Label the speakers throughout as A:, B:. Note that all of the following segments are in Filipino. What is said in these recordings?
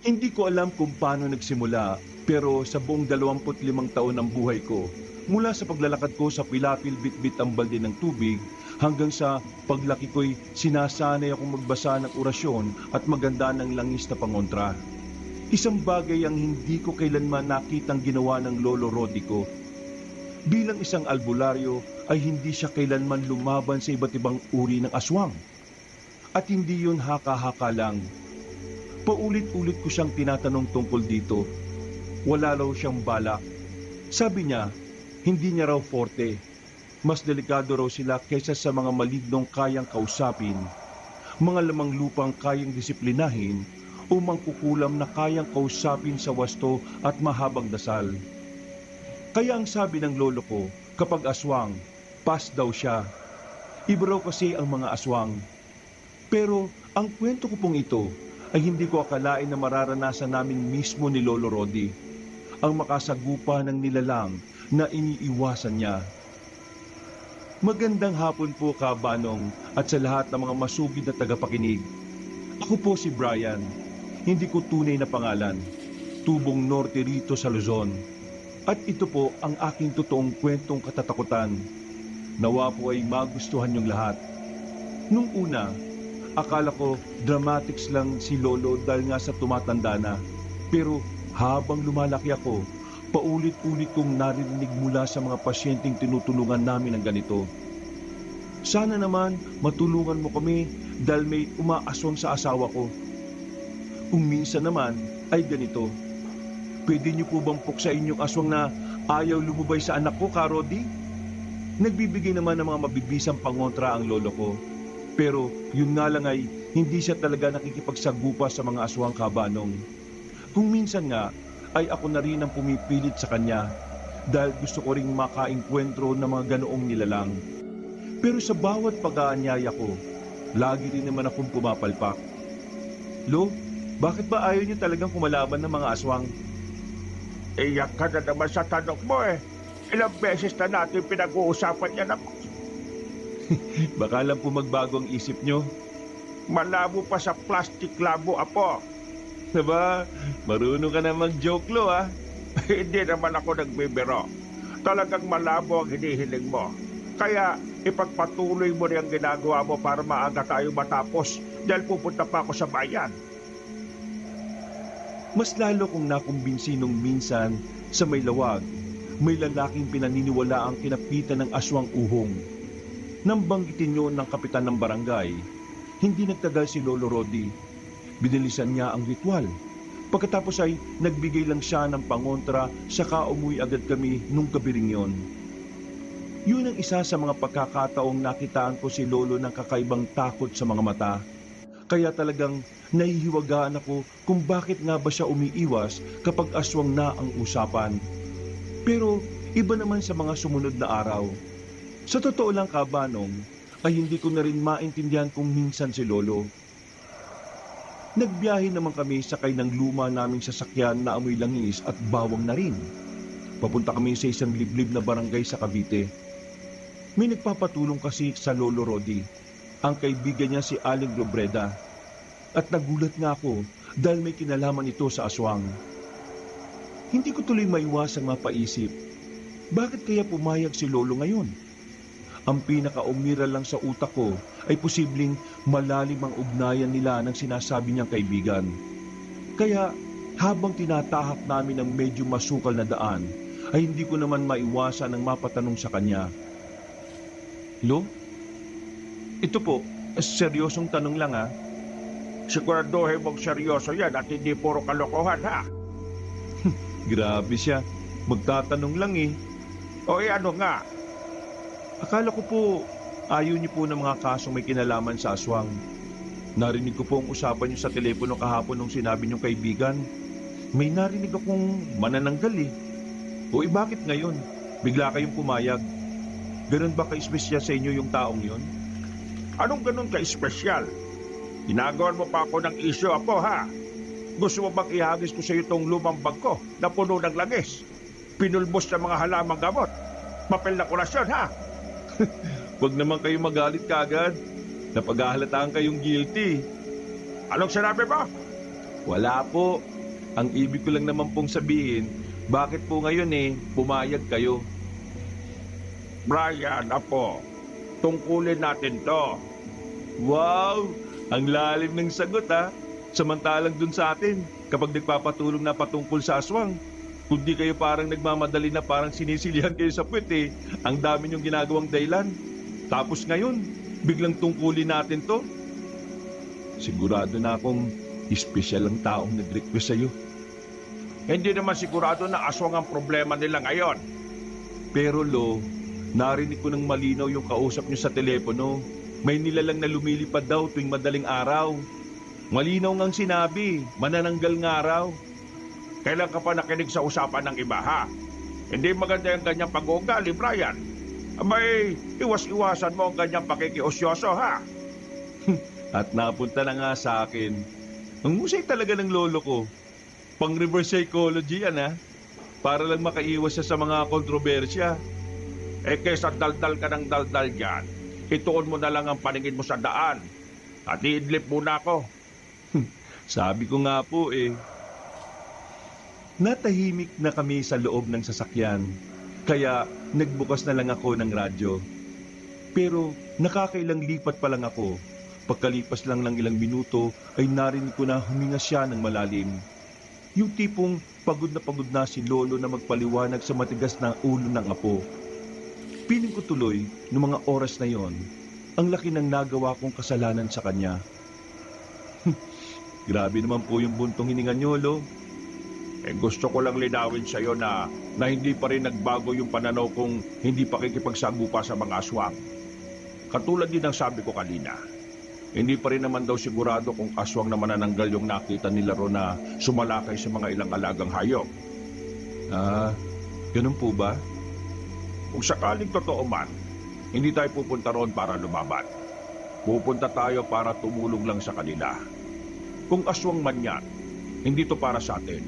A: Hindi ko alam kung paano nagsimula, pero sa buong 25 taon ng buhay ko, mula sa paglalakad ko sa pilapil bitbit ang balde ng tubig, hanggang sa paglaki ko'y sinasanay akong magbasa ng orasyon at maganda ng langis na pangontra. Isang bagay ang hindi ko kailanman nakitang ginawa ng Lolo Rodi ko. Bilang isang albularyo ay hindi siya kailanman lumaban sa iba't ibang uri ng aswang. At hindi yun haka-haka lang. Paulit-ulit ko siyang tinatanong tungkol dito. Wala raw siyang balak. Sabi niya, hindi niya raw forte. Mas delikado raw sila kaysa sa mga malignong kayang kausapin, mga lamang lupang kayang disiplinahin, o mangkukulam na kayang kausapin sa wasto at mahabang dasal. Kaya ang sabi ng lolo ko, kapag aswang, pas daw siya. Iba raw kasi ang mga aswang. Pero ang kwento ko pong ito ay hindi ko akalain na mararanasan namin mismo ni Lolo Rodi, ang makasagupa ng nilalang na iniiwasan niya. Magandang hapon po, Kabanong, at sa lahat ng mga masugid na tagapakinig. Ako po si Brian, hindi ko tunay na pangalan, tubong norte rito sa Luzon. At ito po ang aking totoong kwentong katatakutan. Nawa po ay magustuhan niyong lahat. Nung una, akala ko dramatics lang si Lolo dahil nga sa tumatanda na. Pero habang lumalaki ako, paulit-ulit kong narinig mula sa mga pasyenteng tinutulungan namin ng ganito. Sana naman matulungan mo kami dahil may umaaswang sa asawa ko. Kung minsan naman ay ganito. Pwede niyo po bang puksain yung aswang na ayaw lumubay sa anak ko, Karodi? Nagbibigay naman ng mga mabibisang pangontra ang lolo ko. Pero yun nga lang ay hindi siya talaga nakikipagsagupa sa mga aswang, Kabanong. Kung minsan nga ay ako na rin ang pumipilit sa kanya dahil gusto ko ring makaengkwentro ng mga ganoong nilalang. Pero sa bawat pag-aanyaya ko, lagi rin naman akong pumapalpak. Lo, bakit ba ayaw niyo talagang kumalaban ng mga aswang?
B: Iyak ka na naman sa tanong mo eh. Ilang beses na natin pinag-uusapan yan ako.
A: Baka lang po magbago ang isip nyo.
B: Malabo pa sa plastic labo, apo.
A: Diba? Marunong ka na mag-joke, Lo, ha?
B: Hindi naman ako nagbibiro. Talagang malabo ang hinihiling mo. Kaya ipagpatuloy mo rin ang ginagawa mo para maaga tayo matapos dahil pupunta pa ako sa bayan.
A: Mas lalo kong nakumbinsi nung minsan sa may lawag, may lalaking pinaniniwala ang kinapitan ng aswang uhong. Nang banggitin yun ng kapitan ng barangay, hindi nagtagal si Lolo Rodi. Binilisan niya ang ritual. Pagkatapos ay nagbigay lang siya ng pangontra, saka umuwi agad kami nung gabiring yon. Yun ang isa sa mga pagkakataong nakitaan ko si Lolo ng kakaibang takot sa mga mata. Kaya talagang nahihiwagaan ako kung bakit nga ba siya umiiwas kapag aswang na ang usapan. Pero iba naman sa mga sumunod na araw. Sa totoo lang, Kabanong, ay hindi ko na rin maintindihan kung minsan si Lolo. Nagbiyahe naman kami sakay ng luma naming sasakyan na amoy langis at bawang na rin. Papunta kami sa isang liblib na barangay sa Cavite. May nagpapatulong kasi sa Lolo Rodi, ang kaibigan niya si Aling Robreda. At nagulat nga ako dahil may kinalaman ito sa aswang. Hindi ko tuloy maiwasang mapaisip, bakit kaya pumayag si Lolo ngayon? Ang pinaka-umiral lang sa utak ko ay posibleng malalim ang ugnayan nila ng sinasabi niyang kaibigan. Kaya habang tinatahak namin ang medyo masukal na daan, ay hindi ko naman maiwasan ang mapatanong sa kanya. Lo? Ito po, seryosong tanong lang ha.
B: Siguraduhin mong seryoso yan at hindi puro kalokohan, ha?
A: Grabe siya, magtatanong lang eh.
B: O ano nga?
A: Akala ko po, ayaw niyo po ng mga kasong may kinalaman sa aswang. Narinig ko po ang usapan niyo sa telepono kahapon nung sinabi niyong kaibigan. May narinig akong manananggal eh. O bakit ngayon? Bigla kayong pumayag. Ganun ba ka-espesyal sa inyo yung taong yon?
B: Anong ganun ka-espesyal? Ginagawan mo pa ako ng isyo, apo, ha? Gusto mo bang ihagis ko sa iyo itong lumang bag ko na puno ng langis? Pinulbos ng mga halamang gamot? Papel na kurasyon, ha?
A: Huwag naman kayo magalit kagad. Napaghahalataan kayong guilty.
B: Anong sinabi mo?
A: Wala po. Ang ibig ko lang naman pong sabihin, bakit po ngayon pumayag kayo?
B: Brian, apo, tungkulin natin to.
A: Wow! Ang lalim ng sagot ha. Samantalang dun sa atin, kapag nagpapatulong na patungkol sa aswang, kundi kayo parang nagmamadali na parang sinisilihan kayo sa puwet ang dami niyong ginagawang dahilan. Tapos ngayon, biglang tungkulin natin to. Sigurado na akong espesyal ang taong nag-request sa'yo.
B: Hindi naman sigurado na aswang ang problema nila ngayon.
A: Pero Lo, narinig ko ng malinaw yung kausap niyo sa telepono. May nilalang na lumilipad daw tuwing madaling araw. Malinaw ngang sinabi, manananggal nga raw.
B: Kailan ka pa nakinig sa usapan ng iba, ha? Hindi maganda yung ganyang pag-uugali, Brian. Abay, iwas-iwasan mo ang ganyang pakikiosyoso, ha?
A: At napunta na nga sa akin. Ang husay talaga ng lolo ko. Pang reverse psychology yan ha. Para lang makaiwas siya sa mga kontrobersya.
B: Kaysa daldal ka ng daldal dyan, ituon mo na lang ang paningin mo sa daan. At iidlip muna ako.
A: Sabi ko nga po Natahimik na kami sa loob ng sasakyan. Kaya nagbukas na lang ako ng radyo. Pero nakakailang lipat pa lang ako. Pagkalipas lang ng ilang minuto ay narinig ko na huminga siya ng malalim. Yung tipong pagod na si Lolo na magpaliwanag sa matigas na ulo ng apo. Piling ko tuloy, noong mga oras na yon, ang laki ng nagawa kong kasalanan sa kanya. Grabe naman po yung buntong hininga niyo, Lo.
B: Gusto ko lang linawin sa'yo na hindi pa rin nagbago yung pananaw kong hindi pakikipagsagupa sa mga aswang. Katulad din ng sabi ko kanina, hindi pa rin naman daw sigurado kung aswang na manananggal yung nakita nila ro na sumalakay sa mga ilang alagang hayop.
A: Ganun po ba?
B: Kung sakaling totoo man, hindi tayo pupunta roon para lumaban. Pupunta tayo para tumulong lang sa kanila. Kung aswang man yan, hindi to para sa atin.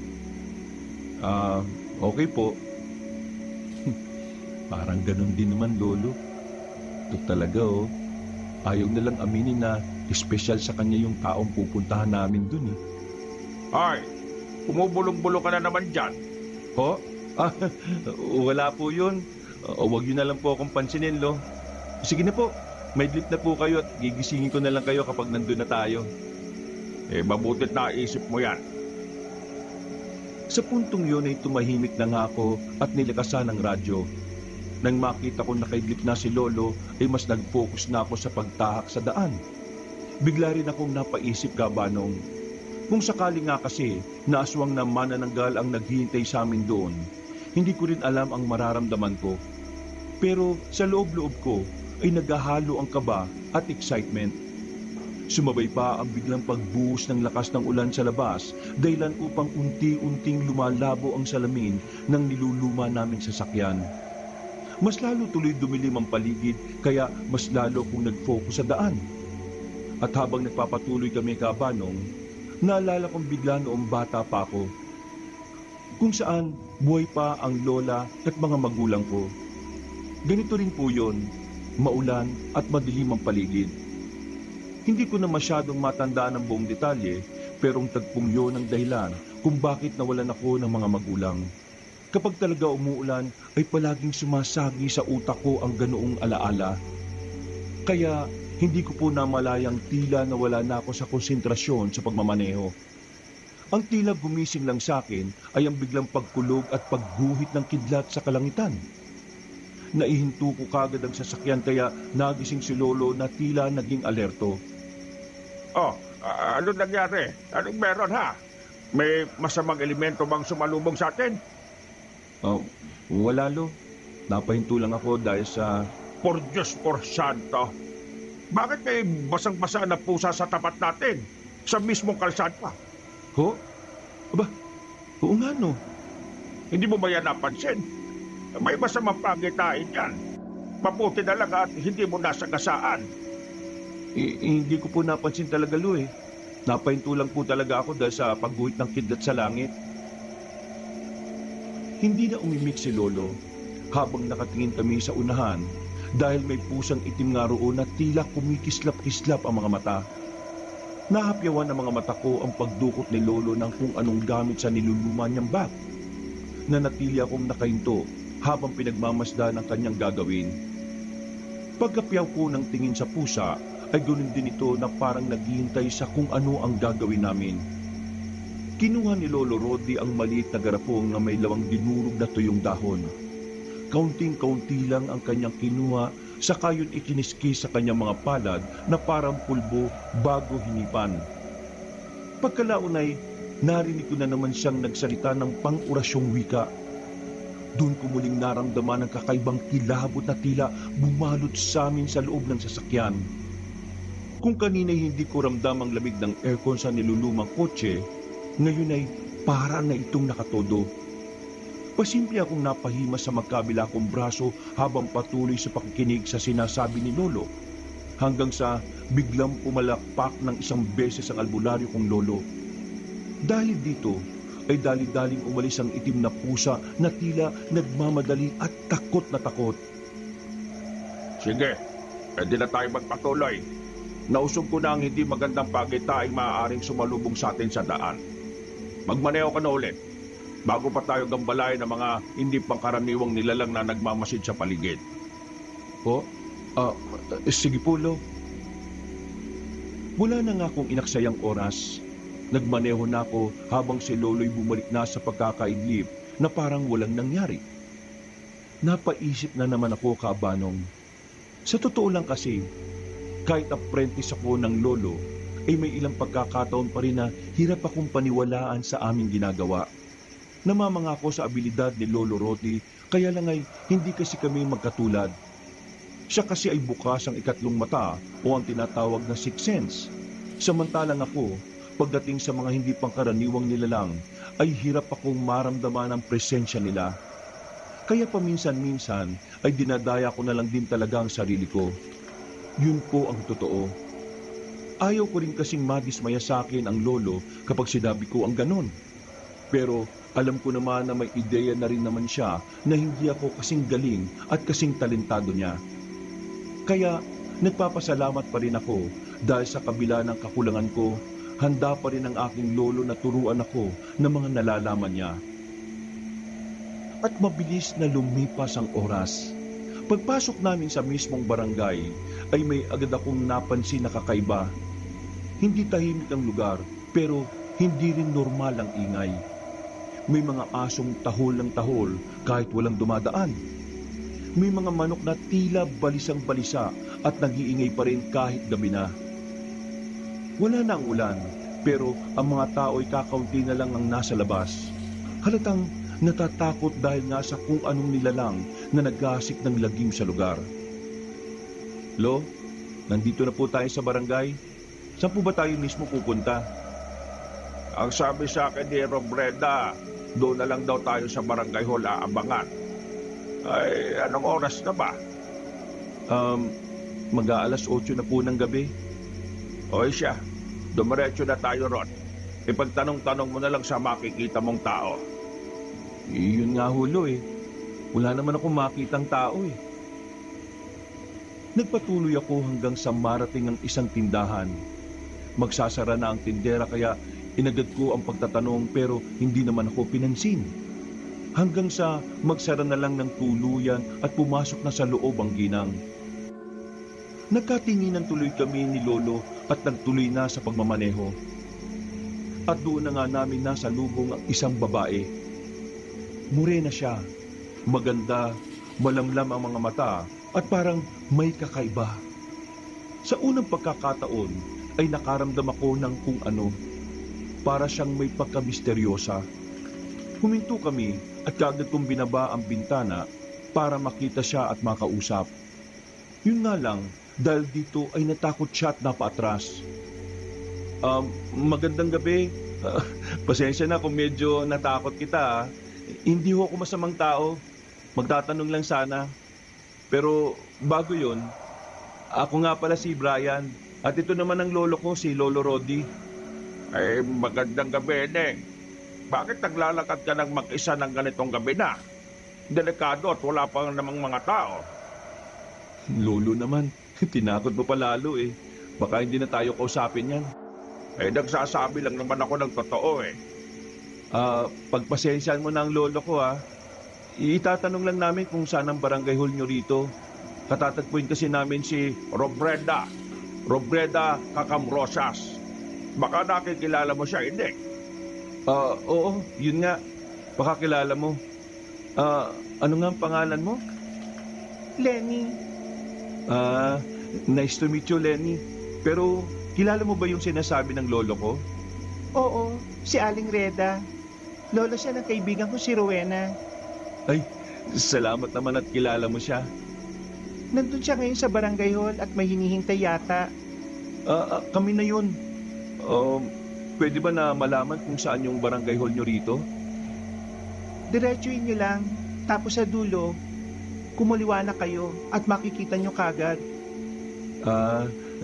A: Okay po. Parang ganun din naman, Lolo. Ito talaga ayaw na lang aminin na espesyal sa kanya yung taong pupuntahan namin dun
B: Ay, kumubulong-bulong ka na naman dyan.
A: Ho? Wala po yun. Huwag yun na lang po akong pansinin, Lo. Sige na po, may drip na po kayo at gigisingin ko na lang kayo kapag nandun na tayo.
B: Mabutit na isip mo yan.
A: Sa puntong yun ay tumahimik na nga ako at nilakasan ang radyo. Nang makita ko nakaidlip na si Lolo, ay mas nag-focus na ako sa pagtahak sa daan. Bigla rin akong napaisip, Kabanong. Kung sakali nga kasi na aswang na manananggal ang naghihintay sa amin doon, hindi ko rin alam ang mararamdaman ko. Pero sa loob-loob ko ay naghahalo ang kaba at excitement. Sumabay pa ang biglang pagbuhos ng lakas ng ulan sa labas, dahilan upang unti-unting lumalabo ang salamin ng niluluma naming sasakyan. Mas lalo tuloy dumilim ang paligid, kaya mas lalo kong nag-focus sa daan. At habang nagpapatuloy kami, Kabanong, naalala kong bigla noong bata pa ako, kung saan buhay pa ang lola at mga magulang ko. Ganito rin po yun, maulan at madilim ang paligid. Hindi ko na masyadong matandaan ang buong detalye, pero ang tagpong yun ang dahilan kung bakit nawalan ako ng mga magulang. Kapag talaga umuulan, ay palaging sumasagi sa utak ko ang ganoong alaala. Kaya hindi ko po namalayang tila nawala na ako sa konsentrasyon sa pagmamaneho. Ang tila gumising lang sa akin ay ang biglang pagkulog at pagguhit ng kidlat sa kalangitan. Naihinto ko kagad ang sasakyan kaya nagising si Lolo na tila naging alerto.
B: Ano nangyari? Anong meron, ha? May masamang elemento bang sumalubong sa atin?
A: Wala, Lo. Napahinto lang ako dahil sa...
B: Por Diyos, por Santo. Bakit may basang-basa na pusa sa tapat natin? Sa mismong kalsada?
A: Ho? Aba, oo nga, no.
B: Hindi mo ba yan napansin? May masamang pagitain yan. Mabuti na lang at hindi mo nasagasaan.
A: Hindi ko po napansin talaga, Lo Napahinto lang po talaga ako dahil sa pagguhit ng kidlat sa langit. Hindi na umimik si Lolo habang nakatingin kami sa unahan dahil may pusang itim nga roon na tila kumikislap-kislap ang mga mata. Nahapyawan ng mga mata ko ang pagdukot ni Lolo ng kung anong gamit sa niluluma niyang bag. Nanatili akong nakahinto habang pinagmamasdan ang kanyang gagawin. Pagkapyaw ko ng tingin sa pusa, ay ganoon din ito na parang naghihintay sa kung ano ang gagawin namin. Kinuha ni Lolo Rodi ang maliit na garapong na may lawang dinurog na tuyong dahon. Kaunting-kaunti lang ang kanyang kinuha, saka yun ikiniskis sa kanyang mga palad na parang pulbo bago hinipan. Pagkalaon ay narinig ko na naman siyang nagsalita ng pang-orasyong wika. Doon ko muling naramdaman ang kakaibang kilabot na tila bumalot sa amin sa loob ng sasakyan. Kung kanina'y hindi ko ramdam ang lamig ng aircon sa nilulumang kotse, ngayon ay para na itong nakatodo. Pasimple akong napahima sa magkabila kong braso habang patuloy sa pakikinig sa sinasabi ni Lolo, hanggang sa biglang pumalakpak ng isang beses ang albularyo kong lolo. Dahil dito ay dali-daling umalis ang itim na pusa na tila nagmamadali at takot na takot.
B: Sige, pwede na tayo magpatuloy. Nausog ko na ang hindi magandang pagkitaing maaaring sumalubong sa atin sa daan. Magmaneho ka na ulit, bago pa tayo gambalayan ng mga hindi pangkaraniwang nilalang na nagmamasid sa paligid.
A: Po? Sige po, Lo. Wala na nga akong inaksayang oras. Nagmaneho na ako habang si Lolo'y bumalik na sa pagkakaidlip na parang walang nangyari. Napaisip na naman ako, Kaabanong. Sa totoo lang kasi, kahit apprentice ako ng Lolo, ay may ilang pagkakataon pa rin na hirap akong paniwalaan sa aming ginagawa. Namamanga ako sa abilidad ni Lolo Rodi, kaya lang ay hindi kasi kami magkatulad. Siya kasi ay bukas ang ikatlong mata o ang tinatawag na sixth sense. Samantalang ako, pagdating sa mga hindi pangkaraniwang nilalang, ay hirap akong maramdaman ang presensya nila. Kaya paminsan-minsan ay dinadaya ko na lang din talaga ang sarili ko. Yun po ang totoo. Ayaw ko rin kasing madismaya sa akin ang lolo kapag sinabi ko ang ganon. Pero alam ko naman na may ideya na rin naman siya na hindi ako kasing galing at kasing talentado niya. Kaya nagpapasalamat pa rin ako dahil sa kabila ng kakulangan ko, handa pa rin ang aking lolo na turuan ako ng mga nalalaman niya. At mabilis na lumipas ang oras. Pagpasok namin sa mismong barangay, ay may agad akong napansin na kakaiba. Hindi tahimik ang lugar, pero hindi rin normal ang ingay. May mga asong tahol ng tahol kahit walang dumadaan. May mga manok na tila balisang-balisa at nag-iingay pa rin kahit gabi na. Wala na ang ulan, pero ang mga tao ay kakaunti na lang ang nasa labas. Halatang natatakot dahil nga sa kung anong nilalang na nag-aasik ng lagim sa lugar. Lo, nandito na po tayo sa barangay. Saan po ba tayo mismo pupunta?
B: Ang sabi sa akin ni Robreda, doon na lang daw tayo sa barangay hall aabangan. Ay, anong oras na ba?
A: Mag-aalas 8 na po ng gabi.
B: O siya, dumiretso na tayo ron. Ipagtanong-tanong mo na lang sa makikita mong tao.
A: Yun nga hulo eh. Wala naman akong makitang tao eh. Nagpatuloy ako hanggang sa marating ang isang tindahan. Magsasara na ang tindera kaya inagad ko ang pagtatanong pero hindi naman ako pinansin. Hanggang sa magsara na lang ng tuluyan at pumasok na sa loob ang ginang. Nagkatinginan tuloy kami ni Lolo at nagtuloy na sa pagmamaneho. At doon na nga namin nasa lubong ang isang babae. Morena siya, maganda, malamlam ang mga mata at parang may kakaiba. Sa unang pagkakataon ay nakaramdam ako ng kung ano. Para siyang may pagkamisteryosa. Huminto kami at kaagad kong binaba ang bintana para makita siya at makausap. Yun nga lang, dahil dito ay natakot siya at napaatras. Magandang gabi. Pasensya na kung medyo natakot kita. Hindi ho ako masamang tao. Magtatanong lang sana. Pero bago yun, ako nga pala si Brian. At ito naman ang lolo ko, si Lolo Rodi.
B: Ay, magandang gabi, Neng. Bakit naglalakad ka ng mag-isa ng ganitong gabi na? Delikado at wala pa namang mga tao.
A: Lolo naman, tinakot mo pa lalo eh. Baka hindi na tayo kausapin yan.
B: Nagsasabi lang naman ako ng totoo eh.
A: Pagpasensyahan mo na ang lolo ko ha. Itatanong lang namin kung saan ang barangay hall nyo rito. Katatagpuin kasi namin si Robreda Kakamrosas. Baka nakikilala mo siya, hindi? Oo, yun nga. Baka kilala mo. Ano nga ang pangalan mo?
C: Lenny,
A: Nice to meet you, Lenny. Pero kilala mo ba yung sinasabi ng lolo ko?
C: oo, si Aling Reda. Lolo siya ng kaibigan ko si Rowena.
A: Ay, salamat naman at kilala mo siya.
C: Nandun siya ngayon sa barangay hall at may hinihintay yata.
A: Kami na yun. Pwede ba na malaman kung saan yung barangay hall nyo rito?
C: Diretsuin niyo lang, tapos sa dulo, kumuliwa na kayo at makikita niyo kagad.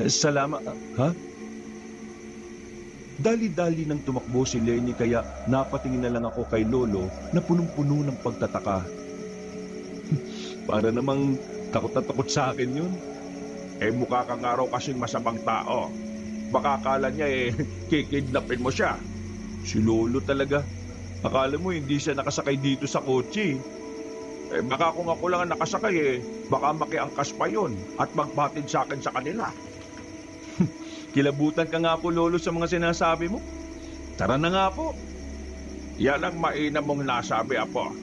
A: Salamat. Ha? Dali-dali nang tumakbo si Lenny kaya napatingin na lang ako kay Lolo na punong-puno ng pagtataka. Para namang takot na takot sa akin yun.
B: Mukha kang araw kasing masamang tao. Baka akala niya kikidnapin mo siya.
A: Si Lolo talaga. Akala mo hindi siya nakasakay dito sa kotse.
B: Baka kung ako lang ang nakasakay baka makiangkas pa yun at magbatid sa akin sa kanila.
A: Kilabutan ka nga po, Lolo, sa mga sinasabi mo. Tara na nga po.
B: Yan ang mainam mong nasabi, Apo.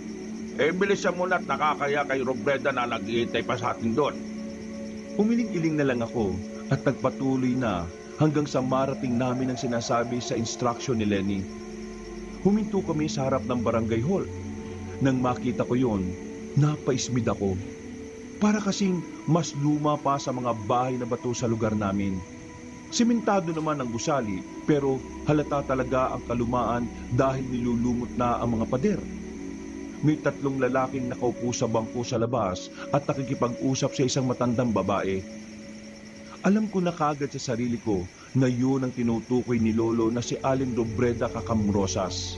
B: Bilisan mo na't nakakaya kay Robreda na naghihintay pa sa atin doon.
A: Umiling-iling na lang ako at nagpatuloy na hanggang sa marating namin ang sinasabi sa instruction ni Lenny. Huminto kami sa harap ng barangay hall. Nang makita ko yon, napaismid ako. Para kasing mas luma pa sa mga bahay na bato sa lugar namin. Simentado naman ang gusali pero halata talaga ang kalumaan dahil nilulumot na ang mga pader. May 3 lalaking nakaupo sa bangko sa labas at nakikipag-usap sa isang matandang babae. Alam ko na kagad sa sarili ko na yun ang tinutukoy ni Lolo na si Aling Robreda Kakamrosas.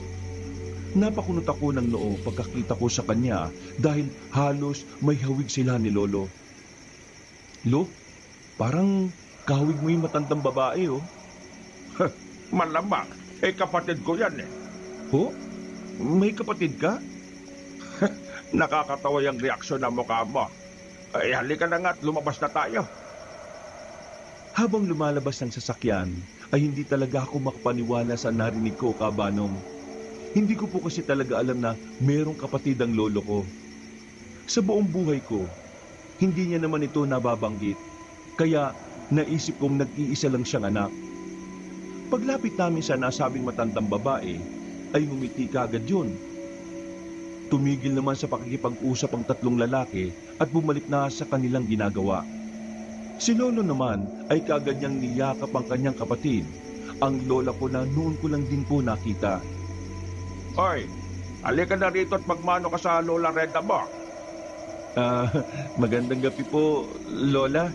A: Napakunot ako ng noo pagkakita ko sa kanya dahil halos may hawig sila ni Lolo. Lo, parang kahawig mo yung matandang babae, oh.
B: Malamang, kapatid ko yan eh.
A: Ho? May kapatid ka?
B: Nakakatawa yung reaksyon ng mukha mo. Halika na nga at lumabas na tayo.
A: Habang lumalabas ng sasakyan, ay hindi talaga ako makapaniwala sa narinig ko, Kabanong. Hindi ko po kasi talaga alam na merong kapatid ang lolo ko. Sa buong buhay ko, hindi niya naman ito nababanggit. Kaya naisip kong nag-iisa lang siyang anak. Paglapit namin sa nasabing matandang babae, ay ngumiti kagad yun. Tumigil naman sa pakikipag-usap ang 3 lalaki at bumalik na sa kanilang ginagawa. Si Lolo naman ay kagad niyang niyakap ang kanyang kapatid, ang lola ko na noon ko lang din po nakita.
B: Hoy, halika na rito at magmano ka sa Lola Reda mo.
A: Magandang gabi po, Lola.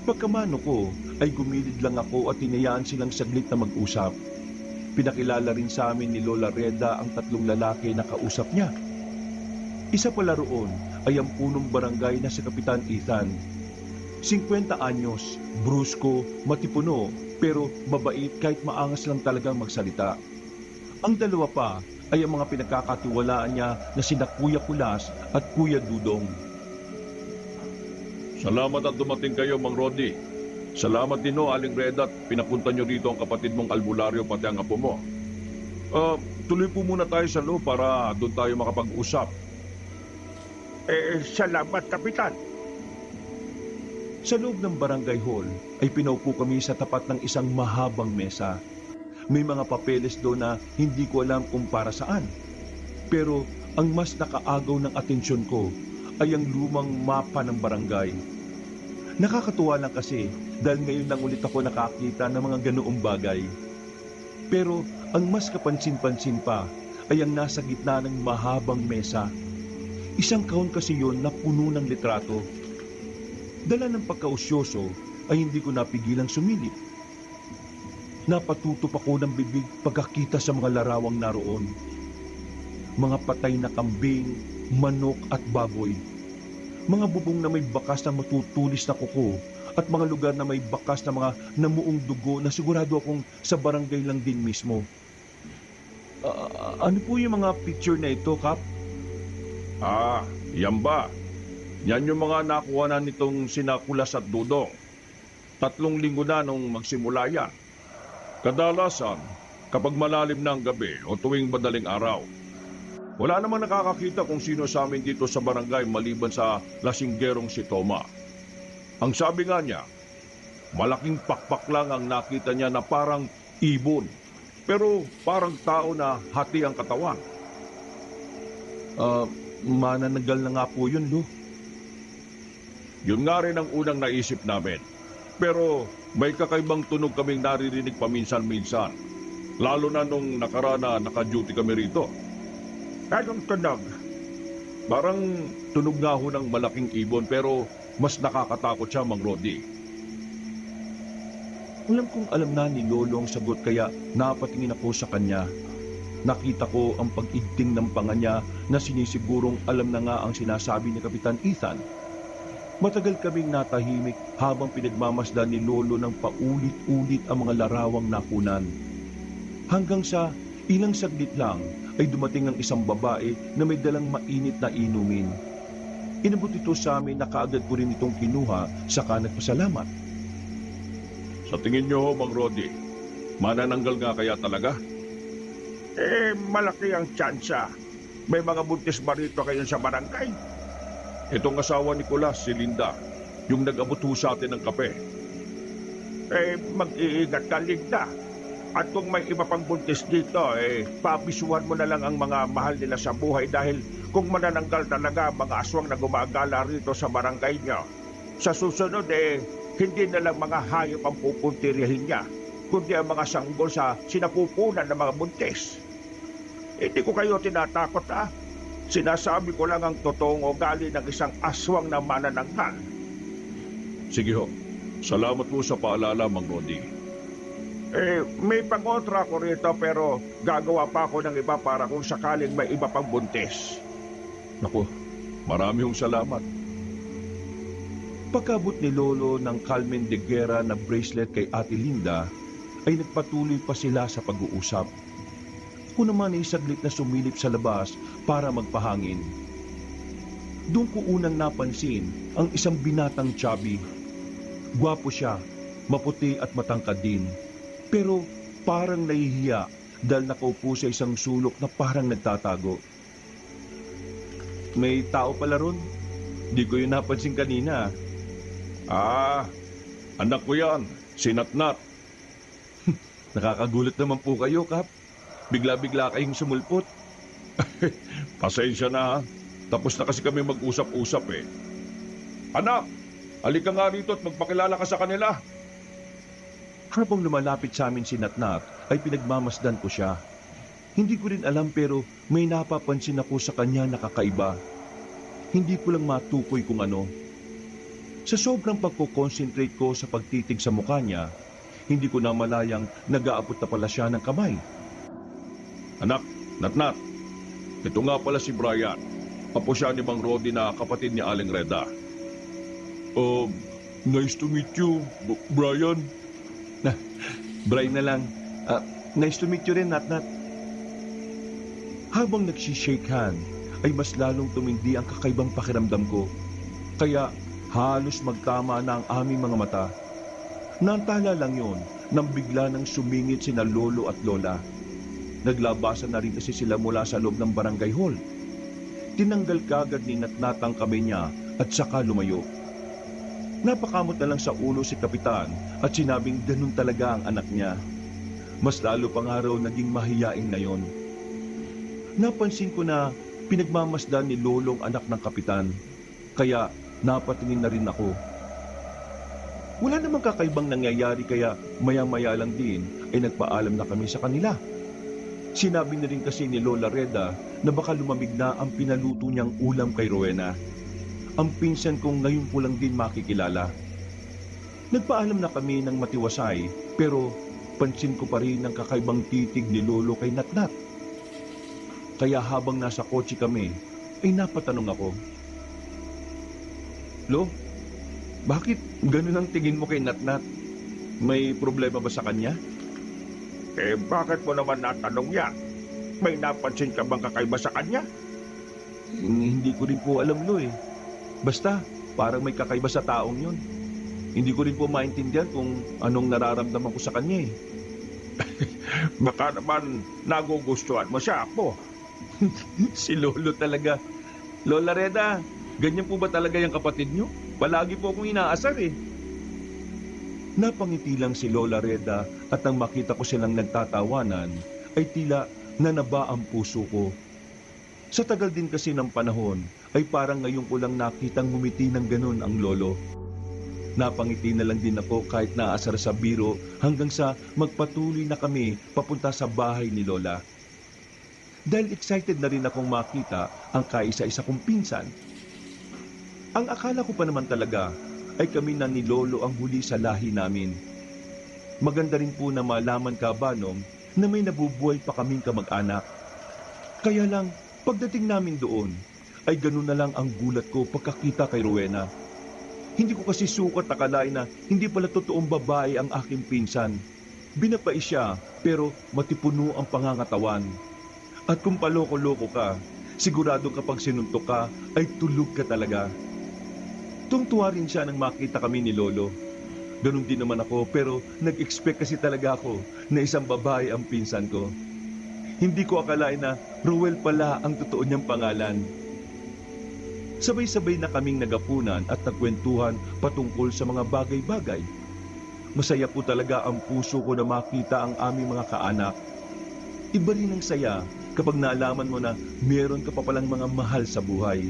A: Pagkamano ko ay gumilid lang ako at tinayaan silang saglit na mag-usap. Pinakilala rin sa amin ni Lola Reda ang 3 lalaki na kausap niya. Isa pala roon ay ang punong barangay na si Kapitan Ethan. 50 anyos, brusko, matipuno, pero mabait kahit maangas lang talagang magsalita. Ang 2 pa ay ang mga pinagkakatiwalaan niya na sina Kuya Kulas at Kuya Dudong.
B: Salamat at dumating kayo, Mang Rodi. Salamat din Aling Reda at pinapunta nyo rito ang kapatid mong albularyo pati ang apo mo. Tuloy po muna tayo sa loob para doon tayo makapag-usap. Salamat, Kapitan.
A: Sa loob ng barangay hall ay pinaupo kami sa tapat ng isang mahabang mesa. May mga papeles doon na hindi ko alam kung para saan. Pero ang mas nakaagaw ng atensyon ko ay ang lumang mapa ng barangay. Nakakatuwa lang kasi dahil ngayon lang ulit ako nakakita ng mga ganoong bagay. Pero ang mas kapansin-pansin pa ay ang nasa gitna ng mahabang mesa. Isang kahon kasi yon na puno ng litrato. Dala ng pagkausyoso ay hindi ko napigilang sumilip. Napatutup ako ng bibig pagkakita sa mga larawang naroon. Mga patay na kambing, manok at baboy. Mga bubong na may bakas na matutulis na kuko at mga lugar na may bakas na mga namuong dugo na sigurado akong sa barangay lang din mismo. Ano po yung mga picture na ito, Kap?
B: Yan ba? Yan yung mga nakuha na nitong sina Kulas at Dudong. 3 linggo na nung magsimula yan. Kadalasan, kapag malalim na ang gabi o tuwing madaling araw, wala namang nakakakita kung sino sa amin dito sa barangay maliban sa lasinggerong si Toma. Ang sabi nga niya, malaking pakpak lang ang nakita niya na parang ibon, pero parang tao na hati ang katawan.
A: Mananagal na nga po yun, Lo.
B: Yun nga rin ang unang naisip namin. Pero may kakaibang tunog kaming naririnig paminsan-minsan. Lalo na nung nakarana naka-duty kami rito. Anong tunog? Parang tunog nga ho ng malaking ibon pero mas nakakatakot siya, Mang Rodi.
A: Alam kong alam na ni Lolo ang sagot kaya napatingin ako sa kanya. Nakita ko ang pag-igting ng panga niya na sinisigurong alam na nga ang sinasabi ni Kapitan Ethan. Matagal kaming natahimik habang pinagmamasdan ni Lolo ng paulit-ulit ang mga larawang nakunan. Hanggang sa ilang saglit lang ay dumating ang isang babae na may dalang mainit na inumin. Inabot ito sa amin na kaagad ko rin itong kinuha saka nagpasalamat.
B: Sa tingin niyo, Mang Rodi, manananggal nga kaya talaga? Malaki ang tsansa. May mga buntis ba rito kayo sa barangay? Itong asawa ni Kulas, si Linda, yung nag-abot ho sa atin ng kape. Mag-iingat ka, Linda. At kung may iba pang buntis dito, pabisuhan mo na lang ang mga mahal nila sa buhay dahil kung manananggal talaga mga aswang na gumagala rito sa barangay nyo, sa susunod, hindi na lang mga hayop ang pupuntirihin niya, kundi ang mga sanggol sa sinapupunan ng mga buntis. Hindi ko kayo tinatakot, Sinasabi ko lang ang totoong ugali ng isang aswang na manananggal. Sige ho. Salamat po sa paalala, Mang Rodi. May pangontra ko rito pero gagawa pa ako ng iba para kung sakaling may iba pang buntis.
A: Naku,
B: Marami hong salamat.
A: pagkabot ni Lolo ng Carmen de Guerra na bracelet kay Ate Linda, ay nagpatuloy pa sila sa pag-uusap. Ako naman ay saglit na sumilip sa labas para magpahangin. Doon ko unang napansin ang isang binatang chubby. Gwapo siya, maputi at matangkad din. Pero parang nahihiya dahil nakaupo sa isang sulok na parang nagtatago. May tao pala ron? Di ko yun napansin kanina.
B: Anak ko yan, si Natnat.
A: Nakakagulat naman po kayo, Kap. Bigla-bigla kayong sumulpot.
B: Pasensya na, tapos na kasi kami mag-usap-usap Anak, halika nga rito at magpakilala ka sa kanila.
A: Habang lumalapit sa amin si Natnat, ay pinagmamasdan ko siya. Hindi ko rin alam pero may napapansin ako sa kanya na kakaiba. Hindi ko lang matukoy kung ano. Sa sobrang pagko-concentrate ko sa pagtitig sa mukha niya, hindi ko na malayang nag-aabot na pala siya ng kamay.
B: Anak, Natnat, ito nga pala si Brian. Apo siya ni Mang Rodi na kapatid ni Aling Reda.
A: Nice to meet you, Brian. Brian na lang. Nice to meet you rin, Natnat. Habang nagsishake hand, ay mas lalong tumindi ang kakaibang pakiramdam ko. Kaya halos magtama na ang aming mga mata. Naantala lang yon nang bigla nang sumingit sina Lolo at Lola. Naglabasan na rin kasi sila mula sa loob ng barangay hall. Tinanggal kagad ni Natnat ang kamay niya at saka lumayo. Napakamot na lang sa ulo si Kapitan at sinabing ganun talaga ang anak niya. Mas lalo pang araw naging mahiyain ngayon. Napansin ko na pinagmamasdan ni Lolong anak ng Kapitan, kaya napatingin na rin ako. Wala namang kakaibang nangyayari kaya maya-maya lang din ay nagpaalam na kami sa kanila. Sinabi na rin kasi ni Lola Reda na baka lumamig na ang pinaluto niyang ulam kay Rowena. Ang pinsan kong ngayon ko lang din makikilala. Nagpaalam na kami ng matiwasay pero pansin ko pa rin ang kakaibang titig ni Lolo kay Natnat. Kaya habang nasa kotse kami ay napatanong ako, Lo, Bakit ganun ang tingin mo kay Natnat? May problema ba sa kanya?
B: Bakit mo naman natanong yan? May napansin ka bang kakaiba sa kanya?
A: Hindi ko rin po alam, Lo eh. Basta, parang may kakaiba sa taong yun. Hindi ko rin po maintindihan kung anong nararamdaman ko sa kanya eh.
B: Baka naman nagugustuhan mo siya, Apo.
A: Si Lolo talaga. Lola Reda, ganyan po ba talaga yung kapatid nyo? Palagi po akong inaasar eh. Napangiti lang si Lola Reda at nang makita ko silang nagtatawanan, ay tila nanaba ang puso ko. Sa tagal din kasi ng panahon, ay parang ngayon ko lang nakitang ngumiti ng ganun ang lolo. Napangiti na lang din ako kahit naasar sa biro hanggang sa magpatuloy na kami papunta sa bahay ni Lola. Dahil excited na rin akong makita ang kaisa-isa kong pinsan. Ang akala ko pa naman talaga ay kami na ni Lolo ang huli sa lahi namin. Maganda rin po na malaman ka, Banong, na may nabubuhay pa kaming kamag-anak. Kaya lang, pagdating namin doon, ay ganun na lang ang gulat ko pagkakita kay Rowena. Hindi ko kasi sukat akalain na hindi pala totoong babae ang aking pinsan. Binabai siya, pero matipuno ang pangangatawan. At kung paloko-loko ka, sigurado kapag sinuntok ka, ay tulog ka talaga. Tungtuwa rin siya nang makita kami ni Lolo. Ganun din naman ako, pero nag-expect kasi talaga ako na isang babae ang pinsan ko. Hindi ko akalain na Ruel pala ang totoo niyang pangalan. Sabay-sabay na kaming nagapunan at nagkwentuhan patungkol sa mga bagay-bagay. Masaya po talaga ang puso ko na makita ang aming mga kaanak. Iba rin ang saya kapag naalaman mo na meron ka pa palang mga mahal sa buhay.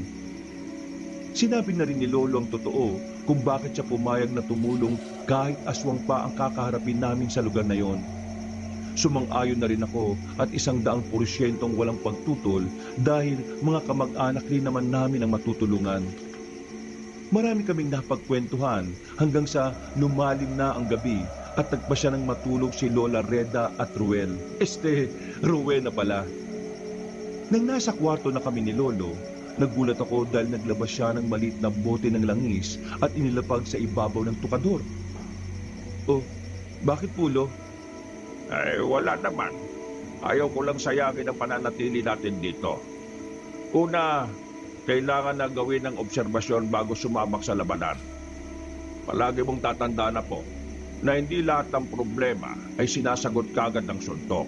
A: Sinabi na rin ni Lolo ang totoo kung bakit siya pumayag na tumulong kahit aswang pa ang kakaharapin namin sa lugar na yon. Sumang-ayon na rin ako at 100% walang pagtutol dahil mga kamag-anak rin naman namin ang matutulungan. Marami kaming napagkwentuhan hanggang sa lumalim na ang gabi at nagpasya ng matulog si Lola Reda at Ruel. Rowena pala. Nang nasa kwarto na kami ni Lolo, nagulat ako dahil naglabas siya ng maliit na bote ng langis at inilapag sa ibabaw ng tukador. Oh, bakit pulo?
B: Wala naman. Ayaw ko lang sayangin ang pananatili natin dito. Una, kailangan na gawin ng obserbasyon bago sumabak sa labanan. Palagi mong tatandaan na po na hindi lahat ng problema ay sinasagot kagad ng suntok.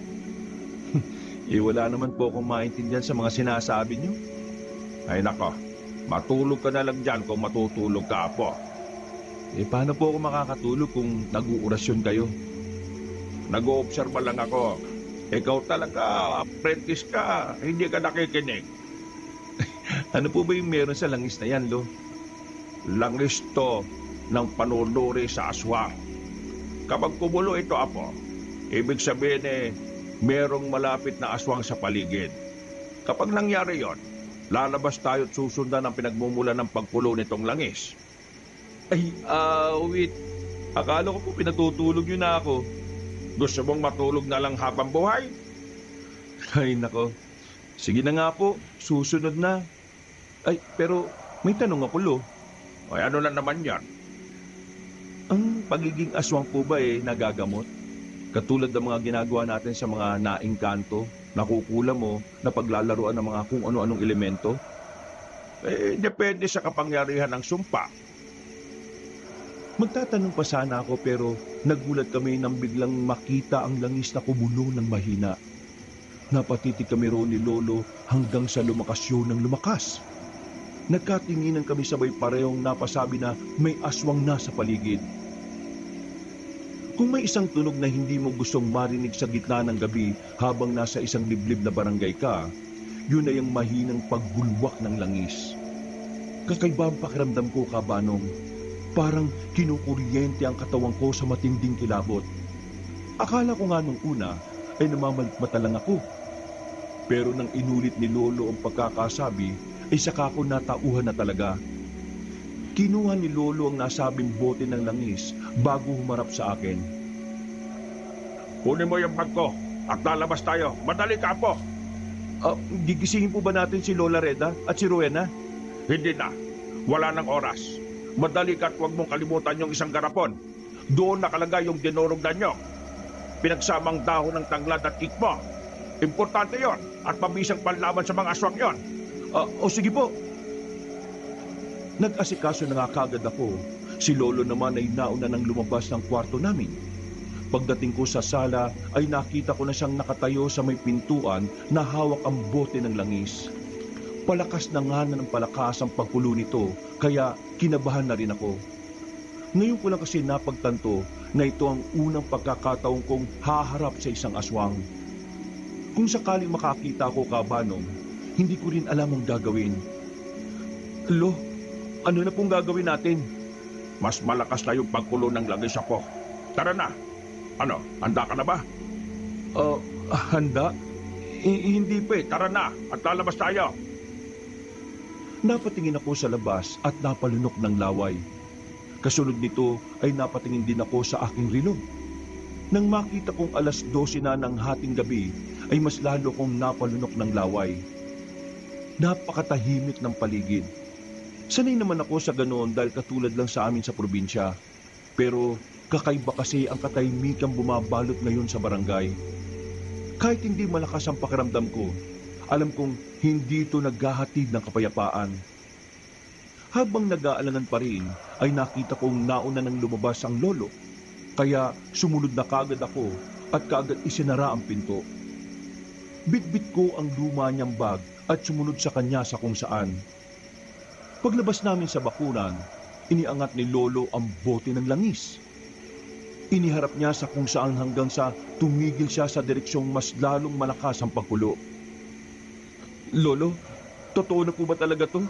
A: Wala naman po akong maintindihan sa mga sinasabi niyo.
B: Ay nako, matulog ka na lang dyan kung matutulog ka, Apo.
A: Paano po ako makakatulog kung nag-uurasyon kayo?
B: Nag-oobserba lang ako. Ikaw talaga, apprentice ka, hindi ka nakikinig.
A: Ano po ba yung meron sa langis na yan, Lo?
B: Langis to ng panunuri sa aswang. Kapag kumulo ito, Apo, ibig sabihin merong malapit na aswang sa paligid. Kapag nangyari yon, lalabas tayo at susundan ang pinagmumulan ng pagkulo nitong langis.
A: Wait. Akala ko po pinatutulog yun na ako.
B: Gusto mong matulog na lang habang buhay?
A: Ay, nako. Sige na nga po, susunod na. Pero may tanong ako, Lo.
B: Ay, ano na naman yan?
A: Ang pagiging aswang po ba nagagamot? Katulad ng mga ginagawa natin sa mga naing kanto, nakukula mo na paglalaruan ng mga kung ano-anong elemento?
B: Depende sa kapangyarihan ng sumpa.
A: Magtatanong pa sana ako pero nagulat kami nang biglang makita ang langis na kumulo ng mahina. Napatitig kami roon ni Lolo hanggang sa lumakas yun ng lumakas. Nagkatinginan kami sabay parehong napasabi na may aswang na sa paligid. Kung may isang tunog na hindi mo gustong marinig sa gitna ng gabi habang nasa isang liblib na barangay ka, yun ay ang mahinang pagbulwak ng langis. Kakaiba ang pakiramdam ko, Kabanong. Parang kinukuryente ang katawan ko sa matinding kilabot. Akala ko nga nung una ay namamalmata lang ako. Pero nang inulit ni Lolo ang pagkakasabi, ay saka ko natauhan na talaga. Kinuha ni Lolo ang nasabing bote ng langis bago humarap sa akin.
B: Kunin mo yung bag ko at lalabas tayo. Madali ka, Apo.
A: Gigisingin po ba natin si Lola Reda at si Rowena?
B: Hindi na. Wala nang oras. Madali ka at huwag mong kalimutan yung isang garapon. Doon nakalagay yung dinurog na nyo. Pinagsamang dahon ng tanglad at kikmo. Importante yon at mabisang panlaban sa mga aswang yon.
A: O sige po. Nag-asikaso na nga kagad ako. Si Lolo naman ay nauna nang lumabas ng kwarto namin. Pagdating ko sa sala ay nakita ko na siyang nakatayo sa may pintuan na hawak ang bote ng langis. Palakas na nga na ng palakas ang pagkulo nito, kaya kinabahan na rin ako. Ngayon ko lang kasi napagtanto na ito ang unang pagkakataong kong haharap sa isang aswang. Kung sakaling makakita ako kabanong, hindi ko rin alam ang gagawin. Lo, ano na pong gagawin natin?
B: Mas malakas na yung pagkulo ng langis ako. Tara na. Ano, handa ka na ba?
A: Handa? Hindi pa eh.
B: Tara na at lalabas tayo.
A: Napatingin ako sa labas at napalunok ng laway. Kasunod nito ay napatingin din ako sa aking relo. Nang makita kong 12:00 na ng hating gabi, ay mas lalo kong napalunok ng laway. Napakatahimik ng paligid. Sanay naman ako sa ganoon dahil katulad lang sa amin sa probinsya. Pero kakaiba kasi ang katahimikang bumabalot ngayon sa barangay. Kahit hindi malakas ang pakiramdam ko, alam kong hindi ito naghahatid ng kapayapaan. Habang nag-aalangan pa rin, ay nakita kong nauna nang lumabas ang lolo. Kaya sumunod na kagad ako at kagad isinara ang pinto. Bitbit ko ang luma niyang bag at sumunod sa kanya sa kung saan. Paglabas namin sa bakuran, iniangat ni Lolo ang bote ng langis. Iniharap niya sa kung saan hanggang sa tumigil siya sa direksyong mas lalong malakas ang pagkulo. Lolo, totoo na po ba talaga to?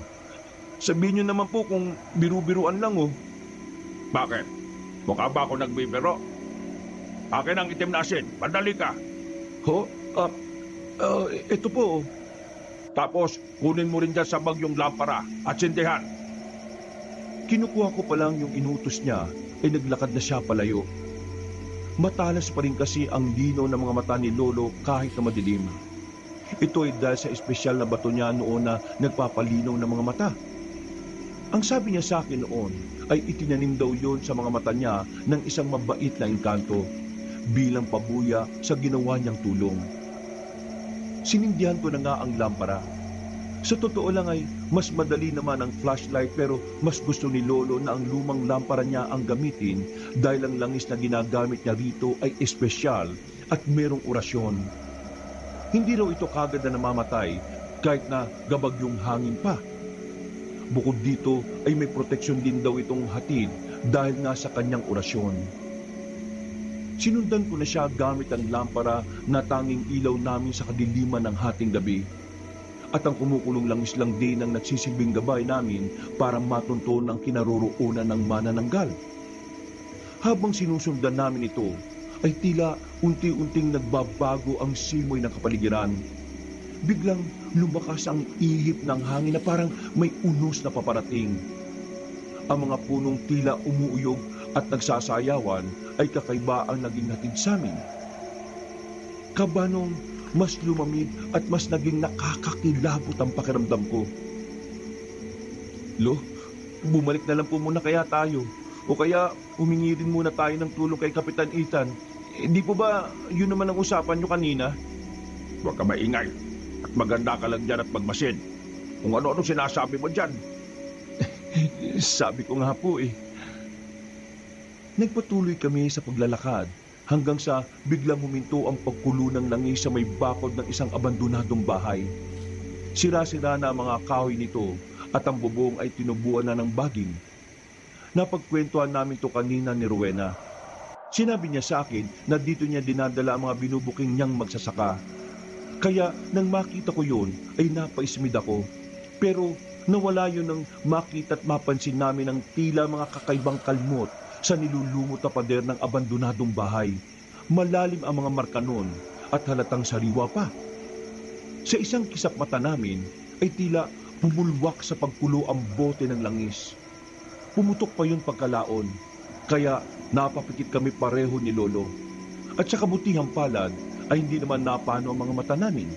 A: Sabihin niyo naman po kung biru-biruan lang oh.
B: Bakit? Mukha ba ako nagbibiro? Akin ang itim na asin. Madali ka.
A: Ho? Ito po oh.
B: Tapos, kunin mo rin dyan sa bag yung lampara at sindihan.
A: Kinukuha ko pa lang yung inutos niya, ay naglakad na siya palayo. Matalas pa rin kasi ang linaw ng mga mata ni Lolo kahit na madilim. Ito ay dahil sa espesyal na bato niya noon na nagpapalinaw ng mga mata. Ang sabi niya sa akin noon ay itinanim daw yon sa mga mata niya ng isang mabait na engkanto bilang pabuya sa ginawa niyang tulong. Sinindihan ko na nga ang lampara. Sa totoo lang ay mas madali naman ang flashlight pero mas gusto ni Lolo na ang lumang lampara niya ang gamitin dahil ang langis na ginagamit niya rito ay espesyal at merong orasyon. Hindi raw ito kagad na namamatay kahit na gabagyong hangin pa. Bukod dito ay may proteksyon din daw itong hatid dahil nga sa kanyang orasyon. Sinundan ko na siya gamit ang lampara na tanging ilaw namin sa kadiliman ng hating gabi. At ang kumukulong langis lang din ang nagsisilbing gabay namin para matunton ang kinaroroonan ng manananggal. Habang sinusundan namin ito, ay tila unti-unting nagbabago ang simoy ng kapaligiran. Biglang lumakas ang ihip ng hangin na parang may unos na paparating. Ang mga punong tila umuuyog at nagsasayawan ay kakaiba ang naging hatid sa amin. Kabanong mas lumamig at mas naging nakakakilabot ang pakiramdam ko. Lo, bumalik na lang po muna kaya tayo. O kaya humingi rin muna tayo ng tulong kay Kapitan Ethan. Di po ba yun naman ang usapan nyo kanina?
B: Huwag ka maingay. At maganda ka lang dyan at magmasid. Kung ano-ano sinasabi mo dyan.
A: Sabi ko nga po eh. Nagpatuloy kami sa paglalakad hanggang sa biglang huminto ang pagkulo ng langis sa may bakod ng isang abandonadong bahay. Sira-sira na ang mga kahoy nito at ang bubong ay tinubuan na ng baging. Napagkwentuhan namin to kanina ni Rowena. Sinabi niya sa akin na dito niya dinadala ang mga binubuking niyang magsasaka. Kaya nang makita ko yun ay napaismid ako. Pero nawala yun nang makita at mapansin namin ang tila mga kakaibang kalmot sa nilulumot na pader ng abandonadong bahay. Malalim ang mga marka nun at halatang sariwa pa. Sa isang kisap mata namin ay tila pumulwak sa pagkulo ang bote ng langis. Pumutok pa yun pagkalaon, kaya napapikit kami pareho ni Lolo. At sa kabutihang palad ay hindi naman napano ang mga mata namin.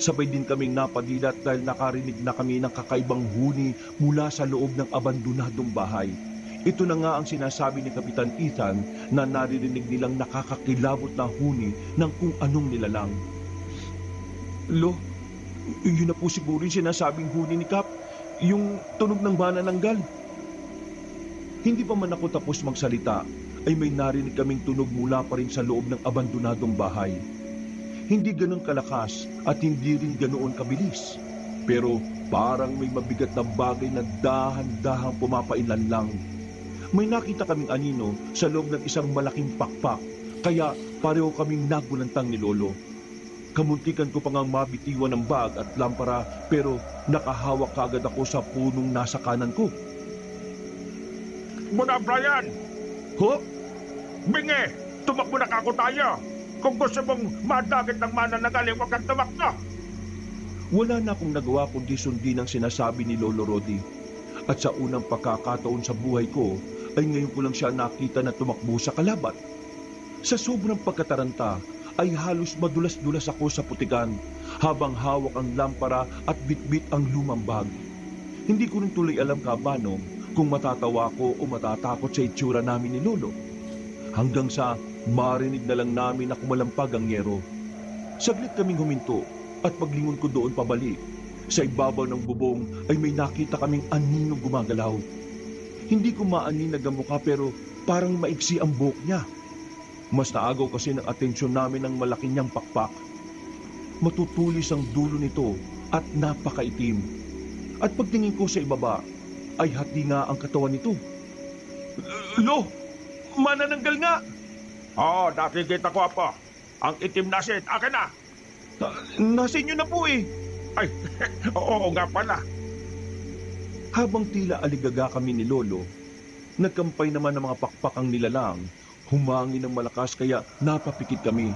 A: Sabay din kaming napadilat dahil nakarinig na kami ng kakaibang huni mula sa loob ng abandonadong bahay. Ito na nga ang sinasabi ni Kapitan Ethan na naririnig nilang nakakakilabot na huni ng kung anong nilalang. Lo, yun na po siguro yung sinasabing huni ni Kap, yung tunog ng manananggal. Hindi pa man ako tapos magsalita, ay may narinig kaming tunog mula pa rin sa loob ng abandonadong bahay. Hindi ganun kalakas at hindi rin ganoon kabilis. Pero parang may mabigat na bagay na dahan-dahang pumapainlan lang. May nakita kaming anino sa loob ng isang malaking pakpak, kaya pareho kaming nagulantang ni Lolo. Kamuntikan ko pa ngang mabitiwan ng bag at lampara pero nakahawak kaagad ako sa punong nasa kanan ko.
B: Muna, Brian!
A: Ho?
B: Bingi! Tumakbo na kako tayo! Kung gusto mong madagit ng manananggal, huwag kang tumakbo!
A: Wala na akong nagawa kundi sundin ang sinasabi ni Lolo Rodi. At sa unang pagkakataon sa buhay ko, ay ngayon ko lang siya nakita na tumakbo sa kalabat. Sa sobrang pagkataranta, ay halos madulas-dulas ako sa putikan habang hawak ang lampara at bitbit ang lumang bag. Hindi ko rin tuloy alam kabanong kung matatawa ko o matatakot sa itsura namin ni Lolo. Hanggang sa marinig na lang namin na kumalampag ang yero. Saglit kaming huminto at paglingon ko doon pabalik. Sa ibabaw ng bubong ay may nakita kaming aninong gumagalaw. Hindi ko maaninag ang mukha pero parang maiksi ang buhok niya. Mas naagaw kasi ng atensyon namin ng malaki niyang pakpak. Matutulis ang dulo nito at napakaitim. At pagtingin ko sa ibaba ay hati nga ang katawan nito. Lo! Manananggal nga!
B: Oo, nakikita ko, Apo. Ang itim na sin, akin na!
A: Nasa inyo na po eh.
B: Ay, oo nga pala.
A: Habang tila aligaga kami ni Lolo, nagkampay naman ng mga pakpakang nilalang, humangin ng malakas kaya napapikit kami.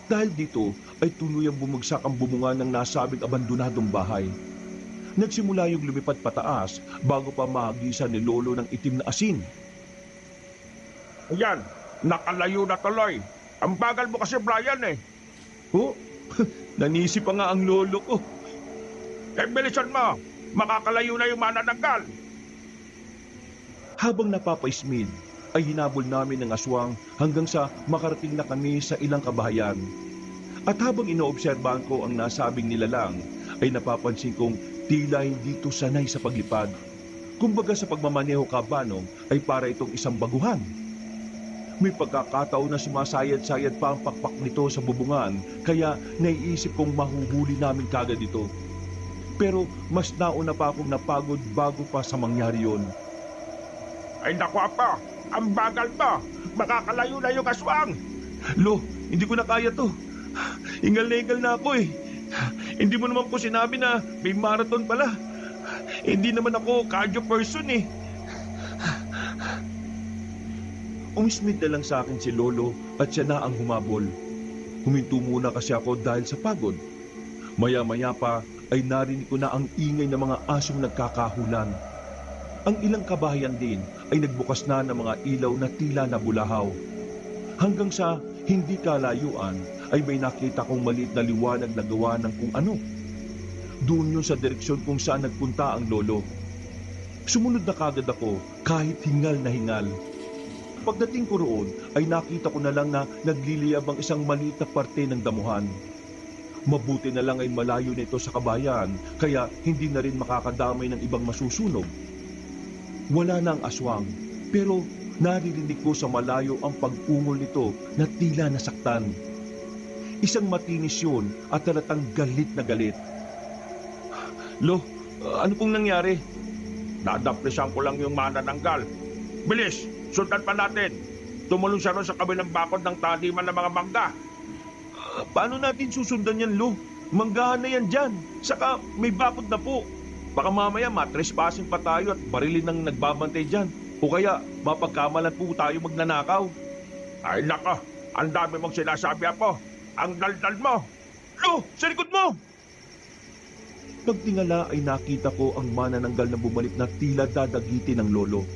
A: Dahil dito ay tuluyang bumagsak ang bumunga ng nasabing abandonadong bahay. Nagsimula yung lumipad pataas bago pa maagisan ni Lolo ng itim na asin.
B: Ayan, nakalayo na tuloy. Ang bagal mo kasi, Brian eh.
A: Oh, nanisip pa nga ang lolo ko.
B: Eh, bilisan mo. Makakalayo na yung manananggal.
A: Habang napapaismid, ay hinabol namin ng aswang hanggang sa makarating na kami sa ilang kabahayan. At habang inoobserbahan ko ang nasabing nilalang, ay napapansin kong tila hindi ito sanay sa paglipad. Kumbaga sa pagmamaneho kabanong ay para itong isang baguhan. May pagkakataon na sumasayad-sayad pa ang pakpak nito sa bubungan, kaya naiisip kong mahuhuli namin kagad ito. Pero mas nauna pa akong napagod bago pa sa mangyari yun.
B: Ay naku, Apo, ang bagal mo. Makakalayo na yung aswang.
A: Lo, hindi ko na kaya to. Ingal na ingal na ako eh. Hindi mo naman po sinabi na may marathon pala. Hindi naman ako cardio person eh. Umismid na lang sa akin si Lolo at siya na ang humabol. Huminto muna kasi ako dahil sa pagod. Maya-maya pa ay narinig ko na ang ingay ng mga asong nagkakahulan. Ang ilang kabahayan din ay nagbukas na ng mga ilaw na tila nabulahaw. Hanggang sa hindi kalayuan ay may nakita kong maliit na liwanag na gawa ng kung ano. Doon yun sa direksyon kung saan nagpunta ang Lolo. Sumunod na kagad ako kahit hingal na hingal. Pagdating ko roon ay nakita ko na lang na nagliliyab ang isang maliit na parte ng damuhan. Mabuti na lang ay malayo nito sa kabayan kaya hindi na rin makakadamay ng ibang masusunog. Wala na ang aswang pero naririnig ko sa malayo ang pag-ungol nito na tila nasaktan. Isang matinis yun at talatang galit na galit. Lo, ano pong nangyari?
B: Nadaplisan ko lang yung manananggal. Bilis, sundan pa natin. Tumulong siya ron sa kabilang bakod ng taniman ng mga mangga.
A: Paano natin susundan yan, Lo? Manggahan na yan dyan. Saka may bakod na po. Baka mamaya matrespassing pa tayo at barilin ng nagbabantay dyan. O kaya mapagkamalan po tayo magnanakaw.
B: Ay nako, ang dami mong sinasabi, Apo. Ang daldal mo.
A: Lo, sa likod mo! Pagtingala ay nakita ko ang manananggal na bumalik na tila dadagitin ng Lolo.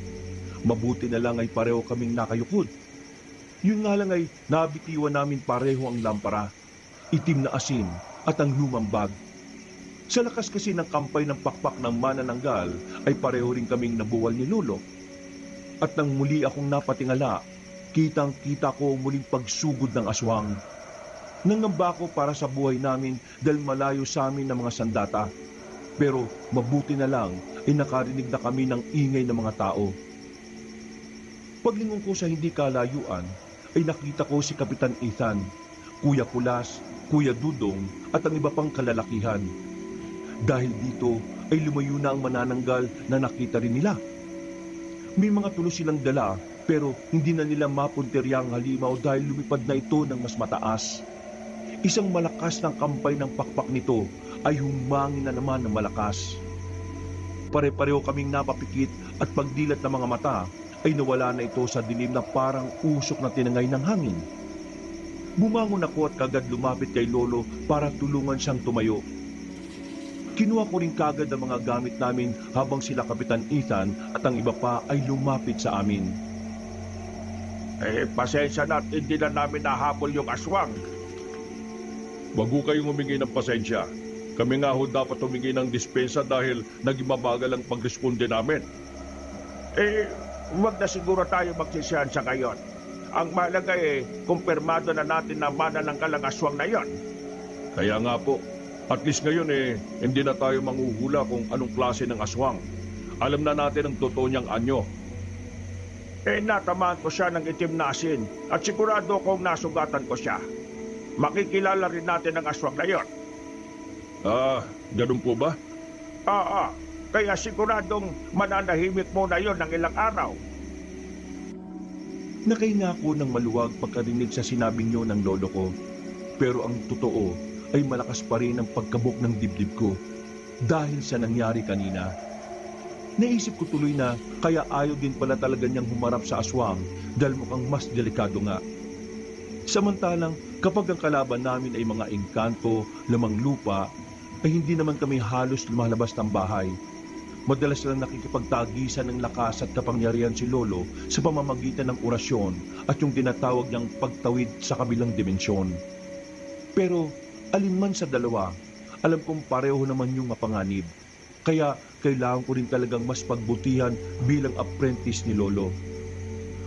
A: Mabuti na lang ay pareho kaming nakayukod. Yun nga lang ay nabitiwan namin pareho ang lampara. Itim na asin at ang lumang bag. Sa lakas kasi ng kampay ng pakpak ng manananggal ay pareho rin kaming nabuwal ni Lolo. At nang muli akong napatingala, kitang-kita ko ang muling pagsugod ng aswang. Nangamba ko para sa buhay namin dahil malayo sa amin ng mga sandata. Pero mabuti na lang ay nakarinig na kami ng ingay ng mga tao. Paglingon ko sa hindi kalayuan ay nakita ko si Kapitan Ethan, Kuya Kulas, Kuya Dudong at ang iba pang kalalakihan. Dahil dito ay lumayo na ang manananggal na nakita rin nila. May mga tulos silang dala pero hindi na nila mapunterya ang halimaw dahil lumipad na ito ng mas mataas. Isang malakas ng kampay ng pakpak nito ay humangin na naman ng malakas. Pare-pareho kaming napapikit at pagdilat ng mga mata ay nawala na ito sa dilim na parang usok na tinangay ng hangin. Bumangon ako at kagad lumapit kay Lolo para tulungan siyang tumayo. Kinuha ko rin kagad ang mga gamit namin habang sila Kapitan Ethan at ang iba pa ay lumapit sa amin.
B: Pasensya na at hindi na namin nahabol yung aswang.
A: Wag ho kayong humingi ng pasensya. Kami nga ho dapat humingi ng dispensa dahil naging mabagal ang pagresponde namin.
B: Huwag na siguro tayo magsisiyansya ngayon. Ang mahalaga kumpirmado na natin na manananggal ang aswang na yon.
A: Kaya nga po, at least ngayon hindi na tayo manghuhula kung anong klase ng aswang. Alam na natin ang totoo niyang anyo.
B: Natamaan ko siya ng itim na asin at sigurado kong nasugatan ko siya. Makikilala rin natin ang aswang na yon.
A: Ganun po ba?
B: Kaya siguradong mananahimik muna yon ng ilang araw.
A: Nakahinga ako ng maluwag pagkarinig sa sinabi niyo ng lolo ko. Pero ang totoo ay malakas pa rin ang pagkabok ng dibdib ko dahil sa nangyari kanina. Naisip ko tuloy na kaya ayaw din pala talaga niyang humarap sa aswang dahil mukhang mas delikado nga. Samantalang kapag ang kalaban namin ay mga engkanto, lamang lupa, ay hindi naman kami halos lumalabas ng bahay. Madalas lang nakikipagtagisan ng lakas at kapangyarihan si Lolo sa pamamagitan ng orasyon at yung tinatawag niyang pagtawid sa kabilang dimensyon. Pero alinman sa dalawa, alam kong pareho naman yung mapanganib. Kaya kailangan ko rin talagang mas pagbutihan bilang apprentice ni Lolo.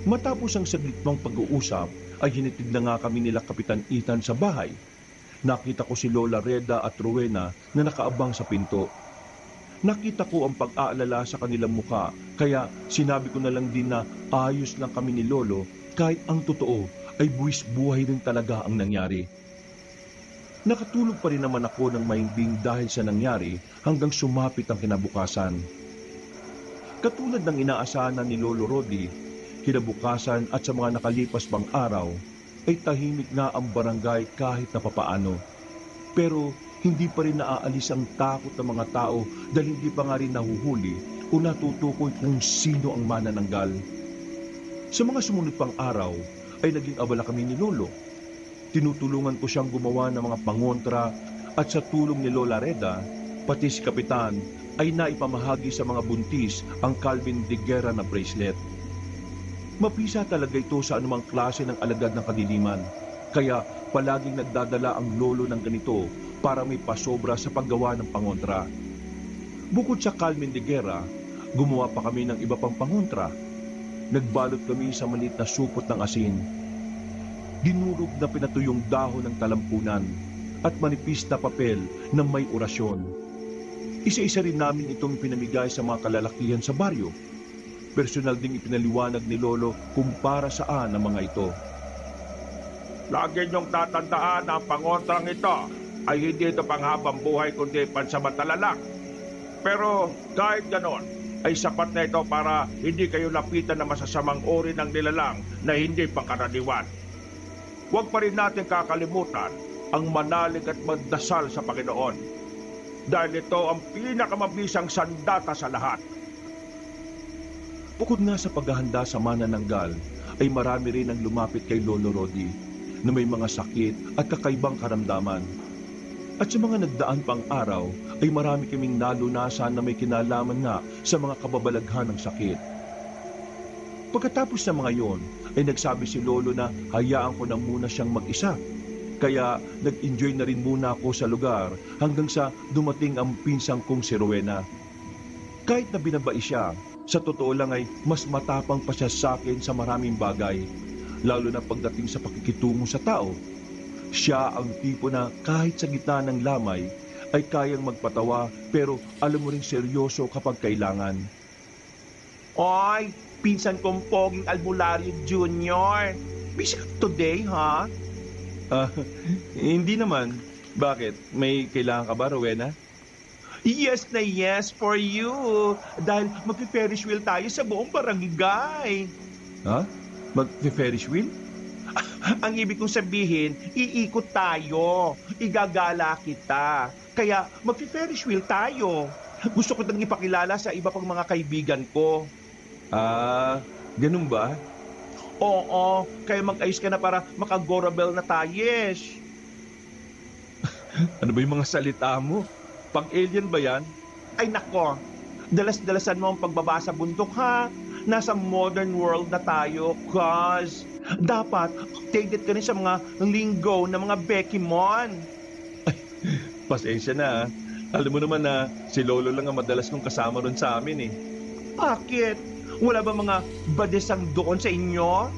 A: Matapos ang saglit mong pag-uusap, ay hinitid na nga kami nila Kapitan Ethan sa bahay. Nakita ko si Lola Reda at Rowena na nakaabang sa pinto. Nakita ko ang pag-aalala sa kanilang mukha, kaya sinabi ko na lang din na ayos lang kami ni Lolo kahit ang totoo ay buwis buhay rin talaga ang nangyari. Nakatulog pa rin naman ako ng mahimbing dahil sa nangyari hanggang sumapit ang kinabukasan. Katulad ng inaasahan ni Lolo Rodi, kinabukasan at sa mga nakalipas pang araw, ay tahimik na ang barangay kahit na papaano. Pero hindi pa rin naaalis ang takot ng mga tao dahil hindi pa nga rin nahuhuli o natutukoy kung sino ang manananggal. Sa mga sumunod pang araw, ay naging abala kami ni Lolo. Tinutulungan ko siyang gumawa ng mga pangontra at sa tulong ni Lola Reda, pati si Kapitan ay naipamahagi sa mga buntis ang Calvin de Guerra na bracelet. Mapisa talaga ito sa anumang klase ng alagad ng kadiliman, kaya palaging nagdadala ang lolo ng ganito para may pasobra sa paggawa ng pangontra. Bukod sa Calvin de Guerra, gumawa pa kami ng iba pang pangontra. Nagbalot kami sa maliit na supot ng asin. Dinurog na pinatuyong dahon ng talampunan at manipis na papel na may orasyon. Isa-isa rin namin itong pinamigay sa mga kalalakihan sa baryo. Personal ding ipinaliwanag ni Lolo kung para saan ang mga ito.
B: Lagi niyong tatandaan na ang pangontrang ito ay hindi ito panghabang buhay kundi pansamantala lang. Pero kahit ganon, ay sapat na ito para hindi kayo lapitan ng masasamang uri ng nilalang na hindi pangkaraniwan. Huwag pa rin natin kakalimutan ang manalig at magdasal sa Panginoon. Dahil ito ang pinakamabisang sandata sa lahat.
A: Bukod nga sa paghahanda sa manananggal, ay marami rin ang lumapit kay Lolo Rodi na may mga sakit at kakaibang karamdaman. At sa mga nagdaan pang araw, ay marami kaming nalunasan na may kinalaman nga sa mga kababalaghan ng sakit. Pagkatapos ng mga yon, ay nagsabi si Lolo na hayaan ko na muna siyang mag-isa. Kaya nag-enjoy na rin muna ako sa lugar hanggang sa dumating ang pinsang kong si Rowena. Kahit na binabai siya, sa totoo lang ay mas matapang pa siya sa akin sa maraming bagay, lalo na pagdating sa pakikitungo sa tao. Siya ang tipo na kahit sa gitna ng lamay ay kayang magpatawa pero alam mo ring seryoso kapag kailangan.
C: Oy, pinsan kong Poging Albularyo Jr. Busy ka today, ha?
A: Ah, hindi naman. Bakit? May kailangan ka ba, Rowena?
C: Yes na yes for you. Dahil mag-Ferris wheel tayo sa buong barangay.
A: Ha? Mag-Ferris wheel?
C: Ang ibig kong sabihin, iikot tayo. Igagala kita. Kaya mag-Ferris wheel tayo. Gusto ko nang ipakilala sa iba pang mga kaibigan ko.
A: Ah, ganun ba?
C: Oo, kaya mag-ayos ka na para makagorabel na tayes.
A: Ano ba yung mga salita mo? Pang-alien ba yan?
C: Ay nako, dalas-dalasan mo ang pagbaba sa bundok ha. Nasa modern world na tayo, cause dapat updated ka rin sa mga lingo ng mga Bekimon.
A: Pasensya na. Alam mo naman na si Lolo lang ang madalas kong kasama ron sa amin eh.
C: Bakit? Wala ba mga badesang doon sa inyo?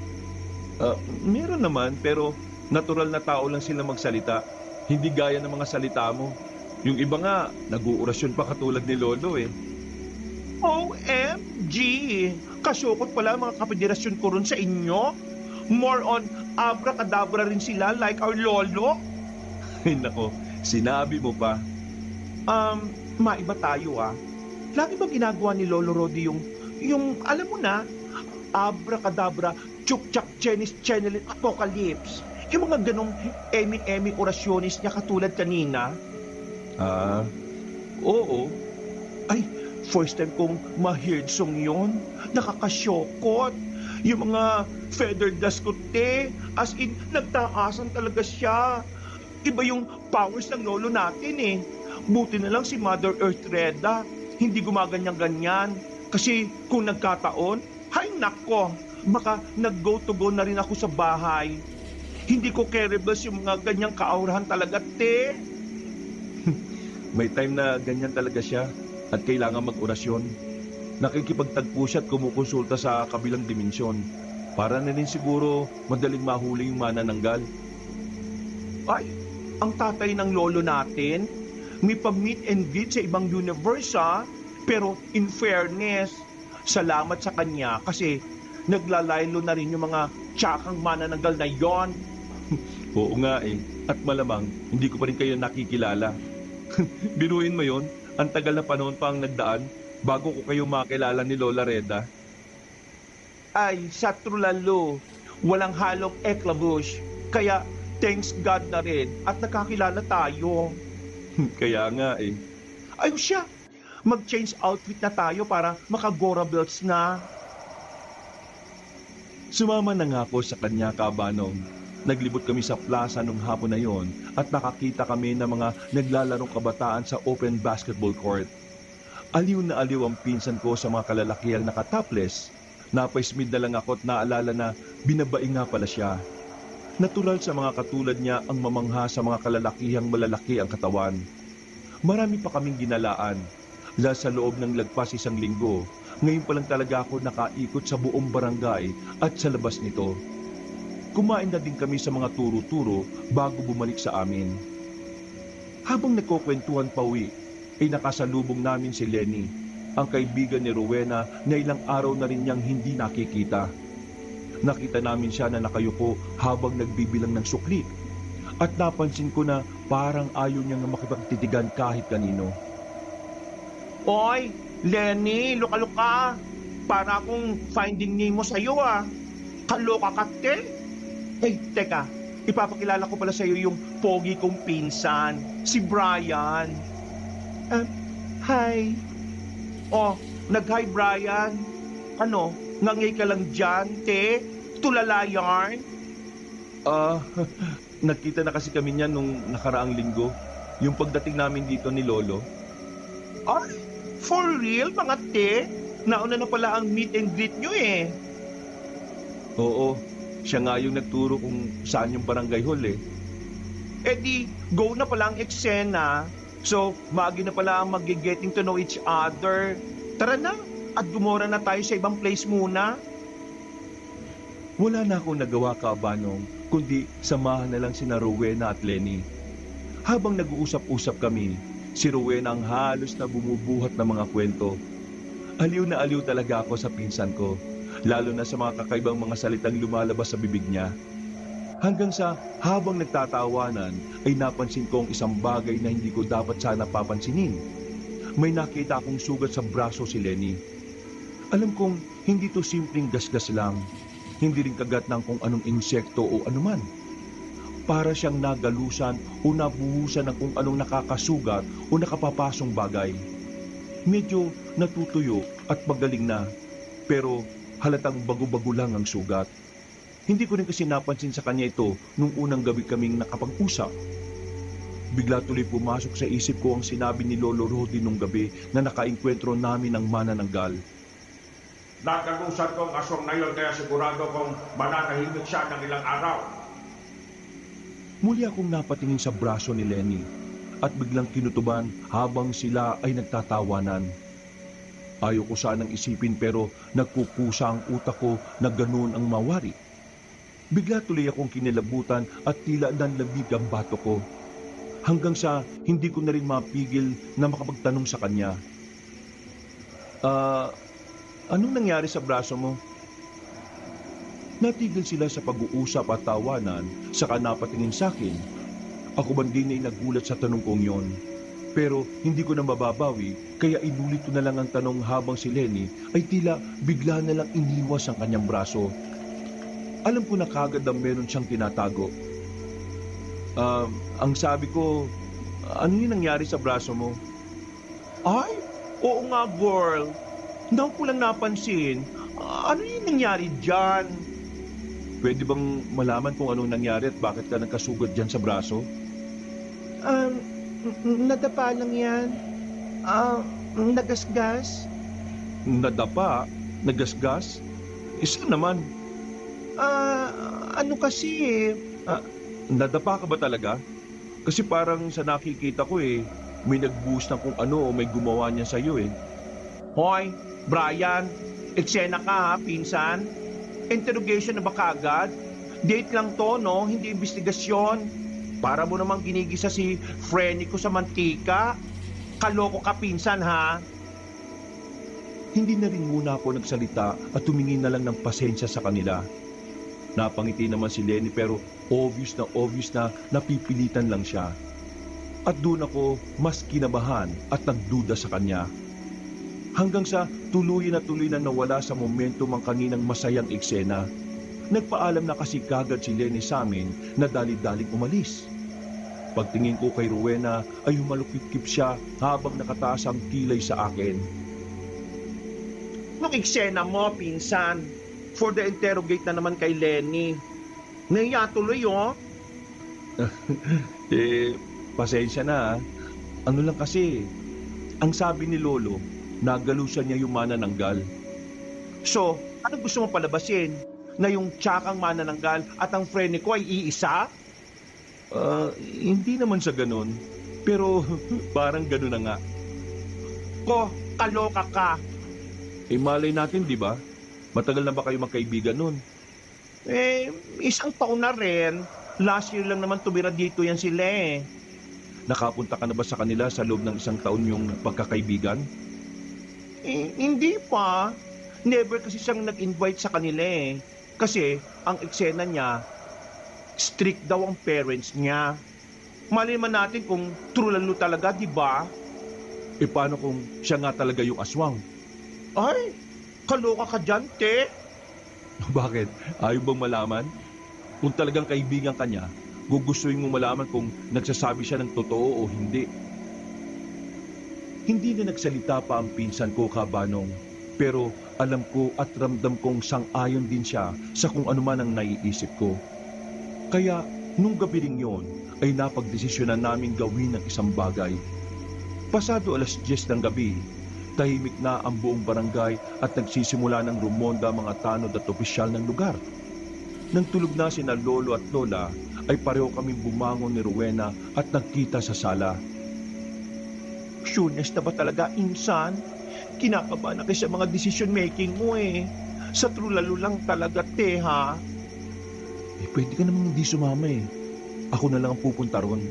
A: Meron naman pero natural na tao lang sila magsalita. Hindi gaya ng mga salita mo. Yung iba nga, nag-uurasyon pa katulad ni Lolo eh.
C: OMG! Kasukot pala ang mga kapederasyon ko ron sa inyo. More on abracadabra rin sila like our lolo.
A: Ay nako, sinabi mo pa.
C: Maiba tayo ah. Lagi ba ginagawa ni Lolo Rodi yung alam mo na, abracadabra, chukchak, chenis, channeling, apocalypse. Yung mga ganong emi-emi orasyonis niya katulad kanina.
A: Oo.
C: Ay, first time kong ma-heard song yun. Nakakasyokot. Yung mga feather dust ko, as in, nagtaasan talaga siya. Iba yung powers ng lolo natin eh. Buti na lang si Mother Earth Reda. Hindi gumaganyan-ganyan. Kasi kung nagkataon, hay nako, baka nag-go to go na rin ako sa bahay. Hindi ko careless yung mga ganyang kaawrahan talaga, te.
A: May time na ganyan talaga siya at kailangan mag-orasyon. Nakikipagtagpo siya at kumukonsulta sa kabilang dimensyon. Para na rin siguro madaling mahuli yung manananggal.
C: Ay, ang tatay ng lolo natin, may pa-meet and greet sa ibang universe ha. Pero in fairness, salamat sa kanya kasi naglalaylo na rin yung mga tsakang manananggal na yon.
A: Oo nga eh. At malamang, hindi ko pa rin kayo nakikilala. Biruin mo yon, ang tagal na panahon pa ang nagdaan bago ko kayo makilala ni Lola Reda.
C: Ay, sa trulalo, walang halong eklabush. Kaya thanks God na rin at nakakilala tayo.
A: Kaya nga eh.
C: Ay, siya! Mag-change outfit na tayo para makagora belts na.
A: Sumama na nga ako sa kanya, Kabanong. Naglibot kami sa plaza nung hapon na yon at nakakita kami ng mga naglalarong kabataan sa open basketball court. Aliw na aliw ang pinsan ko sa mga kalalakihang nakatopless. Napaismid na lang ako at naalala na binabai nga pala siya. Natural sa mga katulad niya ang mamangha sa mga kalalakihang malalaki ang katawan. Marami pa kaming ginalaan. Dahil sa loob ng lagpas 1 linggo, ngayon pa lang talaga ako nakaikot sa buong barangay at sa labas nito. Kumain na din kami sa mga turo-turo bago bumalik sa amin. Habang nagkukwentuhan pa uwi, ay nakasalubong namin si Lenny, ang kaibigan ni Rowena na ilang araw na rin niyang hindi nakikita. Nakita namin siya na nakayuko habang nagbibilang ng sukli. At napansin ko na parang ayaw niyang makipagtitigan kahit kanino.
C: Oy, Lenny, luka-luka. Para akong finding Nemo sa'yo ah. Kaloka ka, te. Hey, teka. Ipapakilala ko pala sa'yo yung pogi kong pinsan, si Brian. Hi. Oh, nag-hi Brian. Ano, ngangay ka lang dyan, te? Tulala yarn?
A: Nagkita na kasi kami niyan nung nakaraang linggo. Yung pagdating namin dito ni Lolo.
C: Ay, for real, mga te? Nauna na pala ang meet and greet nyo eh.
A: Oo, siya nga yung nagturo kung saan yung barangay hall eh.
C: Eh di, go na pala ang eksena. So, magi na pala ang mag-getting to know each other. Tara na, at gumora na tayo sa ibang place muna.
A: Wala na akong nagawa, Kabanong, kundi samahan na lang sina Rowena at Lenny. Habang nag-uusap-usap kami, si Rowena ang halos na bumubuhat ng mga kwento. Aliw na aliw talaga ako sa pinsan ko, lalo na sa mga kakaibang mga salitang lumalabas sa bibig niya. Hanggang sa habang nagtatawanan ay napansin ko ang isang bagay na hindi ko dapat sana papansinin. May nakita akong sugat sa braso si Lenny. Alam kong hindi to simpleng gasgas lang, hindi rin kagat ng kung anong insekto o anuman. Para siyang nagalusan o nabuhusan ng kung anong nakakasugat o nakapapasong bagay. Medyo natutuyo at magaling na, pero halatang bago-bago lang ang sugat. Hindi ko rin kasi napansin sa kanya ito nung unang gabi kaming nakapag-usap. Bigla tuloy pumasok sa isip ko ang sinabi ni Lolo Rodi nung gabi na nakainkwentro namin ng manananggal.
B: Nagalusan ko ang aswang na yun kaya sigurado kong mananahimik siya ng ilang araw.
A: Muli akong napatingin sa braso ni Lenny at biglang kinutuban habang sila ay nagtatawanan. Ayaw ko sanang isipin pero nagkukusa ang utak ko na ganoon ang mawari. Bigla tuloy akong kinilabutan at tila nanlabig ang bato ko. Hanggang sa hindi ko na rin mapigil na makapagtanong sa kanya. Anong nangyari sa braso mo? Natigil sila sa pag-uusap at tawanan, saka napatingin sa akin. Ako man din ay nagulat sa tanong kong yon. Pero hindi ko na mababawi, kaya inulit ko na lang ang tanong habang si Lenny ay tila bigla na lang iniwas ang kanyang braso. Alam ko na kagad na meron siyang tinatago. Ang sabi ko, ano yung nangyari sa braso mo?
C: Ay, oo nga girl. Naon ko lang napansin. Ano yung nangyari dyan?
A: Pwede bang malaman kung anong nangyari at bakit ka nagkasugat dyan sa braso?
C: Nadapa lang yan. Nagasgas.
A: Nadapa? Nagasgas? Isa naman.
C: Ano kasi
A: Nadapa ka ba talaga? Kasi parang sa nakikita ko may nagbuhos ng kung ano o may gumawa niya sa'yo
C: Hoy, Brian, eksena ka ha, pinsan? Interrogation na ba kagad? Date lang to, no? Hindi investigasyon. Para mo namang ginigisa si Frenny ko sa mantika. Kaloko ka, pinsan, ha?
A: Hindi na rin muna ako nagsalita at tumingin na lang ng pasensya sa kanila. Napangiti naman si Lenny pero obvious na napipilitan lang siya. At doon ako mas kinabahan at nagduda sa kanya. Hanggang sa tuloy na nawala sa momentum ang kaninang masayang eksena. Nagpaalam na kasi kagad si Lenny sa amin na dali-daling umalis. Pagtingin ko kay Rowena ay humalukip-kip siya habang nakataas ang kilay sa akin.
C: Nung eksena mo, pinsan, for the interrogate na naman kay Lenny. Naiya tuloy, oh.
A: Pasensya na. Ano lang kasi, ang sabi ni Lolo, nagalusan niya yung manananggal.
C: So, ano gusto mo palabasin? Na yung tsakang manananggal at ang friend ko ay iisa?
A: Hindi naman sa ganun. Pero parang ganun na nga.
C: Ko, kaloka ka.
A: Malay natin, di ba? Matagal na ba kayo magkaibigan nun?
C: Isang taon na rin. Last year lang naman tumira dito yan sila
A: Nakapunta ka na ba sa kanila sa loob ng isang taon yung pagkakaibigan?
C: Hindi pa. Never kasi siyang nag-invite sa kanila Kasi ang eksena niya, strict daw ang parents niya. Malay man natin kung true lalo talaga, di ba?
A: Paano kung siya nga talaga yung aswang?
C: Ay, kaloka ka dyan, te.
A: Bakit? Ayaw bang malaman? Kung talagang kaibigan ka niya, gugustuhin mo malaman kung nagsasabi siya ng totoo o hindi. Hindi na nagsalita pa ang pinsan ko, Kabanong. Pero alam ko at ramdam kong sang-ayon din siya sa kung ano man ang naiisip ko. Kaya nung gabi ring yon ay napagdesisyonan namin gawin ng isang bagay. Pasado 10:00 ng gabi, tahimik na ang buong barangay at nagsisimula ng rumonda mga tanod at opisyal ng lugar. Nang tulog na sina lolo at lola, ay pareho kaming bumangon ni Rowena at nagkita sa sala.
C: Sureness na ba talaga, insan? Kinakabahan na kayo sa mga decision making mo eh. Sa trulalo lang talaga, te, ha?
A: Pwede ka namang hindi sumama eh. Ako na lang ang pupunta ron.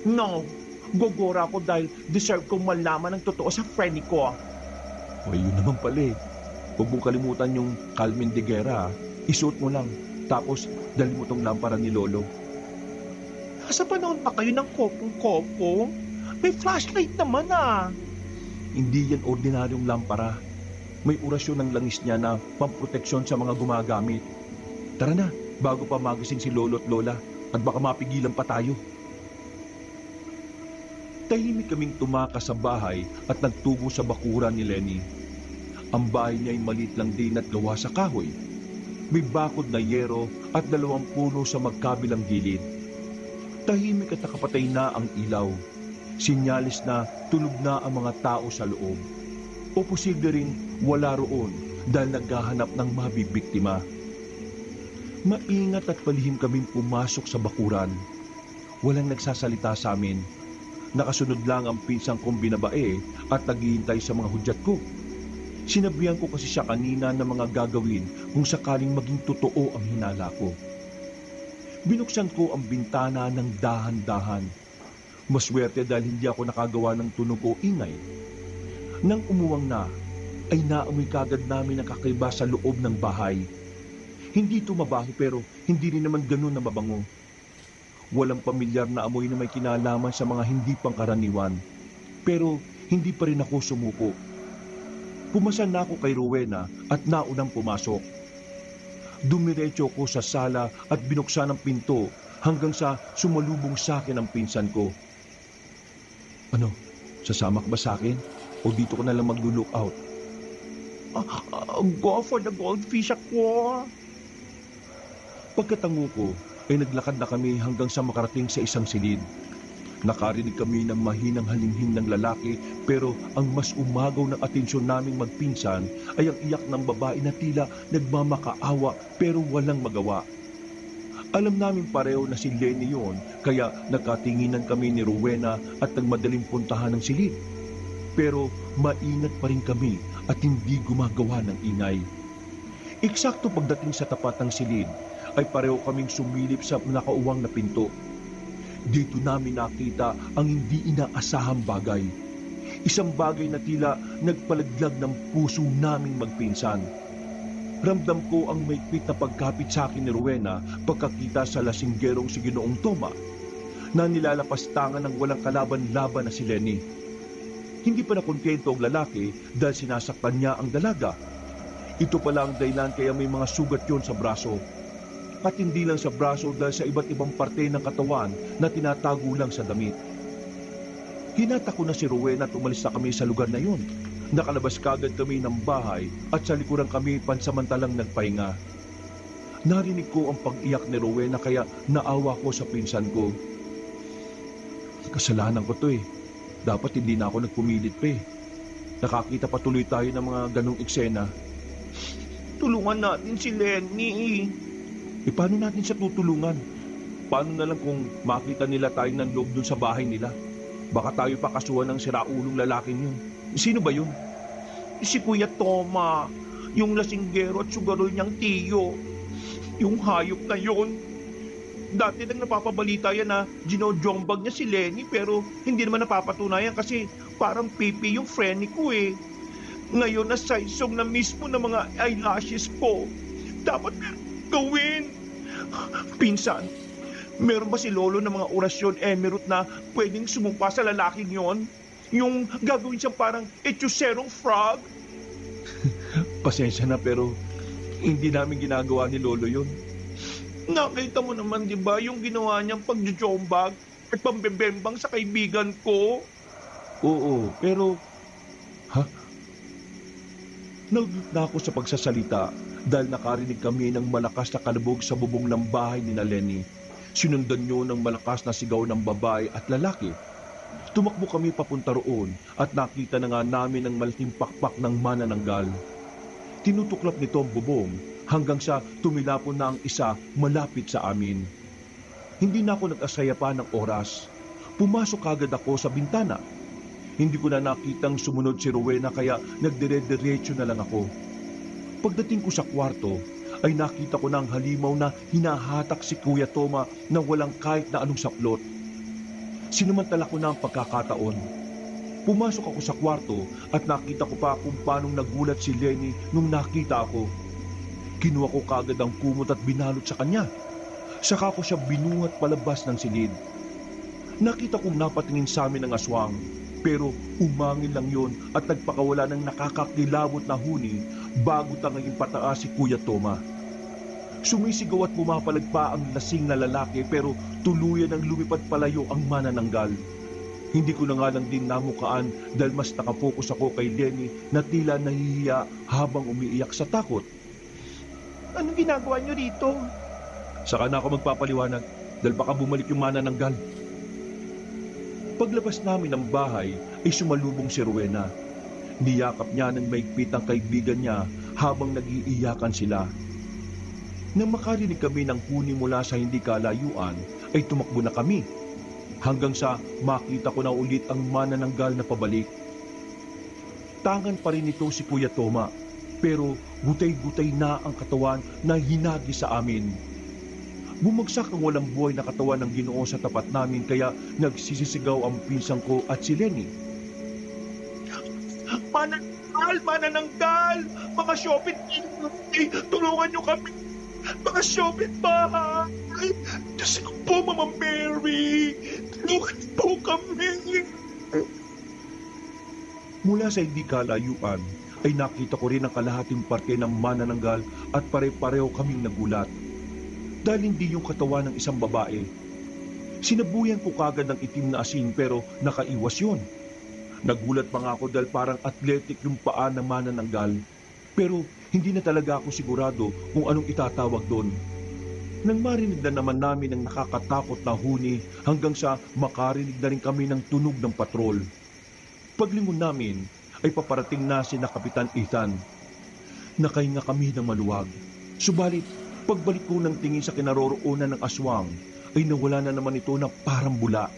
C: No, gogora ako dahil deserve kong malaman ng totoo sa friend ko.
A: O yun naman pala eh. Huwag mong kalimutan yung Carmen de Guerra. Isuot mo lang. Tapos, dali mo tong lampara ni Lolo.
C: Sa panahon pa kayo ng kopong-kopong? May flashlight naman ah.
A: Hindi yan ordinaryong lampara. May orasyon ng langis niya na pamproteksyon sa mga gumagamit. Tara na, bago pa magising si Lolo at Lola. At baka mapigilan pa tayo. Tahimik kaming tumakas sa bahay at nagtubo sa bakuran ni Lenny. Ang bahay niya ay maliit lang din at gawa sa kahoy. May bakod na yero at 2 puno sa magkabilang gilid. Tahimik at nakapatay na ang ilaw. Sinyalis na tulog na ang mga tao sa loob. O posible ring wala roon dahil naghahanap ng mabibiktima. Maingat at palihim kaming pumasok sa bakuran. Walang nagsasalita sa amin. Nakasunod lang ang pinsang kong binabae at naghihintay sa mga hudyat ko. Sinabihan ko kasi siya kanina ng mga gagawin kung sakaling maging totoo ang hinala ko. Binuksan ko ang bintana ng dahan-dahan. Maswerte dahil hindi ako nakagawa ng tunog o ingay. Nang umuwang na, ay naamoy kagad namin ang kakaiba sa loob ng bahay. Hindi ito mabaho pero hindi rin naman ganun na mabango. Walang pamilyar na amoy na may kinalaman sa mga hindi pangkaraniwan. Pero hindi pa rin ako sumuko. Pumasan na ako kay Rowena at naunang pumasok. Dumiretso ko sa sala at binuksan ang pinto hanggang sa sumalubong sa akin ang pinsan ko. Ano, sasama ka ba sa akin? O dito ko na lang mag-look out?
C: Go for the goldfish ako.
A: Pagkatango ko, ay naglakad na kami hanggang sa makarating sa isang silid. Nakarinig kami ng mahinang halinghin ng lalaki pero ang mas umagaw ng atensyon naming magpinsan ay ang iyak ng babae na tila nagmamakaawa pero walang magawa. Alam namin pareho na si Lenny yun kaya nagkatinginan kami ni Rowena at nagmadaling puntahan ng silid. Pero maingat pa rin kami at hindi gumagawa ng ingay. Eksakto pagdating sa tapat ng silid, ay pareho kaming sumilip sa nakauwang na pinto. Dito namin nakita ang hindi inaasahang bagay. Isang bagay na tila nagpalaglag ng puso naming magpinsan. Ramdam ko ang maigpit na pagkapit sa akin ni Rowena pagkakita sa lasinggerong si Ginoong Toma na nilalapastangan ng walang kalaban-laban na si Lenny. Hindi pa nakontento ang lalaki dahil sinasaktan niya ang dalaga. Ito pala ang dahilan kaya may mga sugat yon sa braso. At hindi lang sa braso dahil sa iba't ibang parte ng katawan na tinatago lang sa damit. Hinata ko na si Rowena at umalis na kami sa lugar na yun. Nakalabas kagad kami ng bahay at sa likuran kami pansamantalang nagpahinga. Narinig ko ang pag-iyak ni Rowena kaya naawa ko sa pinsan ko. Kasalanan ko to eh. Dapat hindi na ako nagpumilit pa eh. Nakakita pa tuloy tayo ng mga ganong eksena.
C: Tulungan natin si Lenny.
A: Paano natin siya tutulungan? Paano na lang kung makita nila tayo ng loob dun sa bahay nila? Baka tayo pa kasuhan ng siraulong lalaking yun. Sino ba yun?
C: Si Kuya Toma, yung lasinggero at sugarol niyang tiyo. Yung hayop na yun. Dati nang napapabalita yan na ginojombag niya si Lenny pero hindi naman napapatunayan kasi parang pipi yung friend ko eh. Ngayon na saysong na mismo ng mga eyelashes ko. Dapat gawin. Pinsan, meron ba si Lolo ng mga orasyon emerald na pwedeng sumumpa sa lalaking yon? Yung gagawin siyang parang echuserong frog?
A: Pasensya na pero hindi namin ginagawa ni Lolo yun.
C: Nakita mo naman di ba yung ginawa niyang pagjojombag at pambebembang sa kaibigan ko?
A: Oo, pero... Ha? Nagulat na ako sa pagsasalita dahil nakarinig kami ng malakas na kalabog sa bubong ng bahay ni Lenny. Sinundan niyo ng malakas na sigaw ng babae at lalaki. Tumakbo kami papunta roon at nakita na nga namin ang malaking pakpak ng manananggal. Tinutuklap nito ang bubong hanggang sa tumilapon na ang isa malapit sa amin. Hindi na ako nag-asaya pa ng oras. Pumasok agad ako sa bintana. Hindi ko na nakitang sumunod si Rowena kaya nagdire-diretso na lang ako. Pagdating ko sa kwarto, ay nakita ko na ang halimaw na hinahatak si Kuya Toma na walang kahit na anong saplot. Sinamantala ko na ang pagkakataon. Pumasok ako sa kwarto at nakita ko pa kung paanong nagulat si Lenny nung nakita ako. Kinuha ko kagad ang kumot at binalot sa kanya. Saka ko siya binuhat palabas ng silid. Nakita kong napatingin sa amin ang aswang, pero umangil lang yon at nagpakawala ng nakakakilabot na huni bago tanging pataas si Kuya Toma. Sumisigaw at pumapalag pa ang lasing na lalaki pero tuluyan ang lumipad palayo ang manananggal. Hindi ko na nga lang din namukaan dahil mas nakapokus ako kay Lenny na tila nahihiya habang umiiyak sa takot.
C: Anong ginagawa niyo dito?
A: Saka na ako magpapaliwanag dahil baka bumalik yung manananggal. Paglabas namin ng bahay ay sumalubong si Rowena. Niyakap niya ng maigpit ang kaibigan niya habang nag-iiyakan sila. Nang makarinig kami ng huni mula sa hindi kalayuan, ay tumakbo na kami. Hanggang sa makita ko na ulit ang manananggal na pabalik. Tangan pa rin ito si Kuya Toma, pero gutay-gutay na ang katawan na hinagi sa amin. Bumagsak ang walang buhay na katawan ng Ginoo sa tapat namin kaya nagsisisigaw ang pinsang ko at si Lenny.
C: Manananggal! Mga shopit! Tulungan niyo kami! Mga shopit bahay! Diyos ko po, Mama Mary! Tulungan po kami!
A: Mula sa hindi kalayuan ay nakita ko rin ang kalahating parte ng manananggal at pare-pareho kaming nagulat. Dahil hindi yung katawan ng isang babae. Sinabuyan ko kagad ng itim na asin pero nakaiwas yun. Nagulat pa nga ako dahil parang athletic yung paa ng manananggal. Pero hindi na talaga ako sigurado kung anong itatawag doon. Nang marinig na naman namin ang nakakatakot na huni hanggang sa makarinig na rin kami ng tunog ng patrol. Paglingon namin ay paparating na si Kapitan Ethan. Nakahinga kami ng maluwag. Subalit, pagbalik ko ng tingin sa kinaroroonan ng aswang, ay nawala na naman ito na parang bula.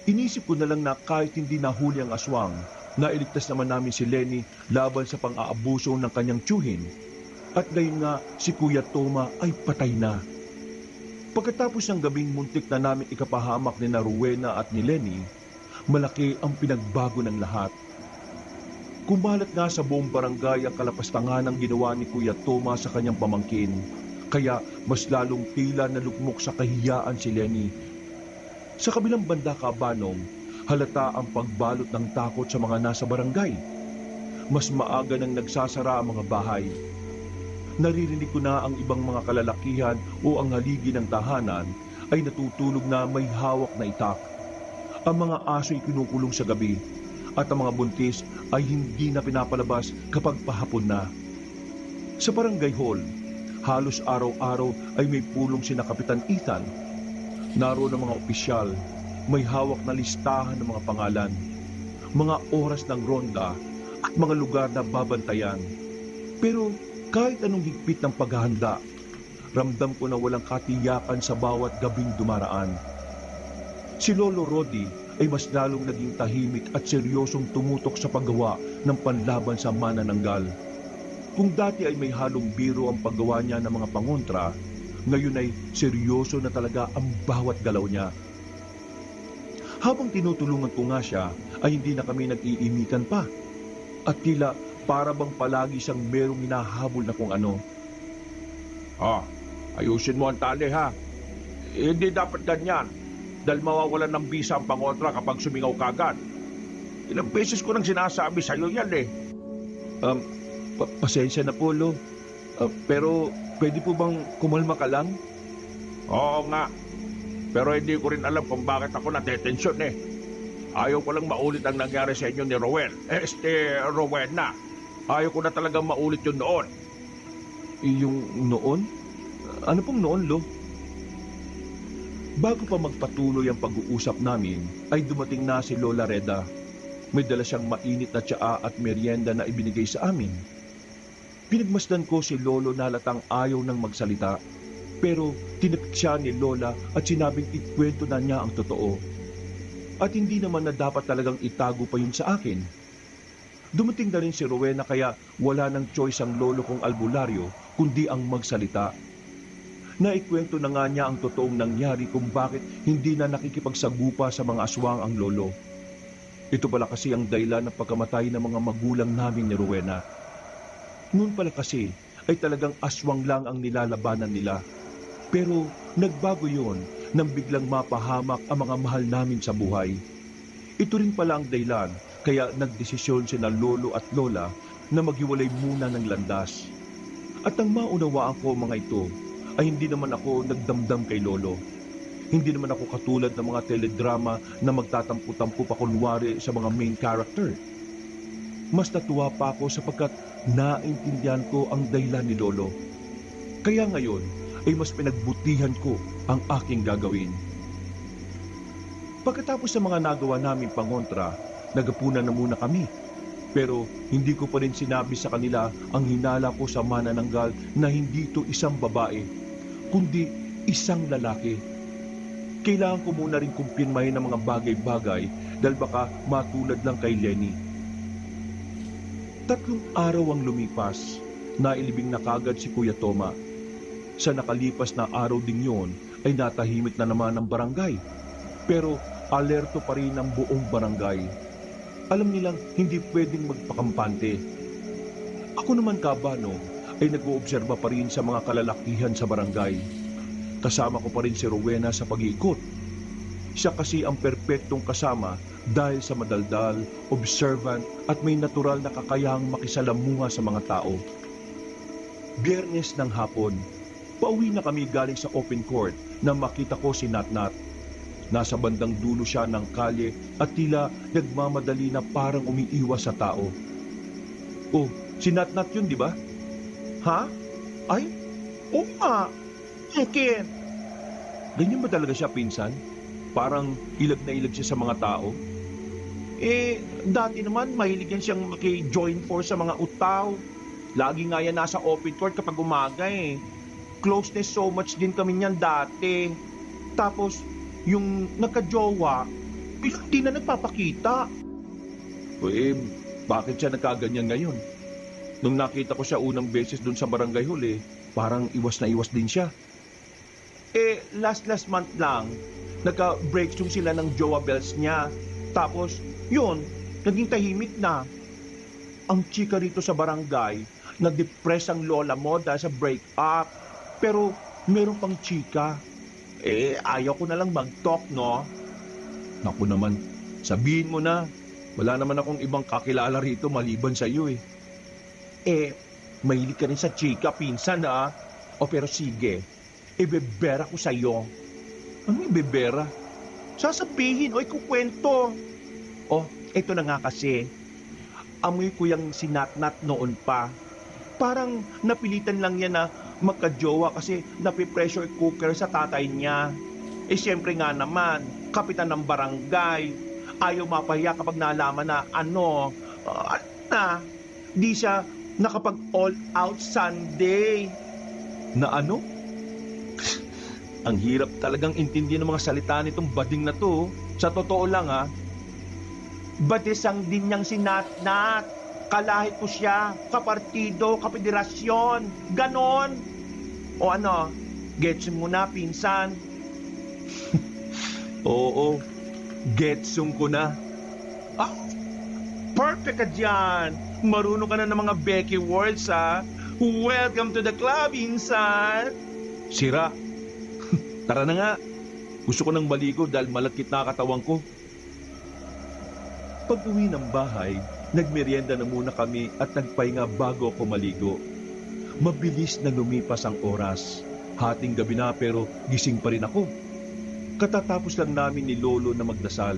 A: Inisip ko na lang na kahit hindi nahuli ang aswang, nailigtas naman namin si Lenny laban sa pang-aabuso ng kanyang tiyuhin. At ngayon nga si Kuya Toma ay patay na. Pagkatapos ng gabing muntik na namin ikapahamak ni Rowena at ni Lenny, malaki ang pinagbago ng lahat. Kumalat nga sa buong barangay ang kalapastangan ng ginawa ni Kuya Toma sa kanyang pamangkin. Kaya mas lalong tila nalugmok sa kahiyaan si Lenny. Sa kabilang banda kabanong, halata ang pagbalot ng takot sa mga nasa barangay. Mas maaga nang nagsasara ang mga bahay. Naririnig ko na ang ibang mga kalalakihan o ang haligi ng tahanan ay natutulog na may hawak na itak. Ang mga aso ay kinukulong sa gabi at ang mga buntis ay hindi na pinapalabas kapag pahapon na. Sa barangay hall, halos araw-araw ay may pulong sina Kapitan Ethan. Naroon ang mga opisyal, may hawak na listahan ng mga pangalan, mga oras ng ronda at mga lugar na babantayan. Pero kahit anong higpit ng paghahanda, ramdam ko na walang katiyakan sa bawat gabing dumaraan. Si Lolo Rodi ay mas lalong naging tahimik at seryosong tumutok sa paggawa ng panlaban sa manananggal. Kung dati ay may halong biro ang paggawa niya ng mga pangontra, ngayon ay seryoso na talaga ang bawat galaw niya. Habang tinutulungan ko nga siya, ay hindi na kami nag-iimikan pa. At tila para bang palagi siyang merong hinahabol na kung ano.
B: Ayusin mo ang tali ha. Hindi dapat ganyan. Dahil mawawalan ng bisa ang pangontra kapag sumingaw kagad. Ilang beses ko nang sinasabi sa'yo yan eh.
A: Pasensya na po, Lo. Pero pwede po bang kumalma ka lang?
B: Oo nga. Pero hindi ko rin alam kung bakit ako natetensyon eh. Ayaw ko lang maulit ang nangyari sa inyo ni Rowena. Ayaw ko na talagang maulit yun noon.
A: Yung noon? Ano pong noon, Lo? Bago pa magpatuloy ang pag-uusap namin, ay dumating na si Lola Reda. May dala siyang mainit na tsaa at merienda na ibinigay sa amin. Pinagmasdan ko si Lolo na halatang ayaw ng magsalita. Pero tinapik siya ni Lola at sinabing ikwento na niya ang totoo. At hindi naman na dapat talagang itago pa yun sa akin. Dumating na rin si Rowena kaya wala nang choice ang lolo kong albularyo kundi ang magsalita. Naikwento na nga niya ang totoong nangyari kung bakit hindi na nakikipagsagupa sa mga aswang ang lolo. Ito pala kasi ang dahilan ng pagkamatay ng mga magulang namin ni Rowena. Noon pala kasi ay talagang aswang lang ang nilalabanan nila. Pero nagbago yon nang biglang mapahamak ang mga mahal namin sa buhay. Ito rin pala ang dahilan kaya nagdesisyon sina lolo at lola na maghiwalay muna ng landas. At ang maunawaan ko mga ito ay hindi naman ako nagdamdam kay lolo. Hindi naman ako katulad ng mga teledrama na magtatampo-tampo pa kunwari sa mga main character. Mas natuwa pa ako sapagkat naintindihan ko ang dahilan ni lolo. Kaya ngayon ay mas pinagbutihan ko ang aking gagawin. Pagkatapos sa mga nagawa namin pangontra, nagapunan na muna kami. Pero hindi ko pa rin sinabi sa kanila ang hinala ko sa manananggal na hindi ito isang babae, kundi isang lalaki. Kailangan ko muna rin kumpirmahin ng mga bagay-bagay dahil baka matulad lang kay Lenny. 3 araw ang lumipas, nailibing na kagad si Kuya Toma. Sa nakalipas na araw ding yon ay natahimik na naman ang barangay. Pero alerto pa rin ang buong barangay. Alam nilang hindi pwedeng magpakampante. Ako naman kabano ay nag-oobserba pa rin sa mga kalalakihan sa barangay. Kasama ko pa rin si Rowena sa pag-iikot. Siya kasi ang perpektong kasama dahil sa madaldal, observant at may natural na kakayahang makisalamuha sa mga tao. Biyernes ng hapon, pauwi na kami galing sa open court na makita ko si Natnat. Nasa bandang dulo siya ng kalye at tila nagmamadali na parang umiiwas sa tao. Oh, si Natnat yun, di ba?
C: Ha? Ay? Oo nga. Bakit?
A: Ganyan ba talaga siya, pinsan? Parang ilag na ilag siya sa mga tao?
C: Dati naman mahilig yan siyang maki-join force sa mga utaw. Lagi nga yan nasa open court kapag umaga eh. Closeness so much din kami niyan dati. Tapos, yung nagka-jowa, hindi na nagpapakita.
A: Bakit siya nagkaganyan ngayon? Nung nakita ko siya unang beses dun sa barangay hall parang iwas na iwas din siya.
C: Last month lang, nagka-breakthrough sila ng jowa bells niya. Tapos, yun, naging tahimik na. Ang chika rito sa barangay, na-depress ang lola mo dahil sa break-up. Pero, meron pang chika. Ayaw ko na lang mag-talk, no?
A: Naku naman, sabihin mo na. Wala naman akong ibang kakilala rito maliban sa iyo
C: Mahilig ka rin sa chika, pinsan, ha? O pero sige, ibebera ko sa'yo.
A: Ano ibebera?
C: Sasabihin o ikukwento. Ito na nga kasi. Amoy ko yung sinatnat noon pa. Parang napilitan lang yan na magka-jowa kasi napi-pressure cooker sa tatay niya. Siyempre nga naman, kapitan ng barangay. Ayaw mapahiya kapag nalaman na di siya nakapag all out Sunday.
A: Na ano? Ang hirap talagang intindihan ng mga salita nitong bading na to. Sa totoo lang
C: Batisang din niyang sinatnat. Kalahit ko siya, kapartido, kapederasyon, ganon. O gets mo na, pinsan?
A: Oo, getsong ko na.
C: Perfect ka dyan. Marunong ka na ng mga Becky words, ha? Welcome to the club, pinsan.
A: Sira. Tara na nga. Gusto ko nang maligo dahil malakit na katawan ko. Pag-uwi ng bahay, nagmerienda na muna kami at nagpahinga bago ako maligo. Mabilis na lumipas ang oras. Hating gabi na pero gising pa rin ako. Katatapos lang namin ni Lolo na magdasal.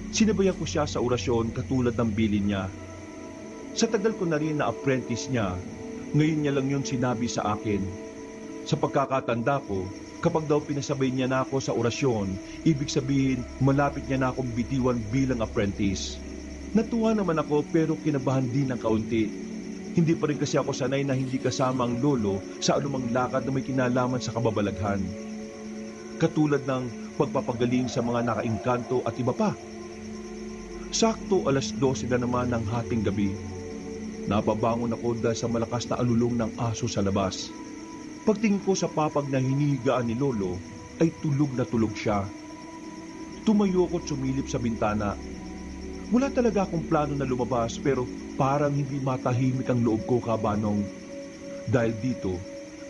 A: Sinabayan ko siya sa orasyon katulad ng bilin niya. Sa tagal ko na rin na apprentice niya, ngayon niya lang yun sinabi sa akin. Sa pagkakatanda ko, kapag daw pinasabay niya na ako sa orasyon, ibig sabihin malapit niya na akong bitiwan bilang apprentice. Natuwa naman ako pero kinabahan din ng kaunti. Hindi pa rin kasi ako sanay na hindi kasama ang lolo sa anumang lakad na may kinalaman sa kababalaghan. Katulad ng pagpapagaling sa mga nakaingkanto at iba pa. Sakto 12:00 na naman ng hating gabi. Napabangon ako dahil sa malakas na alulong ng aso sa labas. Pagtingin ko sa papag na hinihigaan ni lolo, ay tulog na tulog siya. Tumayo ko't sumilip sa bintana. Wala talaga akong plano na lumabas pero parang hindi matahimik ang loob ko, Kabanong. Dahil dito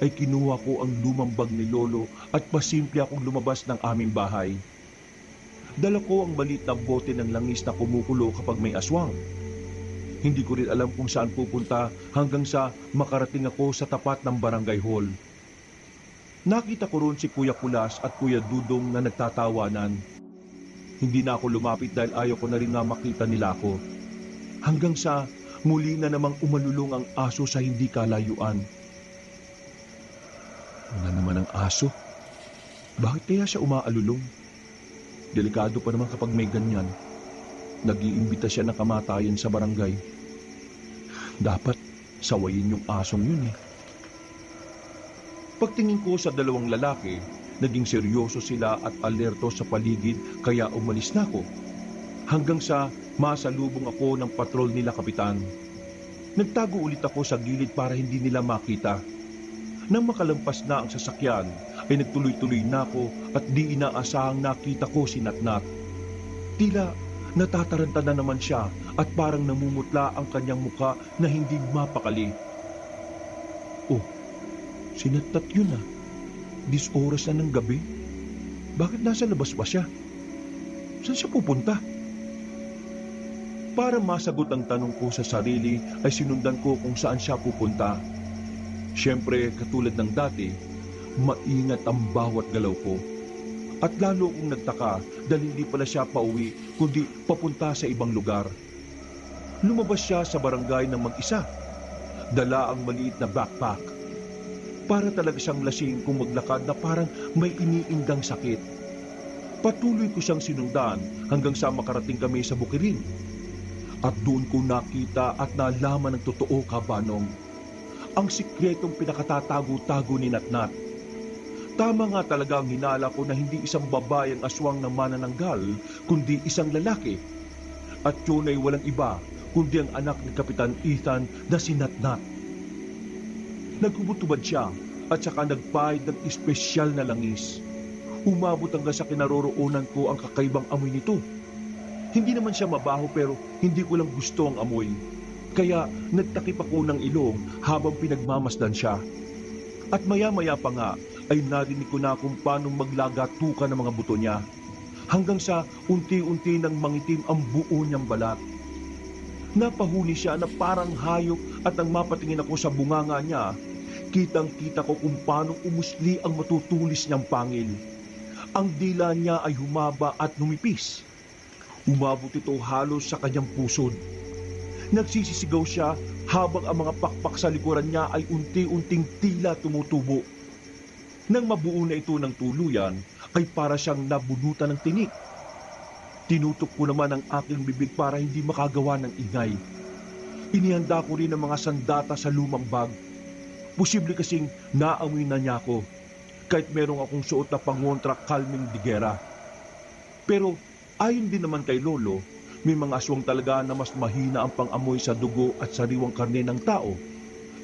A: ay kinuha ko ang lumang bag ni lolo at pasimple akong lumabas ng aming bahay. Dala ko ang maliit na bote ng langis na kumukulo kapag may aswang. Hindi ko rin alam kung saan pupunta hanggang sa makarating ako sa tapat ng barangay hall. Nakita ko roon si Kuya Kulas at Kuya Dudong na nagtatawanan. Hindi na ako lumapit dahil ayaw ko na rin nga makita nila ako. Hanggang sa muli na namang umalulong ang aso sa hindi kalayuan. Ano naman ang aso? Bakit kaya siya umaalulong? Delikado pa naman kapag may ganyan. Nag-iimbita siya ng kamatayan sa barangay. Dapat sawayin yung asong yun eh. Pagtingin ko sa dalawang lalaki, naging seryoso sila at alerto sa paligid kaya umalis na ako. Hanggang sa masalubong ako ng patrol nila kapitan. Nagtago ulit ako sa gilid para hindi nila makita. Nang makalampas na ang sasakyan, ay nagtuloy-tuloy na ako at di inaasahang nakita ko si Natnat. Tila natataranta na naman siya at parang namumutla ang kanyang muka na hindi mapakali. Oh, si Natnat yun ah. 10 oras na ng gabi. Bakit nasa labas pa siya? Saan siya pupunta? Para masagot ang tanong ko sa sarili ay sinundan ko kung saan siya pupunta. Siyempre, katulad ng dati, maingat ang bawat galaw ko. At lalo kong nagtaka dahil hindi pala siya pauwi kundi papunta sa ibang lugar. Lumabas siya sa barangay ng mag-isa. Dala ang maliit na backpack. Para talaga siyang lasing kung maglakad na parang may iniindang sakit. Patuloy ko siyang sinundan hanggang sa makarating kami sa Bukirin. At doon ko nakita at nalaman ng totoo, Kabanong. Ang sikretong pinakatatago-tago ni Natnat. Tama nga talaga ang hinala ko na hindi isang babae ang aswang na manananggal, kundi isang lalaki. At yun ay walang iba, kundi ang anak ni Kapitan Ethan na si Natnat. Nagkumutubad siya at saka nagpahid ng espesyal na langis. Umabot hanggang sa kinaroroonan ko ang kakaibang amoy nito. Hindi naman siya mabaho pero hindi ko lang gusto ang amoy. Kaya nagtakip ako ng ilong habang pinagmamasdan siya. At maya-maya pa nga ay narinig ko na kung paano maglagatukan ng mga buto niya. Hanggang sa unti-unti nang mangitim ang buo niyang balat. Napahuli siya na parang hayop at nang mapatingin ako sa bunganga niya, kitang-kita ko kung paano umusli ang matutulis niyang pangil. Ang dila niya ay humaba at numipis. Umabot ito halos sa kanyang pusod. Nagsisisigaw siya habang ang mga pakpak sa likuran niya ay unti-unting tila tumutubo. Nang mabuo na ito ng tuluyan, ay para siyang nabunutan ng tinik. Tinutok ko naman ang aking bibig para hindi makagawa ng ingay. Inihanda ko rin ang mga sandata sa lumang bag. Posible kasing naamoy na niya ako, kahit merong akong suot na pangontra kalming digera. Pero ayon din naman kay Lolo, may mga aswang talaga na mas mahina ang pang-amoy sa dugo at sariwang karne ng tao.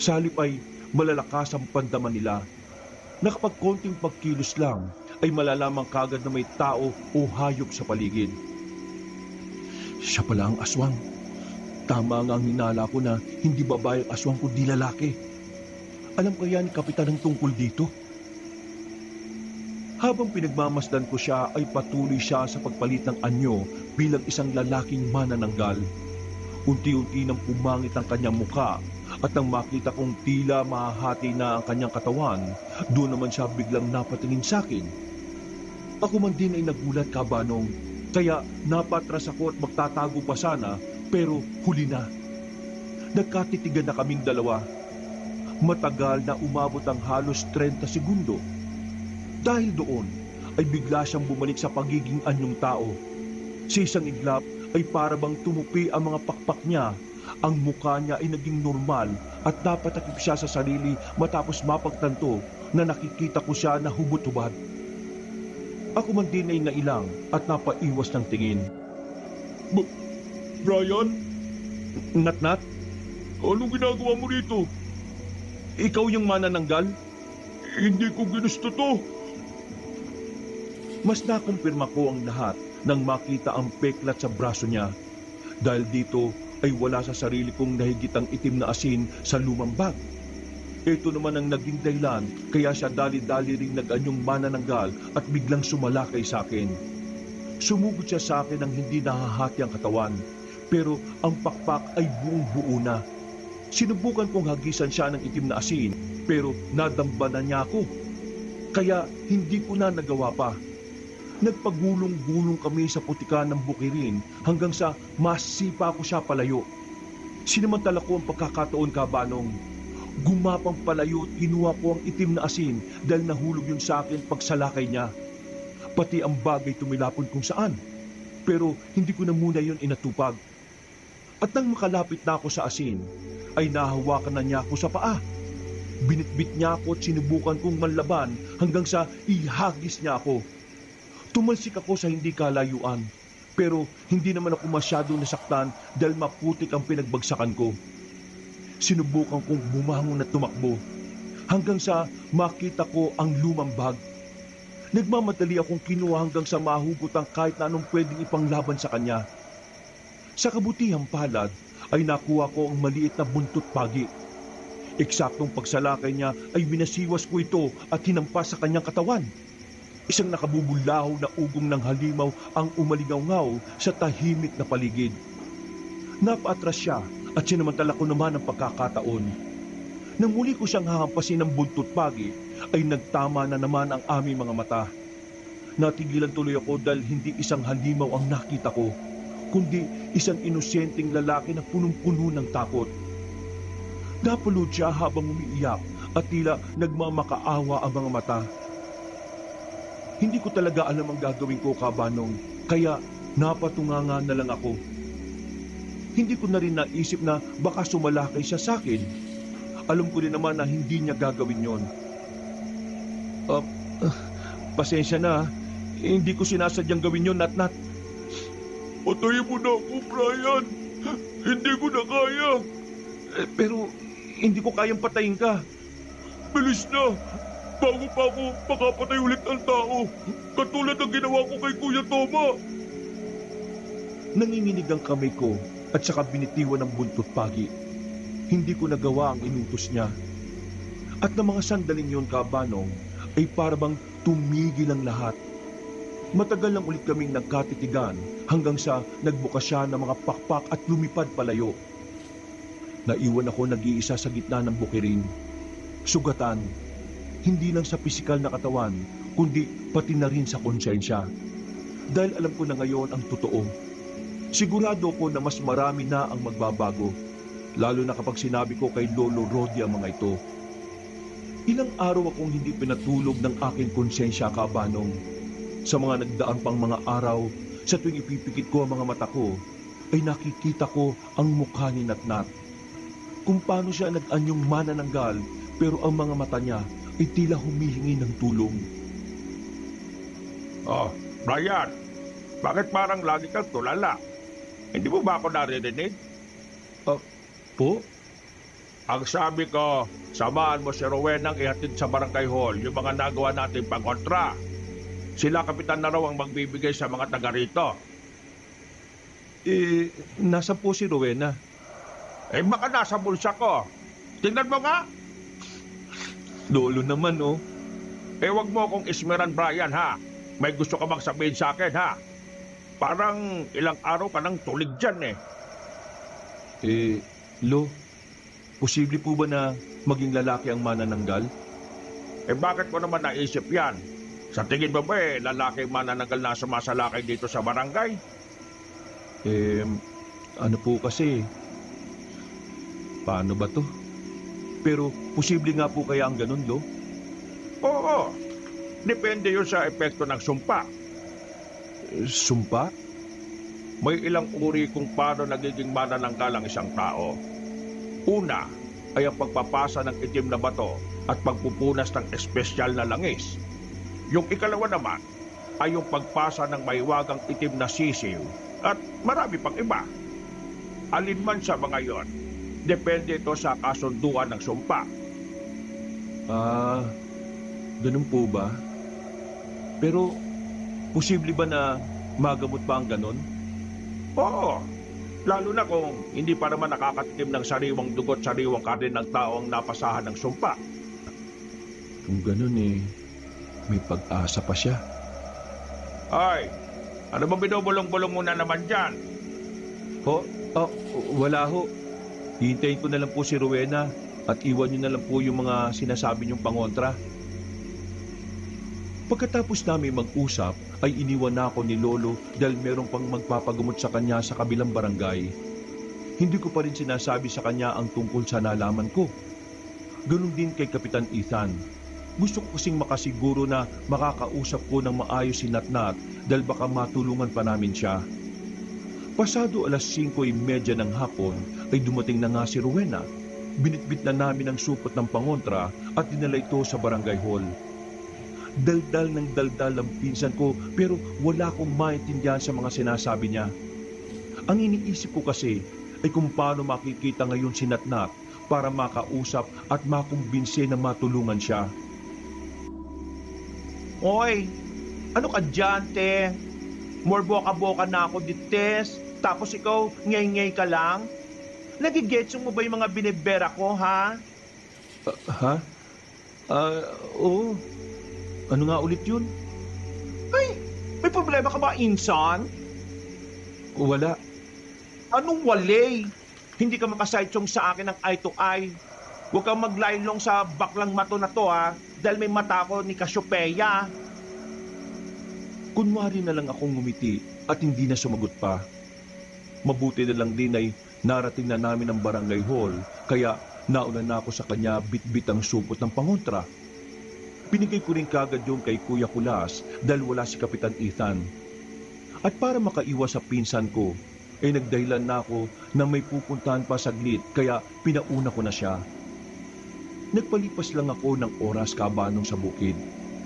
A: Sa halip ay malalakas ang pandaman nila. Na kapag konting pagkilos lang, ay malalaman kagad na may tao o hayop sa paligid. Siya pala ang aswang. Tama nga ang hinala ko na hindi babae ang aswang kundi lalaki. Alam kaya ni Kapitan ang tungkol dito? Habang pinagmamasdan ko siya ay patuloy siya sa pagpalit ng anyo bilang isang lalaking manananggal. Unti-unti nang pumangit ang kanyang muka at nang makita kong tila mahahati na ang kanyang katawan, doon naman siya biglang napatingin sa akin. Ako man din ay nagulat, Kabanong, kaya napatras ako at magtatago pa sana pero huli na. Nagkatitigan na kaming dalawa. Matagal na umabot ang halos 30 segundo. Dahil doon, ay bigla siyang bumalik sa pagiging anyong tao. Sa isang iglap, ay para bang tumupi ang mga pakpak niya. Ang mukha niya ay naging normal at napatakip siya sa sarili matapos mapagtanto na nakikita ko siya na hubot-hubad. Ako man din ay nailang at napaiwas ng tingin.
C: Brian,
A: Natnat,
C: anong ginagawa mo rito?
A: ikaw yung manananggal?
C: Hindi ko ginusto to.
A: Mas nakumpirma ko ang lahat nang makita ang peklat sa braso niya. Dahil dito ay wala sa sarili kong nahigitang itim na asin sa lumang bag. Ito naman ang naging dahilan kaya siya dali-dali ring nag-anyong manananggal at biglang sumalakay sa akin. Sumugod siya sa akin ng hindi nahahati ang katawan, pero ang pakpak ay buong-buo na. Sinubukan kong hagisan siya ng itim na asin, pero nadamba na niya ako. Kaya hindi ko na nagawa pa. Nagpagulong-gulong kami sa putikan ng bukirin hanggang sa masipa ko siya palayo. Sinamantala ko ang pagkakataon, Kabanong. Gumapang palayo at kinuha ko ang itim na asin dahil nahulog yun sa akin pagsalakay niya. Pati ang bagay tumilapon kung saan. Pero hindi ko na muna yun inatupag. At nang makalapit na ako sa asin, ay nahawakan na niya ako sa paa. Binitbit niya ako at sinubukan kong manlaban hanggang sa ihagis niya ako. Tumalsik ako sa hindi kalayuan, pero hindi naman ako masyadong nasaktan dahil maputik ang pinagbagsakan ko. Sinubukan kong bumangon at tumakbo hanggang sa makita ko ang lumang bag. Nagmamadali akong kinuha hanggang sa mahugot ang kahit na anong pwedeng ipanglaban sa kanya. Sa kabutihang palad ay nakuha ko ang maliit na buntot pagi. Eksaktong pagsalakay niya ay binasiwas ko ito at hinampas sa kanyang katawan. Isang nakabubulahaw na ugong ng halimaw ang umalingaw-ngaw sa tahimik na paligid. Napaatras siya at sinamantala ko naman ang pagkakataon. Nang muli ko siyang hahampasin ng buntot pagi, ay nagtama na naman ang aming mga mata. Natigilan tuloy ako dahil hindi isang halimaw ang nakita ko, kundi isang inosenteng lalaki na punong-puno ng takot. Napulod siya habang umiiyak at tila nagmamakaawa ang mga mata. Hindi ko talaga alam ang gagawin ko, Kabanong, kaya napatunganga na lang ako. Hindi ko na rin naisip na baka sumalakay siya sa akin. Alam ko rin naman na hindi niya gagawin yon. Pasensya na, hindi ko sinasadyang gawin yon, Natnat.
C: Patayin mo na ako, Brian. Hindi ko na kaya.
A: Pero hindi ko kayang patayin ka.
C: Bilis na. Bago pa ako makapatay ulit ng tao. Katulad ng ginawa ko kay Kuya Toma.
A: Nanginginig ang kamay ko at saka binitiwan ng buntot pagi. Hindi ko nagawa ang inutos niya. At ng mga sandaling yon, Kabanong, ay parabang tumigil ang lahat. Matagal lang ulit kaming nagkatitigan hanggang sa nagbukas siya ng mga pakpak at lumipad palayo. Naiwan ako nag-iisa sa gitna ng bukirin. Sugatan, hindi lang sa pisikal na katawan, kundi pati na rin sa konsensya. Dahil alam ko na ngayon ang totoo. Sigurado ko na mas marami na ang magbabago, lalo na kapag sinabi ko kay Lolo Rodi ang mga ito. Ilang araw akong hindi pinatulog ng aking konsensya, Kabanong. Sa mga nagdaan pang mga araw, sa tuwing ipipikit ko ang mga mata ko, ay nakikita ko ang mukha ni Natnat. Kung paano siya nag-anyong manananggal, pero ang mga mata niya ay tila humihingi ng tulong.
B: Oh, Brian, bakit parang lagi kang tulala? Hindi mo ba ako naririnig?
A: Po?
B: Ang sabi ko, samahan mo si Rowenang ihatid sa barangay hall yung mga nagawa natin pangkontra. Sila kapitan na raw ang magbibigay sa mga taga rito.
A: Nasa po si Rowena?
B: Baka nasa bulsa ko. Tingnan mo nga.
A: Lolo naman, oh.
B: Wag mo akong ismeran, Brian, ha? May gusto ka bang sabihin sa akin, ha? Parang ilang araw ka nang tulig dyan,
A: Lo, posible po ba na maging lalaki ang manananggal?
B: Bakit mo naman naisip yan? Sa tingin mo ba lalaki ang manananggal na sumasalakay dito sa barangay?
A: Ano po kasi? Paano ba to? Pero posible nga po kaya ang ganun, Lo?
B: Oo. Depende yun sa epekto ng sumpa.
A: Sumpa?
B: May ilang uri kung paano nagiging manananggal ang isang tao. Una ay ang pagpapasa ng itim na bato at pagpupunas ng espesyal na langis. Yung ikalawa naman ay yung pagpasa ng maiwagang itim na sisiw at marami pang iba. Alin man sa mga yon, depende ito sa kasunduan ng sumpa.
A: Ganun po ba? Pero, posible ba na magamot pa ang ganun?
B: Oo, lalo na kung hindi pa naman nakakatikim ng sariwang dugo't sariwang karne ng tao ang napasahan ng sumpa.
A: Kung ganun may pag-asa pa siya.
B: Ay, ano bang binubulong-bulong mo na naman dyan?
A: Ho? Wala ho. Hihintayin ko na lang po si Rowena at iwan niyo na lang po yung mga sinasabi niyong pangontra. Pagkatapos namin mag-usap, ay iniwan na ako ni Lolo dahil merong pang magpapagamot sa kanya sa kabilang barangay. Hindi ko pa rin sinasabi sa kanya ang tungkol sa nalaman ko. Ganun din kay Kapitan Ethan. Gusto ko kasing makasiguro na makakausap ko ng maayos si Natnat dahil baka matulungan pa namin siya. Pasado 5:30 ng hapon ay dumating na nga si Rowena. Binitbit na namin ang supot ng pangontra at dinala ito sa barangay hall. Daldal ng daldal ang pinsan ko pero wala akong maintindihan sa mga sinasabi niya. Ang iniisip ko kasi ay kung paano makikita ngayon si Natnat para makausap at makumbinse na matulungan siya.
C: Oy, ano ka dyan, te? More boka-boka na ako dites. Tapos ikaw, ngay-ngay ka lang? Nagigetsong mo ba yung mga binibera ko, ha?
A: Ha? Oo. Ano nga ulit yun?
C: Ay, may problema ka ba, insan?
A: Wala.
C: Anong wale? Hindi ka makasaytsyong sa akin ng eye to eye. Huwag kang maglaylong sa baklang mato na to, ha? Dahil may mata ko ni Cassiopeia.
A: Kunwari na lang akong ngumiti at hindi na sumagot pa. Mabuti na lang din ay narating na namin ang barangay hall, kaya nauna na ako sa kanya bit-bit ang supot ng pangontra. Pinigay ko rin kagad yung kay Kuya Kulas dahil wala si Kapitan Ethan. At para makaiwas sa pinsan ko, ay nagdahilan na ako na may pupuntahan pa saglit kaya pinauna ko na siya. Nagpalipas lang ako ng oras kabanong sa bukid,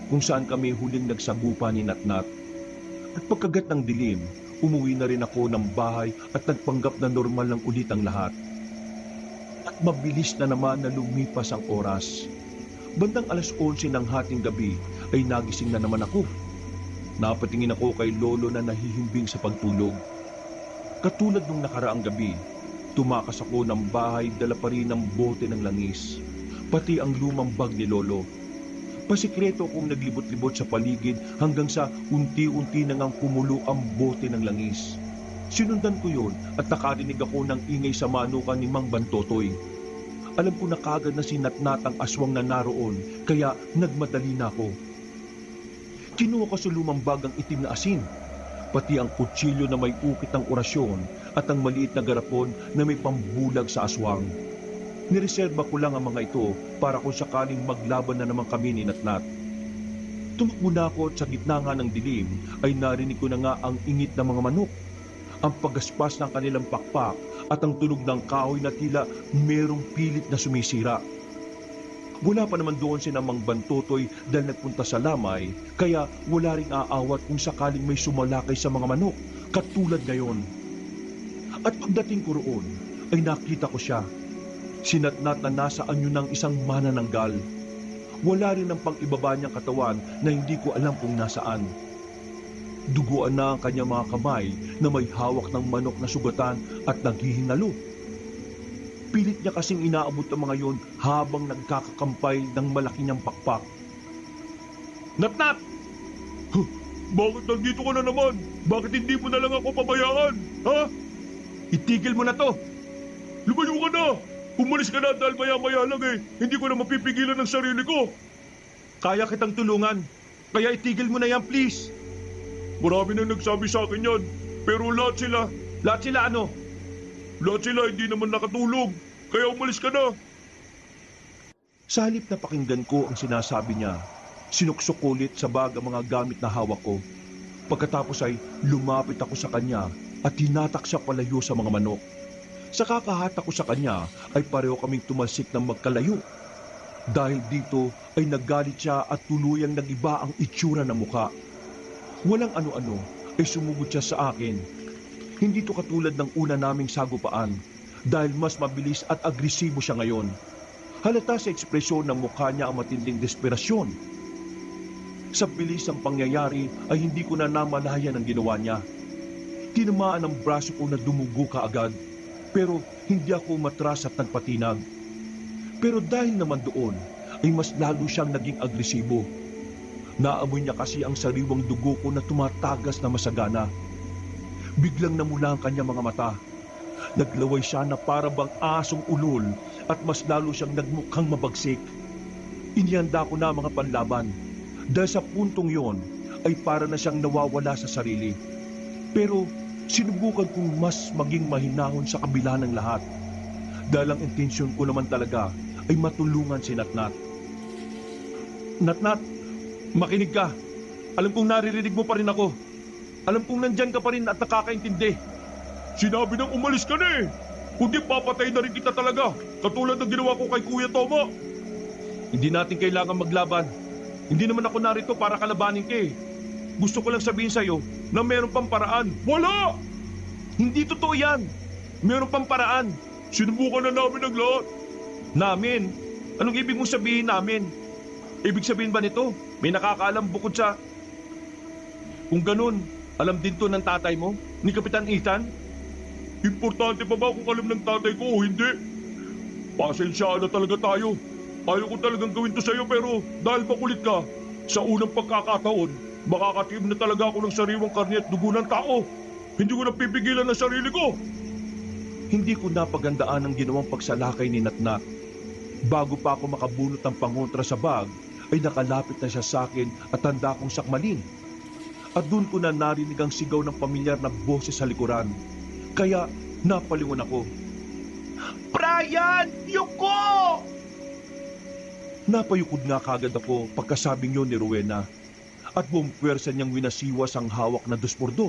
A: kung saan kami huling nagsagupa ni Natnat. At pagkagat ng dilim, umuwi na rin ako ng bahay at nagpanggap na normal lang ulit ang lahat. At mabilis na naman na lumipas ang oras. Bandang 11:00 ng hating gabi ay nagising na naman ako. Napatingin ako kay Lolo na nahihimbing sa pagtulog. Katulad nung nakaraang gabi, tumakas ako ng bahay dala pa rin ng bote ng langis, pati ang lumang bag ni Lolo. Pasikreto akong naglibot-libot sa paligid hanggang sa unti-unti na ngang kumulo ang bote ng langis. Sinundan ko yun at nakarinig ako ng ingay sa manukan ni Mang Bantotoy. Alam ko na kagad na si Natnat ang aswang na naroon, kaya nagmadali na ako. Kinuha ko sa lumang bag ang itim na asin, pati ang kutsilyo na may ukit ng orasyon at ang maliit na garapon na may pambulag sa aswang. Nireserba ko lang ang mga ito para kung sakaling maglaban na naman kami ni Natnat. Tumakbo na ako at sa gitna nga ng dilim ay narinig ko na nga ang ingit ng mga manok, ang paggaspas ng kanilang pakpak at ang tunog ng kahoy na tila merong pilit na sumisira. Wala pa naman doon si Mang Bantotoy dahil nagpunta sa lamay, kaya wala ring aawat kung sakaling may sumalakay sa mga manok, katulad ngayon. At pagdating ko roon, ay nakita ko siya. Sinatnat na nasa anyo ng isang manananggal. Wala rin ang pang-ibaba niyang katawan na hindi ko alam kung nasaan. Duguan na ang kanyang mga kamay na may hawak ng manok na sugatan at naghihinalo. Pilit niya kasing inaabot ang mga yon habang nagkakakampay ng malaki niyang pakpak.
B: Natnat! Huh, bakit nandito ka na naman? Bakit hindi mo na lang ako pabayaan? Ha?
C: Itigil mo na to!
B: Lumayo ka na! Umalis ka na dahil maya-maya lang hindi ko na mapipigilan ng sarili ko.
C: Kaya kitang tulungan, kaya itigil mo na yan, please!
B: Marami nang nagsabi sa akin yan, pero lahat sila ano? Lahat sila hindi naman nakatulog, kaya umalis ka na.
A: Sa halip na pakinggan ko ang sinasabi niya, sinuksok ko ulit sa bag ang mga gamit na hawak ko. Pagkatapos ay lumapit ako sa kanya at hinatak siya palayo sa mga manok. Sa kakahatak ko sa kanya ay pareho kaming tumalsik ng magkalayo. Dahil dito ay nagalit siya at tuluyang nagiba ang itsura ng muka. Walang ano-ano ay sumugod siya sa akin. Hindi to katulad ng una naming sagupaan dahil mas mabilis at agresibo siya ngayon. Halata sa ekspresyon ng mukha niya ang matinding desperasyon. Sa bilis ng pangyayari ay hindi ko na namalayan ang ginawa niya. Tinamaan ang braso ko na dumugo kaagad, pero hindi ako umatras at nagpatinag. Pero dahil naman doon, ay mas lalo siyang naging agresibo. Naamoy niya kasi ang sariwang dugo ko na tumatagas na masagana. Biglang namula ang kanyang mga mata. Naglaway siya na para bang asong ulol at mas lalo siyang nagmukhang mabagsik. Inihanda ko na mga panlaban. Dahil sa puntong yon, ay para na siyang nawawala sa sarili. Pero sinubukan kong mas maging mahinahon sa kabila ng lahat. Dahil ang intensyon ko naman talaga ay matulungan si Natnat. Natnat, makinig ka. Alam kong naririnig mo pa rin ako. Alam kong nandyan ka pa rin at nakakaintindi.
B: Sinabi nang umalis ka na eh. Kundi papatay na rin kita talaga. Katulad ng ginawa ko kay Kuya Toma.
A: Hindi natin kailangan maglaban. Hindi naman ako narito para kalabanin ka eh. Gusto ko lang sabihin sa'yo na meron pang paraan.
B: Wala!
A: Hindi totoo yan. Meron pang paraan.
B: Sinubukan na namin ang lahat.
A: Namin? Anong ibig mong sabihin namin? Ibig sabihin ba nito? May nakakaalam bukod sa... Kung ganun, alam din to ng tatay mo? Ni Kapitan Ethan?
B: Importante pa ba kung alam ng tatay ko o hindi? Pasensyaan na talaga tayo. Ayaw ko talagang gawin to sa'yo pero dahil makulit ka, sa unang pagkakataon, makakatiim na talaga ako ng sariwang karne at dugo ng tao. Hindi ko na pipigilan ang sarili ko.
A: Hindi ko napagandaan ang ginawang pagsalakay ni Natnat. Bago pa ako makabunot ng pangontra sa bag, ay nakalapit na siya sa akin at tanda kong sakmalin. At doon ko na narinig ang sigaw ng pamilyar na boses sa likuran. Kaya napalingon ako.
C: Brian! Yuko!
A: Napayukod nga kagad ako pagkasabing yun ni Rowena. At buong pwersa niyang winasiwas ang hawak na 2x2.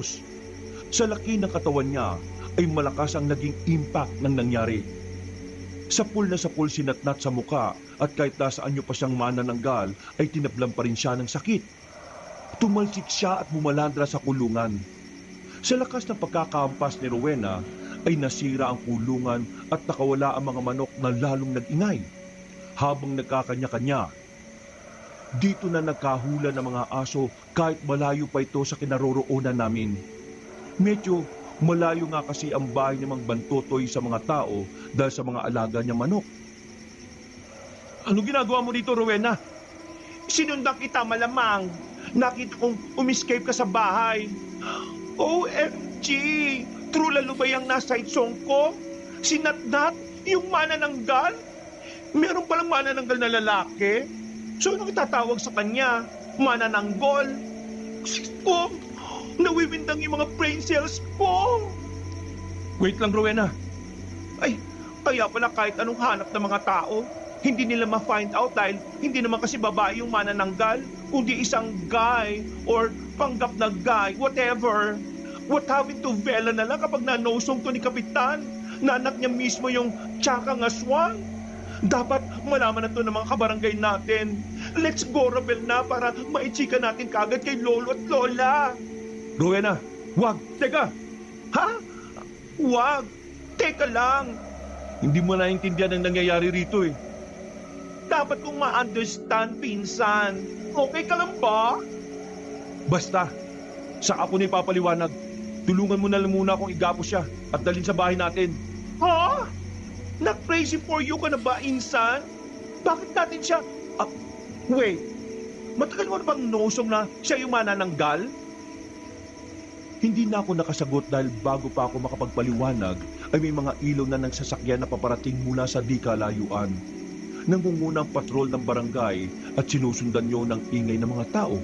A: Sa laki ng katawan niya ay malakas ang naging impact ng nangyari. Sapul na sapul si Natnat sa muka at kahit nasaan niyo pa siyang manananggal ay tinablan pa rin siya ng sakit. Tumalsik siya at bumalandra sa kulungan. Sa lakas ng pagkakampas ni Rowena ay nasira ang kulungan at nakawala ang mga manok na lalong nag-ingay. Habang nagkakanya-kanya, dito na nagkahula ng mga aso kahit malayo pa ito sa kinaroroonan namin. Medyo malayo nga kasi ang bahay ni Mang Bantotoy sa mga tao dahil sa mga alaga niya manok. Ano ginagawa mo dito, Rowena?
C: Sinundan kita malamang. Nakita kong umiscape ka sa bahay. OMG! True lalo ba yung nasa itsong ko? Si Natnat? Yung manananggal? Meron palang manananggal na lalaki? So anong itatawag sa kanya? Manananggol? Ko, nawiwindang yung mga brain cells ko.
A: Wait lang, Rowena.
C: Ay, kaya pala kahit anong hanap ng mga tao, hindi nila ma-find out dahil hindi naman kasi babae yung manananggal, kundi isang guy or panggap na guy, whatever. What happened to Vela na lang kapag nanosong to ni Kapitan? Nanak niya mismo yung tsakang aswang. Dapat malaman na to ng mga kabarangay natin. Let's go, Robel, na para maichika natin kagad kay Lolo at Lola.
A: Rowena, wag, teka.
C: Ha? Wag. Teka lang.
A: Hindi mo naintindihan ang nangyayari rito eh.
C: Dapat kong ma-understand, pinsan. Okay ka lang ba?
A: Basta, saka ko na ipapaliwanag. Tulungan mo na lang muna akong igapo siya at dalhin sa bahay natin.
C: Ha? Na-crazy for you ka na ba, insan? Bakit natin siya... wait, matagal mo na bang nosong na siya yung manananggal?
A: Hindi na ako nakasagot dahil bago pa ako makapagpaliwanag ay may mga ilaw na ng sasakyan na paparating mula sa di kalayuan. Nangungunang patrol ng barangay at sinusundan niyo ng ingay ng mga tao.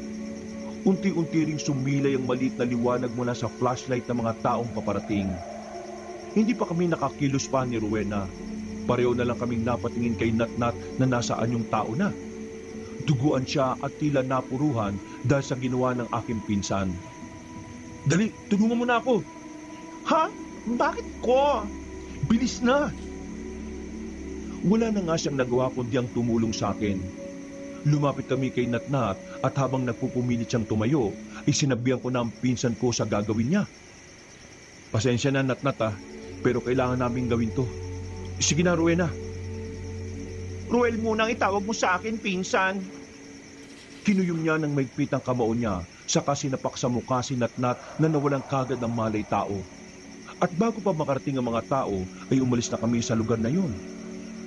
A: Unti-unti ring sumilay ang maliit na liwanag mula sa flashlight ng mga taong paparating. Hindi pa kami nakakilos pa ni Rowena. Pareho na lang kaming napatingin kay Natnat na nasaan yung tao na. Duguan siya at tila napuruhan dahil sa ginawa ng aking pinsan. Dali, tulungan mo na ako.
C: Ha? Bakit ko? Bilis na!
A: Wala na nga siyang nagawa kundi ang tumulong sa akin. Lumapit kami kay Natnat at habang nagpupumilit siyang tumayo, sinabihan ko na ang pinsan ko sa gagawin niya. Pasensya na Natnat pero kailangan namin gawin to. Sige na Rowena.
C: Ruel munang itawag mo sa akin, pinsan.
A: Kinuyong niya ng maigpit ang kamao niya, saka sinapak sa mukha si Natnat na nawalang kagad ng malay tao. At bago pa makarating ang mga tao, ay umalis na kami sa lugar na yun.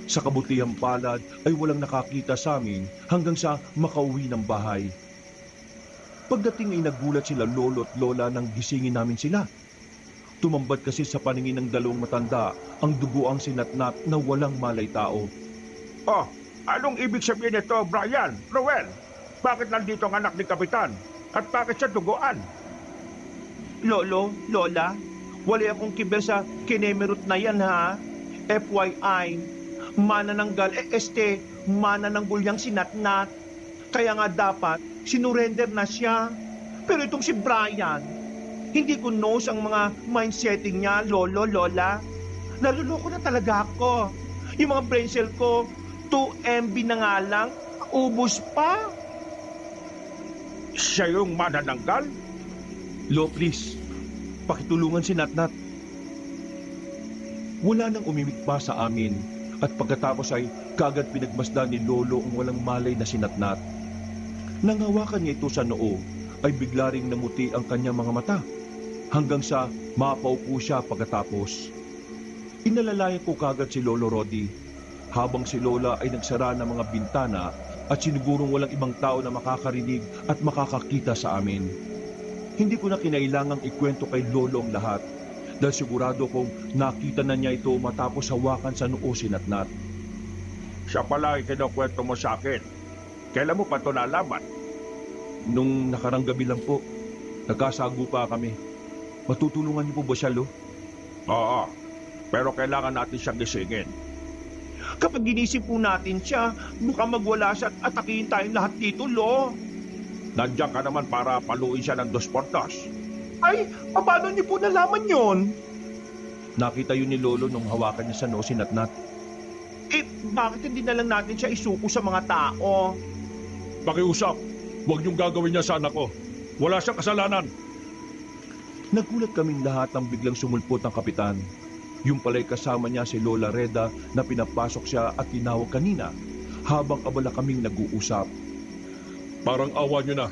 A: Sa kabutihang palad ay walang nakakita sa amin hanggang sa makauwi ng bahay. Pagdating ay nagulat sila lolo at lola nang gisingin namin sila. Tumambad kasi sa paningin ng dalawang matanda ang duguang si Natnat na walang malay tao.
B: Oh, anong ibig sabihin nito, Brian? Roel, bakit nandito ang anak ni Kapitan? At bakit siya duguan?
C: Lolo, Lola, wala akong kiber sa kinemerut na yan ha. FYI, manananggal manananggol yang si Natnat. Kaya nga dapat sinurrender na siya. Pero itong si Brian, hindi ko knows ang mga mindsetting niya, Lolo, Lola. Naluloko na talaga ako. Yung mga brain cell ko, 2 MB na nga lang, ubos pa.
B: Siya yung manananggal?
A: Lo, please, pakitulungan si Natnat. Wala nang umimik pa sa amin at pagkatapos ay kagad pinagmasdan ni Lolo ang walang malay na si Natnat. Nang hawakan niya ito sa noo, ay bigla ring namuti ang kanyang mga mata hanggang sa mapaupo siya pagkatapos. Inalalayan ko kagad si Lolo Rodi habang si Lola ay nagsara ng mga bintana at sinigurong walang ibang tao na makakarinig at makakakita sa amin. Hindi ko na kinailangang ikwento kay Lolo ang lahat dahil sigurado kong nakita na niya ito matapos hawakan sa noo si Natnat.
B: Siya pala ang kinukwento mo sa akin. Kailan mo pa ito nalaman?
A: Nung nakarang gabi lang po, nagkasago pa kami. Matutulungan niyo po ba siya, Lo?
B: Oo, pero kailangan natin siyang gisingin.
C: Kapag ginisip po natin siya, baka magwala siya at atakihin tayong lahat dito, Lo.
B: Nandiyan ka naman para paluin siya ng 2 por 2.
C: Ay, paano niyo po nalaman yon?
A: Nakita yun ni Lolo nung hawakan niya sa noo si Natnat.
C: Bakit hindi na lang natin siya isuko sa mga tao?
B: Pakiusap, huwag niyong gagawin niya sa anak ko. Wala siyang kasalanan.
A: Nagulat kaming lahat nang biglang sumulpot ang kapitan. Yung pala'y kasama niya si Lola Reda na pinapasok siya at tinawag kanina habang abala kaming nag-uusap.
B: Parang awa niyo na.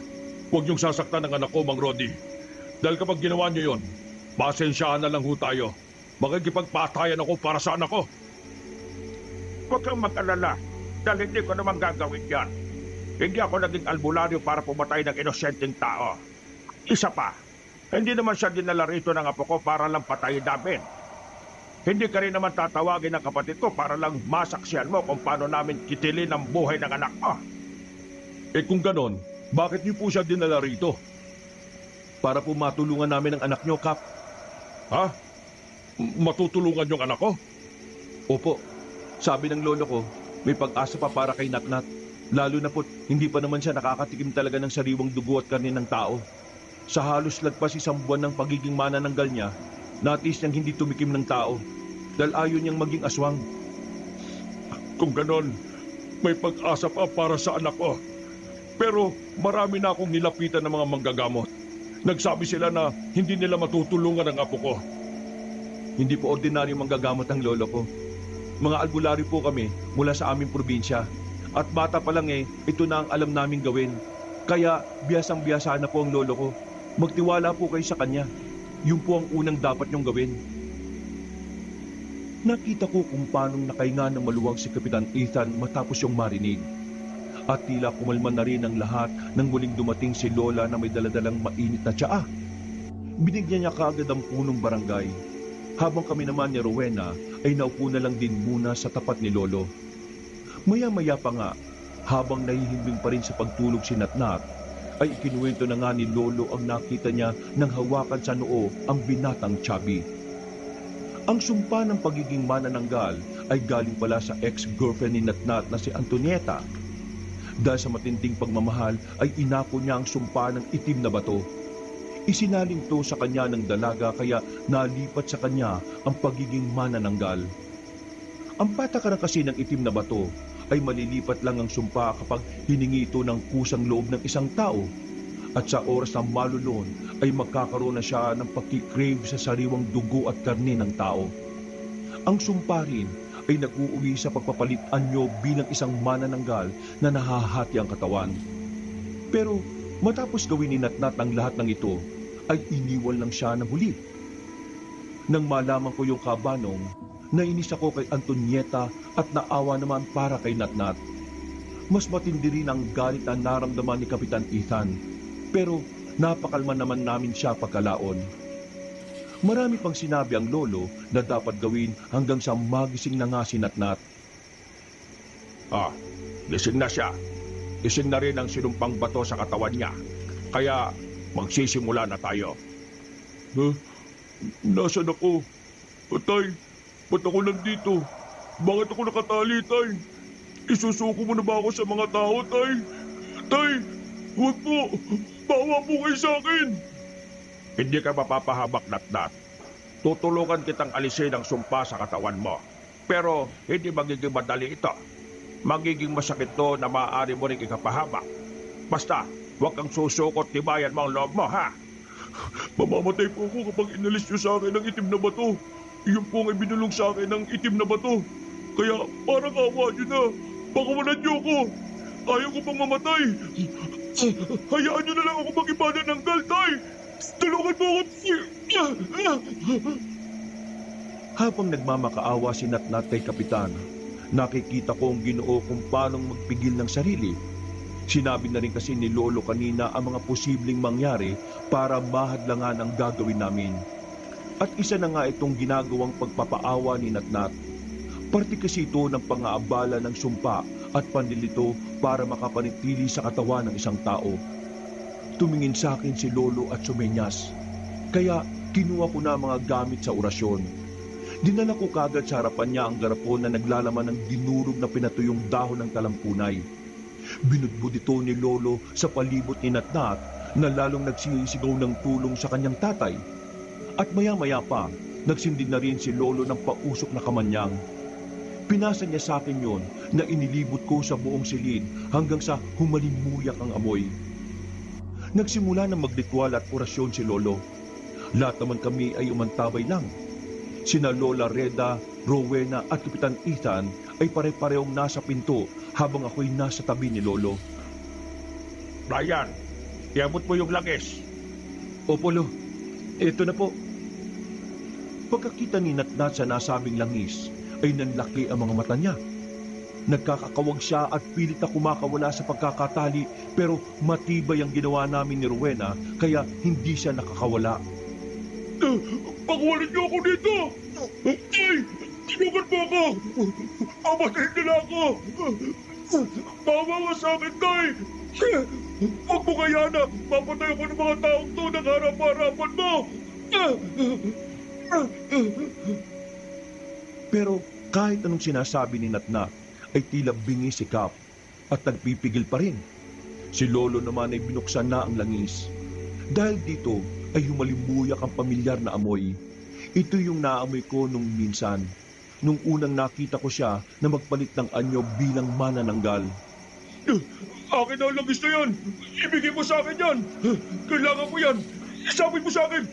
B: Huwag niyong sasaktan ang anak ko, Mang Rodi. Dahil kapag ginawa niyo yon, pasensyahan na lang ho tayo. Makikipagpatayan ako para sa anak ko. Huwag kang mag-alala dahil hindi ko naman gagawin yan. Hindi ako naging albularyo para pumatay ng inosenteng tao. Isa pa, hindi naman siya dinala rito ng apo ko para lang patayin namin. Hindi ka rin naman tatawagin ng kapatid ko para lang masaksihan mo kung paano namin kitilin ang buhay ng anak mo.
A: Kung ganon, bakit niyo po siya dinala rito? Para po matulungan namin ang anak niyo, Kap.
B: Ha? Matutulungan yung anak ko?
A: Opo, sabi ng lolo ko, may pag-asa pa para kay Natnat. Lalo na po, hindi pa naman siya nakakatikim talaga ng sariwang dugo at karne ng tao. Sa halos lagpas 1 buwan ng pagiging manananggal niya, natis niyang hindi tumikim ng tao dahil ayaw niyang maging aswang.
B: Kung ganon, may pag-asa pa para sa anak ko. Pero marami na akong nilapitan ng mga manggagamot. Nagsabi sila na hindi nila matutulungan ang apo ko.
A: Hindi po ordinaryo manggagamot ang lolo ko. Mga albularyo po kami mula sa aming probinsya. At bata pa lang ito na ang alam naming gawin. Kaya biyasang-biyasa na po ang lolo ko. Magtiwala po kayo sa kanya. Yun po ang unang dapat niyong gawin. Nakita ko kung paanong nakahinga ng maluwag si Kapitan Ethan matapos yung marinig. At tila kumalman na rin ang lahat nang muling dumating si Lola na may daladalang mainit na tsaa. Binigyan niya kaagad ang punong barangay. Habang kami naman ni Rowena ay naupo na lang din muna sa tapat ni Lolo. Maya-maya pa nga, habang nahihimbing pa rin sa pagtulog si Natnat, ay ikinuwento na nga ni Lolo ang nakita niya nang hawakan sa noo ang binatang Chubby. Ang sumpa ng pagiging manananggal ay galing pala sa ex-girlfriend ni Natnat na si Antonieta. Dahil sa matinding pagmamahal ay inako niya ang sumpa ng itim na bato. Isinaling to sa kanya ng dalaga kaya nalipat sa kanya ang pagiging manananggal. Ang patakaran kasi ng itim na bato ay malilipat lang ang sumpa kapag hiningi ito ng kusang loob ng isang tao. At sa oras na malulon ay magkakaroon na siya ng pagkikrave sa sariwang dugo at karne ng tao. Ang sumpa rin ay nag-uuwi sa pagpapalit anyo bilang isang manananggal na nahahati ang katawan. Pero matapos gawin ni Natnat ang lahat ng ito, ay iniwan lang siya ng huli. Nang malaman ko yung kabanong, nainis ako kay Antonieta at naawa naman para kay Natnat. Mas matindi rin ang galit na naramdaman ni Kapitan Ethan, pero napakalman naman namin siya pagkalaon. Marami pang sinabi ang lolo na dapat gawin hanggang sa magising na nga si Natnat.
B: Gising na siya. Gising na rin ang sinumpang bato sa katawan niya. Kaya magsisimula na tayo.
C: Nasaan ako? Tay, ba't ako nandito? Bakit ako nakatali, Tay? Isusuko mo na ba ako sa mga tao, Tay? Tay, huwag po! Bawa po kayo sa akin!
B: Hindi ka mapapahabak, Natnat. Tutulungan kitang alisin ang sumpa sa katawan mo. Pero hindi magiging madali ito. Magiging masakit to na maaari mo rin ikapahabak. Basta, huwag kang susukot, tibayan mo ang loob mo, ha?
C: Mamamatay po ako kapag inalis niyo sa akin ng itim na bato. Iyon po ang ibinulong sa akin ng itim na bato. Kaya parang awa niyo na. Pakawalan niyo ako. Ayaw ko pang mamatay. Hayaan niyo na lang ako mag-ibada ng Tay. Tulungan mo ako.
A: Habang nagmamakaawa si Natnat kay Kapitan, nakikita ko ang Ginoo kung paanong magpigil ng sarili. Sinabi na rin kasi ni Lolo kanina ang mga posibleng mangyari para mahadlangan ang gagawin namin. At isa na nga itong ginagawang pagpapaawa ni Natnat. Parte kasi ito ng pang-aabala ng sumpa at panlilito para makapanitili sa katawan ng isang tao. Tumingin sa akin si Lolo at sumenyas. Kaya kinuha ko na mga gamit sa orasyon. Dinala ko kagad sa harapan niya ang garapon na naglalaman ng dinurog na pinatuyong dahon ng talampunay. Binudbud ito ni Lolo sa palibot ni Natnat na lalong nagsisigaw ng tulong sa kanyang tatay. At maya-maya pa, nagsindig na rin si Lolo ng pausok na kamanyang. Pinasa niya sa akin yon na inilibot ko sa buong silid hanggang sa humalimuyak ang amoy. Nagsimula ng magritwal at orasyon si Lolo. Lahat naman kami ay umantabay lang. Sina Lola Reda, Rowena at Kapitan Ethan ay pare-parehong nasa pinto habang ako'y nasa tabi ni Lolo.
B: Brian, iabot mo yung langis.
A: Opo, Lo. Ito na po. Pagkakita ni Natnat sa nasabing langis, ay nanlaki ang mga mata niya. Nagkakakawag siya at pilit na kumakawala sa pagkakatali pero matibay ang ginawa namin ni Rowena kaya hindi siya nakakawala.
C: Pakawalan niyo ako dito! Tay! Tulungan mo ako! Pamatayin nila ako! Bawa ka sa akin, Tay! Huwag mo kaya na! Papatay ako ng mga taong to ng harap-harapan mo!
A: Pero kahit anong sinasabi ni Natnat ay tila bingi si Kap at nagpipigil pa rin. Si Lolo naman ay binuksan na ang langis. Dahil dito ay humalimuyak ang pamilyar na amoy. Ito yung naamoy ko nung minsan. Nung unang nakita ko siya na magpalit ng anyo bilang manananggal.
C: Akin na ang langis na yan! Ibigay mo sa akin yan! Kailangan ko yan! Isabit mo sa akin!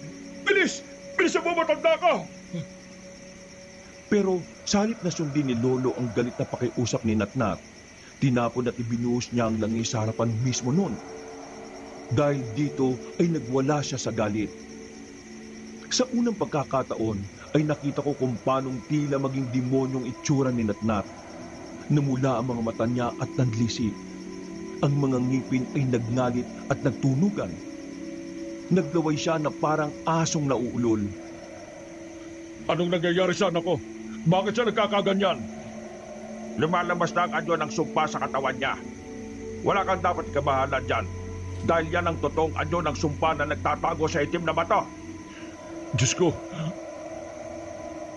C: Bilis! Bilis mo, matanda ka!
A: Pero sa halip na sundin ni Lolo ang galit na pakiusap ni Natnat, tinapon at ibinuhos niya ang langis sa harapan mismo noon. Dahil dito ay nagwala siya sa galit. Sa unang pagkakataon ay nakita ko kung paanong tila maging demonyong itsura ni Natnat. Namula ang mga mata niya at nanlisi. Ang mga ngipin ay nagngalit at nagtunugan. Naglaway siya na parang asong nauulol.
B: Anong nangyayari sa anak ko? Bakit siya nagkakaganyan? Lumalabas na ang anyo ng sumpa sa katawan niya. Wala kang dapat kabahalan dyan. Dahil yan ang totoong anyo ng sumpa na nagtatago sa itim na bato.
C: Diyos ko,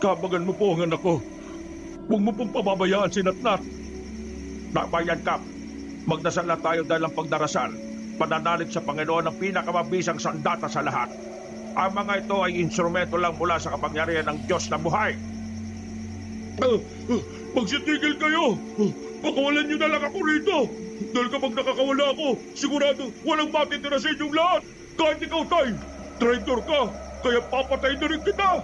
C: kabagan mo po ang anak ko. Huwag mo pong pababayaan si Natnat.
B: Tama yan, Kap. Magdasal na tayo dahil ang pagdarasal pananalig sa Panginoon ang pinakamabisang sandata sa lahat. Ang mga ito ay instrumento lang mula sa kapangyarihan ng Diyos na buhay.
C: Magsitigil kayo! Pakawalan niyo na lang ako rito! Dahil kapag nakakawala ako, sigurado walang matitira sa inyong lahat! Kahit ikaw, Tay! Traitor ka! Kaya papatay na rin kita!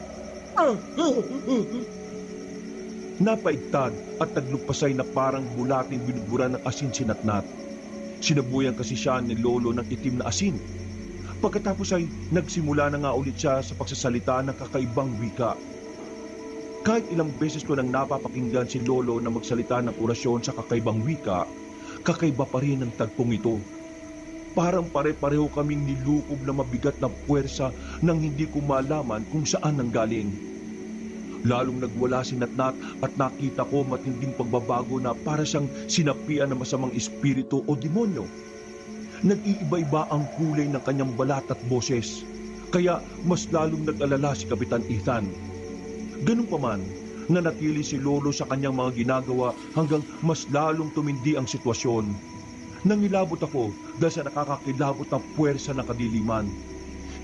A: Napaigtad at naglupasay na parang bulating binuburan ng asin si Natnat. Sinabuyan kasi siya ni Lolo ng itim na asin. Pagkatapos ay nagsimula na nga ulit siya sa pagsasalita ng kakaibang wika. Kahit ilang beses ko nang napapakinggan si Lolo na magsalita ng orasyon sa kakaibang wika, kakaiba pa rin ang tagpong ito. Parang pare-pareho kaming nilukob na mabigat na puwersa nang hindi ko malaman kung saan nanggaling. Lalong nagwala si Natnat at nakita ko matinding pagbabago na para siyang sinapian ng masamang espiritu o demonyo. Nag-iiba-iba ang kulay ng kanyang balat at boses, kaya mas lalong nag-alala si Kapitan Ethan. Ganun pa man, nanatili si Lolo sa kanyang mga ginagawa hanggang mas lalong tumindi ang sitwasyon. Nangilabot ako dahil sa nakakakilabot ng puwersa ng kadiliman.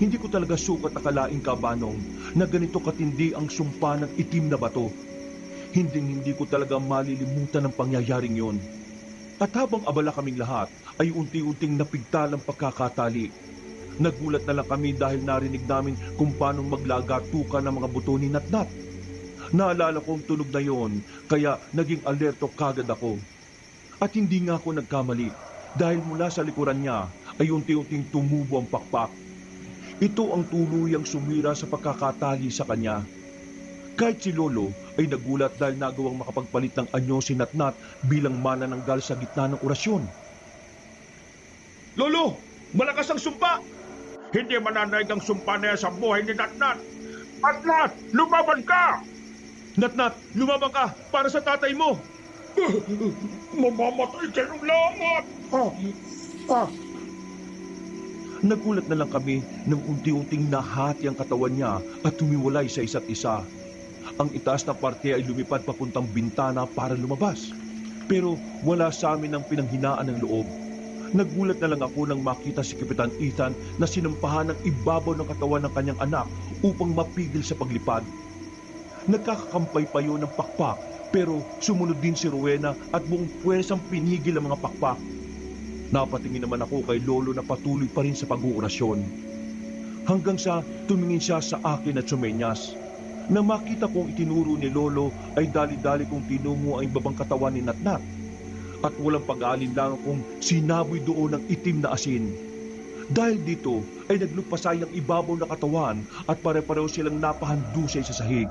A: Hindi ko talaga sukat akalaing kabanong na ganito katindi ang sumpa ng itim na bato. Hindi ko talaga malilimutan ang pangyayaring yon. At habang abala kaming lahat, ay unti-unting napigtal ang pagkakatali. Nagulat na lang kami dahil narinig namin kung paano maglagatukan ng mga buto ni Natnat. Naalala ko ang tunog na yon, kaya naging alerto kagad ako. At hindi nga ako nagkamali dahil mula sa likuran niya ay unti-unting tumubo ang pakpak. Ito ang tuluyang sumira sa pagkakatali sa kanya. Kahit si Lolo ay nagulat dahil nagawang makapagpalit ng anyo si Natnat bilang manananggal sa gitna ng orasyon.
C: Lolo! Malakas ang sumpa!
B: Hindi mananaig ang sumpa na yan sa buhay ni Natnat. Natnat, lumaban ka!
A: Natnat, lumabang ka para sa tatay mo!
C: Mamamatay kayong lahat!
A: Nagulat na lang kami nang unti-unting nahati ang katawan niya at humiwalay sa isa't isa. Ang itaas na parte ay lumipad papuntang bintana para lumabas. Pero wala sa amin ang pinanghinaan ng loob. Nagulat na lang ako nang makita si Kapitan Ethan na sinampahan ng ibabaw ng katawan ng kanyang anak upang mapigil sa paglipad. Nagkakakampay pa yun ng pakpak pero sumunod din si Rowena at buong puwersang pinigil ang mga pakpak. Napatingin naman ako kay Lolo na patuloy pa rin sa pag-uurasyon. Hanggang sa tumingin siya sa akin at sumenyas. Nang makita kong itinuro ni Lolo ay dali-dali kong tinungo ang ibabang katawan ni Natnat. At walang pag-aalinlangan kong sinaboy doon ng itim na asin. Dahil dito ay naglupasay ang ibabaw na katawan at pare-pareho silang napahandusay sa sahig.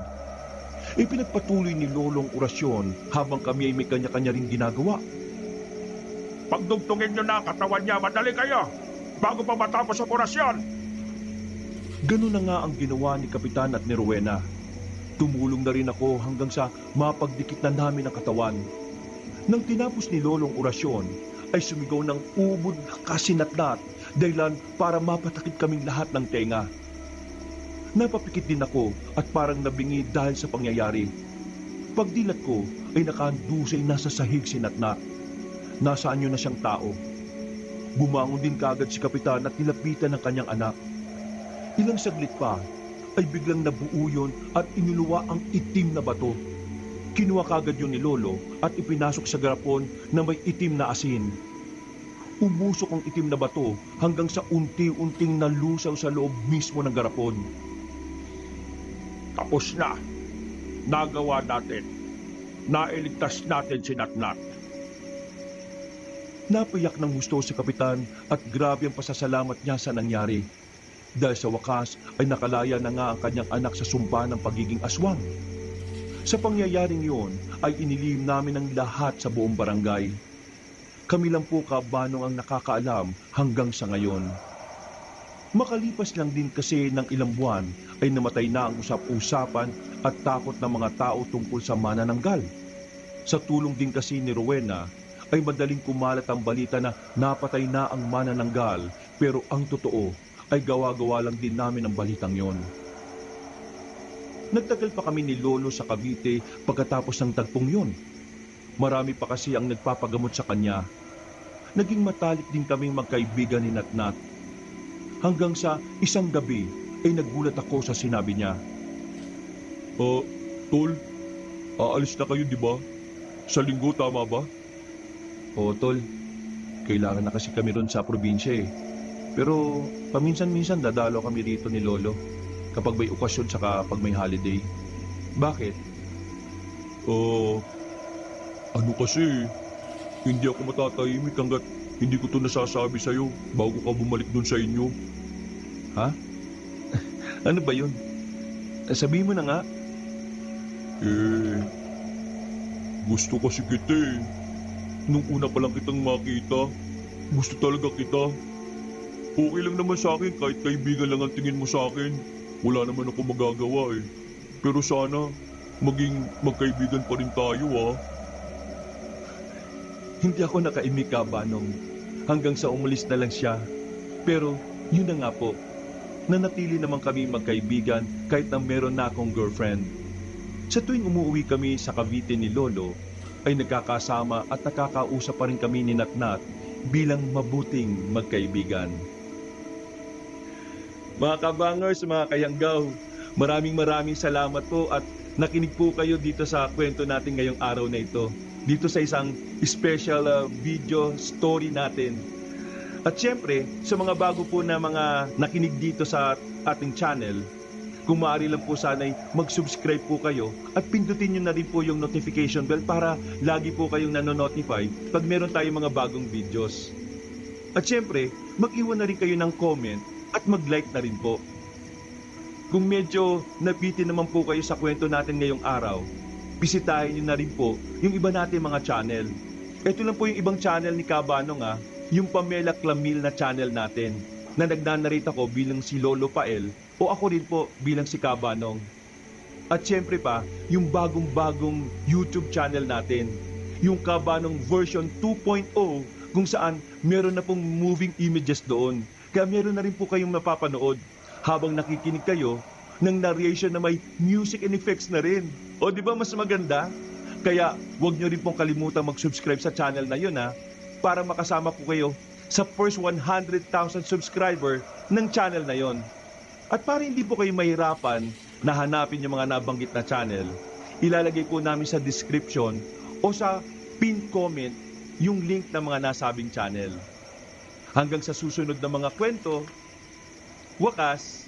A: Ipinagpatuloy ni Lolo ang orasyon habang kami ay may kanya-kanya ring ginagawa.
B: Pagdugtungin nyo na ang katawan niya, madali kayo! Bago pa matapos ang orasyon!
A: Ganun na nga ang ginawa ni Kapitan at ni Rowena. Tumulong na rin ako hanggang sa mapagdikit na namin ang katawan. Nang tinapos ni Lolo ang orasyon, ay sumigaw ng ubod na kasinatnat, dahilan para mapatakit kaming lahat ng tenga. Napapikit din ako at parang nabingi dahil sa pangyayari. Pagdilat ko ay nakahandusay na sa sahig si Natnat. Nasaan yun na siyang tao. Bumangon din kagad si Kapitan at nilapitan ng kanyang anak. Ilang saglit pa ay biglang nabuo yun at iniluwa ang itim na bato. Kinuha kagad yun ni Lolo at ipinasok sa garapon na may itim na asin. Umusok ang itim na bato hanggang sa unti-unting nalusaw sa loob mismo ng garapon.
B: Tapos na. Nagawa natin. Nailigtas natin si Natnat.
A: Napayak ng gusto si Kapitan at grabe ang pasasalamat niya sa nangyari. Dahil sa wakas ay nakalaya na nga ang kanyang anak sa sumpa ng pagiging aswang. Sa pangyayaring yun ay inilihim namin ang lahat sa buong barangay. Kami lang po kabanong ang nakakaalam hanggang sa ngayon. Makalipas lang din kasi ng ilang buwan ay namatay na ang usap-usapan at takot ng mga tao tungkol sa manananggal. Sa tulong din kasi ni Rowena ay madaling kumalat ang balita na napatay na ang manananggal pero ang totoo ay gawa-gawa lang din namin ang balitang yon. Nagtagal pa kami ni Lolo sa Cavite pagkatapos ng tagpong yon. Marami pa kasi ang nagpapagamot sa kanya. naging matalik din kaming magkaibigan ni Natnat. Hanggang sa isang gabi ay nagulat ako sa sinabi niya. Tol, aalis na kayo di ba? Sa linggo, tama ba? Oo, Tol. Kailangan na kasi kami ron sa probinsya eh. Pero paminsan-minsan dadalo kami rito ni Lolo kapag may okasyon saka pag may holiday. Bakit? Ano kasi, hindi ako matatahimik hanggat hindi ko to nasasabi sa'yo bago ka bumalik dun sa inyo. Ha? Ano ba yun? Sabihin mo na nga. Gusto kasi kita eh. Nung una pa lang kitang makita, gusto talaga kita. Okay lang naman sa akin kahit kaibigan lang ang tingin mo sa akin. Wala naman ako magagawa eh. Pero sana, maging magkaibigan pa rin tayo ah. Hindi ako nakaimik ka, Banong. Hanggang sa umalis na lang siya. Pero yun na nga po, nanatili naman kami magkaibigan kahit na meron na akong girlfriend. Sa tuwing umuwi kami sa Cavite ni Lolo, ay nagkakasama at nakakausap pa rin kami ni Natnat bilang mabuting magkaibigan. Mga kabangers, mga kayanggaw, maraming salamat po at nakinig po kayo dito sa kwento natin ngayong araw na ito. Dito sa isang special video story natin. At syempre, sa mga bago po na mga nakinig dito sa ating channel, kung maaari lang po sana'y mag-subscribe po kayo at pindutin nyo na rin po yung notification bell para lagi po kayong nanonotify pag meron tayong mga bagong videos. At syempre, mag-iwan na rin kayo ng comment at mag-like na rin po. Kung medyo nabitin naman po kayo sa kwento natin ngayong araw, bisitahin nyo na rin po yung iba natin mga channel. Ito lang po yung ibang channel ni Kabanong yung Pamela Clamil na channel natin na nagnanarate ako bilang si Lolo Pael o ako rin po bilang si Kabanong. At syempre pa, yung bagong-bagong YouTube channel natin, yung Kabanong version 2.0 kung saan meron na pong moving images doon. Kaya meron na rin po kayong mapapanood habang nakikinig kayo ng narration na may music and effects na rin. O di ba mas maganda? Kaya huwag nyo rin pong kalimutang mag-subscribe sa channel na yun para makasama po kayo sa first 100,000 subscriber ng channel na yon. At para hindi po kayo mahirapan na hanapin yung mga nabanggit na channel, ilalagay po namin sa description o sa pinned comment yung link ng mga nasabing channel. Hanggang sa susunod na mga kwento, wakas,